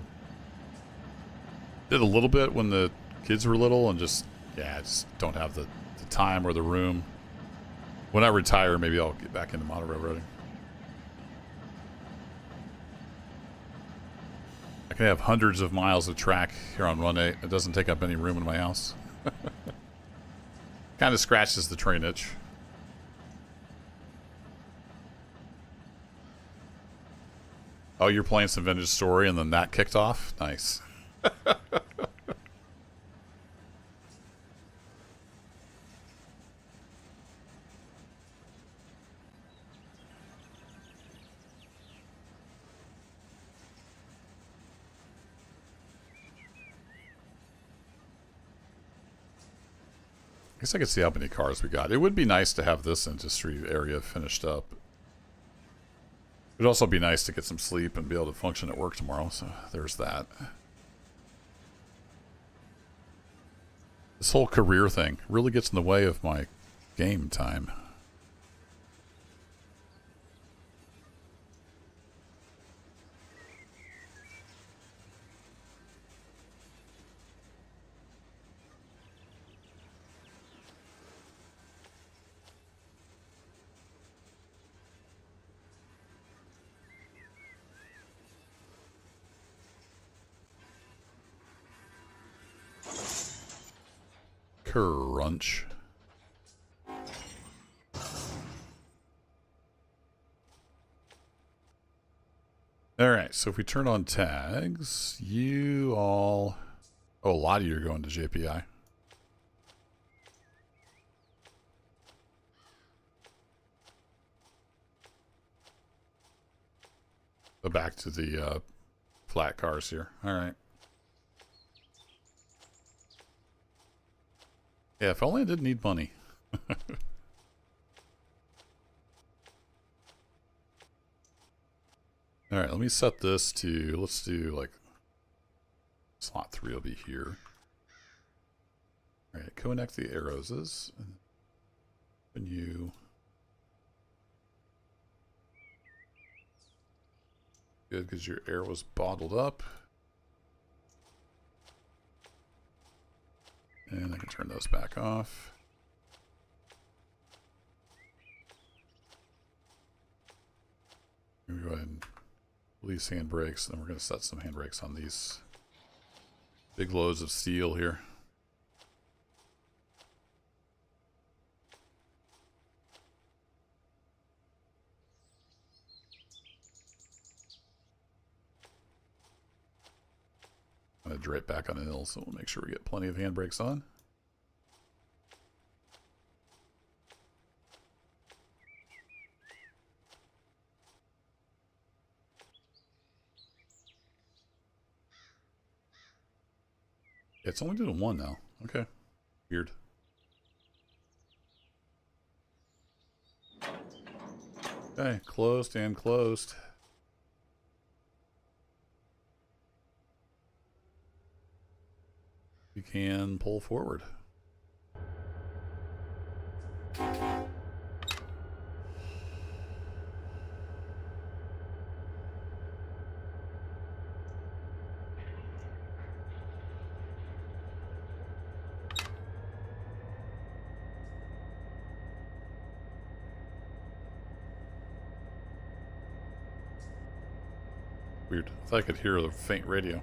Did a little bit when the kids were little and just, yeah, I just don't have the time or the room. When I retire, maybe I'll get back into model railroading. I can have hundreds of miles of track here on Run 8. It doesn't take up any room in my house. Kind of scratches the train itch. Oh, you're playing some Vintage Story and then that kicked off? Nice. I guess I could see how many cars we got. It would be nice to have this industry area finished up. It would also be nice to get some sleep and be able to function at work tomorrow, so there's that. This whole career thing really gets in the way of my game time. Crunch. Alright, so if we turn on tags, you all... Oh, a lot of you are going to JPI. So back to the flat cars here. Alright. Yeah, if only I didn't need money. Alright, let me set this to, let's do like, slot 3 will be here. Alright, connect the arrows. And you... Good, because your air was bottled up. And I can turn those back off. We'll go ahead and release handbrakes, and then we're going to set some handbrakes on these big loads of steel here. I'm going to drape back on the hill, so we'll make sure we get plenty of handbrakes on. It's only doing one now. Okay. Weird. Okay, closed and closed. You can pull forward. Weird. I thought I could hear the faint radio.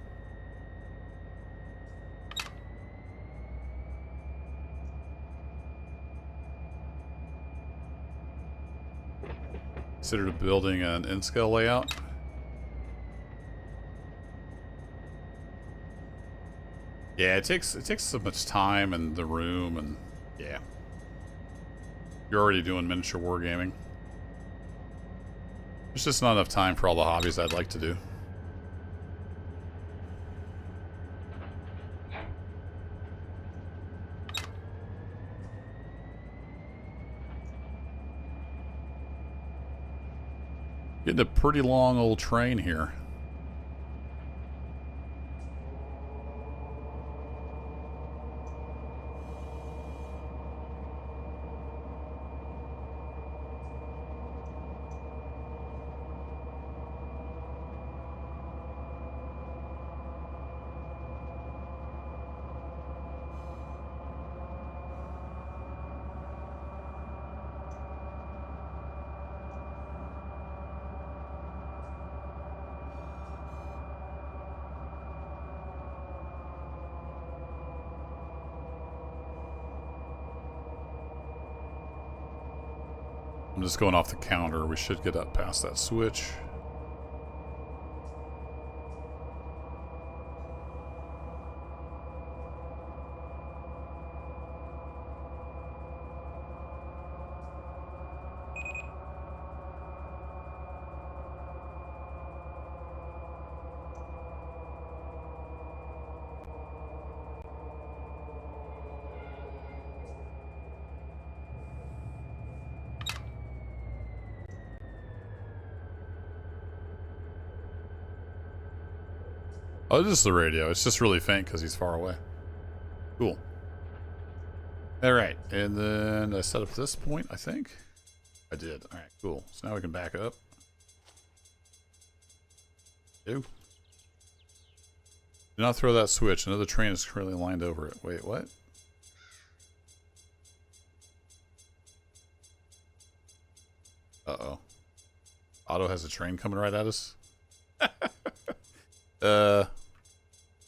Considered building an N-scale layout. Yeah, it takes so much time and the room, and yeah. You're already doing miniature wargaming. There's just not enough time for all the hobbies I'd like to do. Getting a pretty long old train here. I'm just going off the counter. We should get up past that switch. Oh, this is the radio. It's just really faint because he's far away. Cool. Alright, and then I set up this point, I think. I did. Alright, cool. So now we can back up. Ew. Do not throw that switch. Another train is currently lined over it. Wait, what? Uh-oh. Otto has a train coming right at us?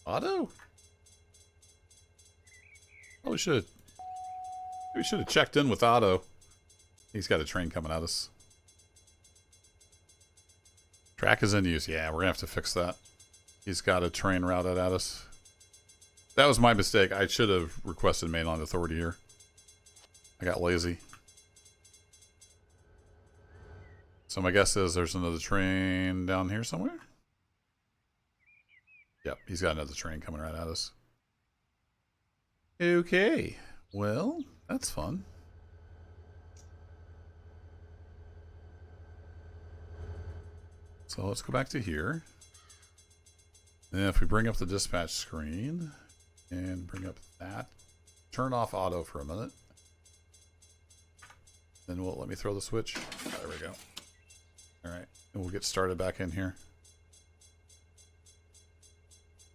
Otto? Probably should. We should have checked in with Otto. He's got a train coming at us. Track is in use. Yeah, we're gonna have to fix that. He's got a train routed at us. That was my mistake. I should have requested mainline authority here. I got lazy. So my guess is there's another train down here somewhere. Yep, he's got another train coming right at us. Okay, well, that's fun. So let's go back to here. And if we bring up the dispatch screen and bring up that, turn off auto for a minute. Then will it let me throw the switch? Oh, there we go. All right, and we'll get started back in here.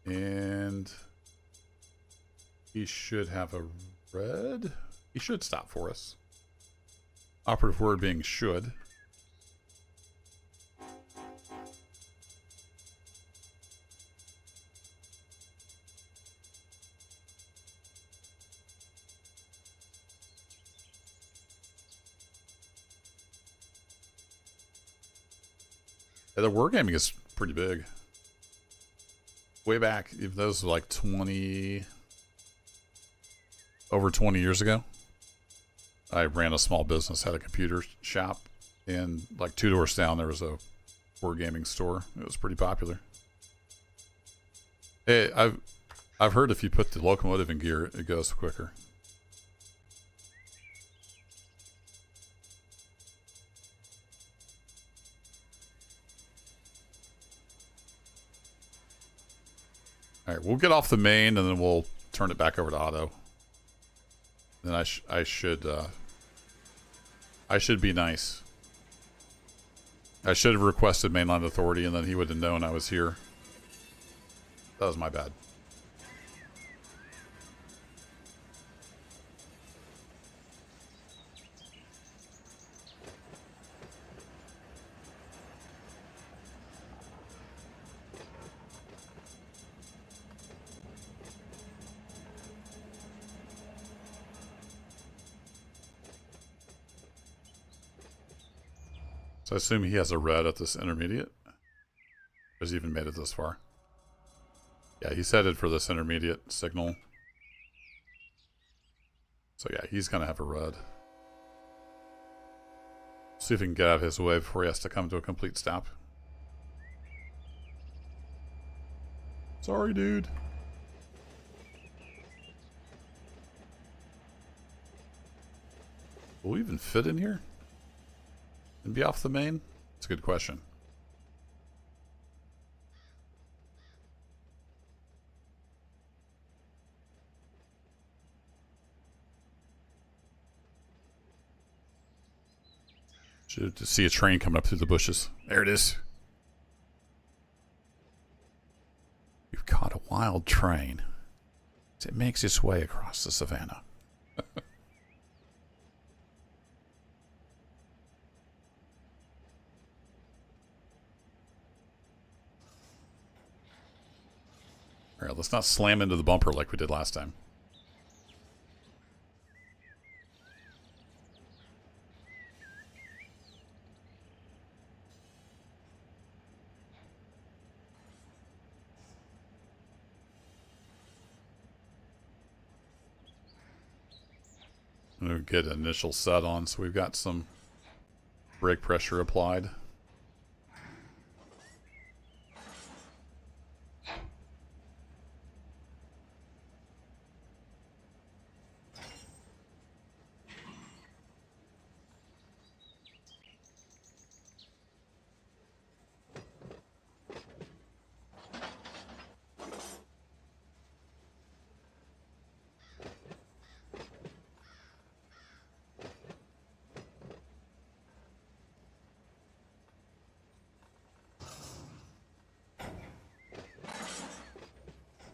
And he should have a red. He should stop for us. Operative word being should. Yeah, the wargaming is pretty big. Way back, even those were like over 20 years ago. I ran a small business, had a computer shop, and like 2 doors down there was a wargaming store. It was pretty popular. Hey, I've heard if you put the locomotive in gear, it goes quicker. All right, we'll get off the main and then we'll turn it back over to auto. Then I should be nice. I should have requested mainline authority and then he would have known I was here. That was my bad. So I assume he has a red at this intermediate. Has he even made it this far? Yeah, he's headed for this intermediate signal. So yeah, he's going to have a red. See if we can get out of his way before he has to come to a complete stop. Sorry, dude. Will we even fit in here? And be off the main? That's a good question. Should see a train coming up through the bushes. There it is. We've caught a wild train. It makes its way across the savannah. All right, let's not slam into the bumper like we did last time. I'm going to get an initial set on, so we've got some brake pressure applied.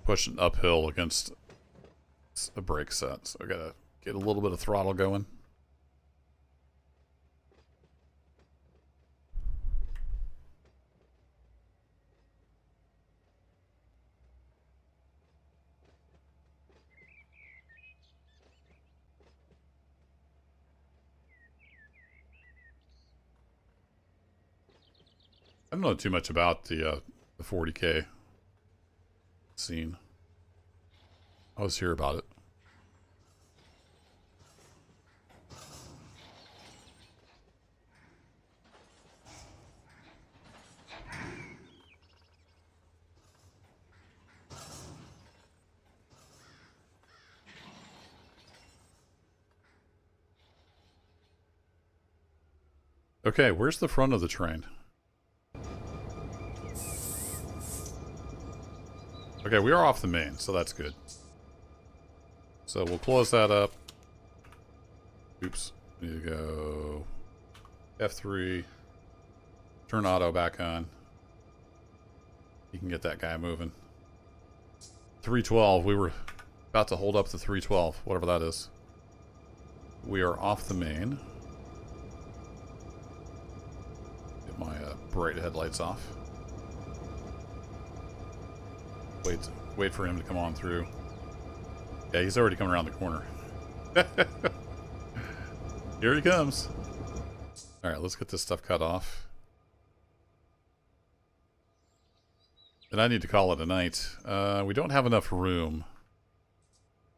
Pushing uphill against a brake set, so I gotta get a little bit of throttle going. I don't know too much about the 40K scene. I always hear about it. Okay, where's the front of the train? Okay, we are off the main, so that's good. So we'll close that up. Oops. Need to go F3. Turn auto back on. You can get that guy moving. 312. We were about to hold up the 312, whatever that is. We are off the main. Get my bright headlights off. Wait for him to come on through. Yeah, he's already coming around the corner. Here he comes. Alright, let's get this stuff cut off. And I need to call it a night. We don't have enough room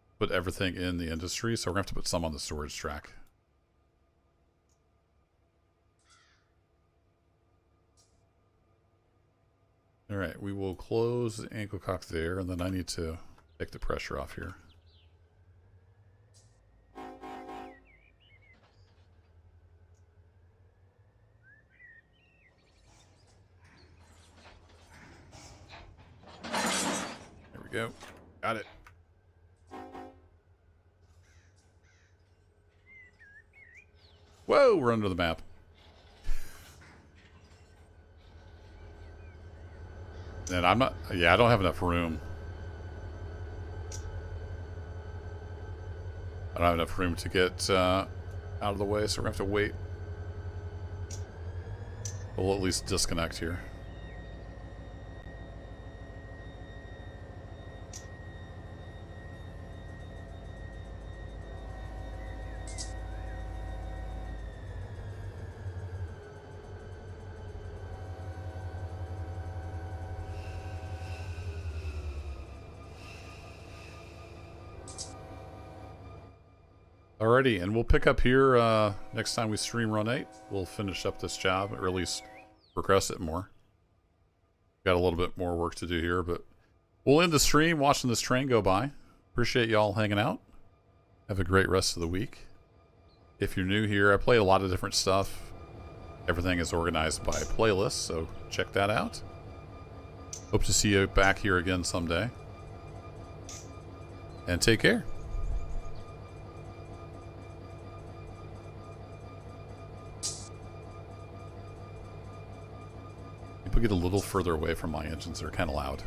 to put everything in the industry, so we're going to have to put some on the storage track. Alright, we will close the ankle cock there, and then I need to take the pressure off here. There we go. Got it. Whoa, we're under the map. And I'm not, yeah, I don't have enough room. I don't have enough room to get out of the way, so we're going to have to wait. We'll at least disconnect here. Alrighty, and we'll pick up here next time we stream Run 8. We'll finish up this job, or at least progress it more. Got a little bit more work to do here, but we'll end the stream watching this train go by. Appreciate y'all hanging out. Have a great rest of the week. If you're new here, I play a lot of different stuff. Everything is organized by playlist, so check that out. Hope to see you back here again someday. And take care. People get a little further away from my engines. They're kind of loud.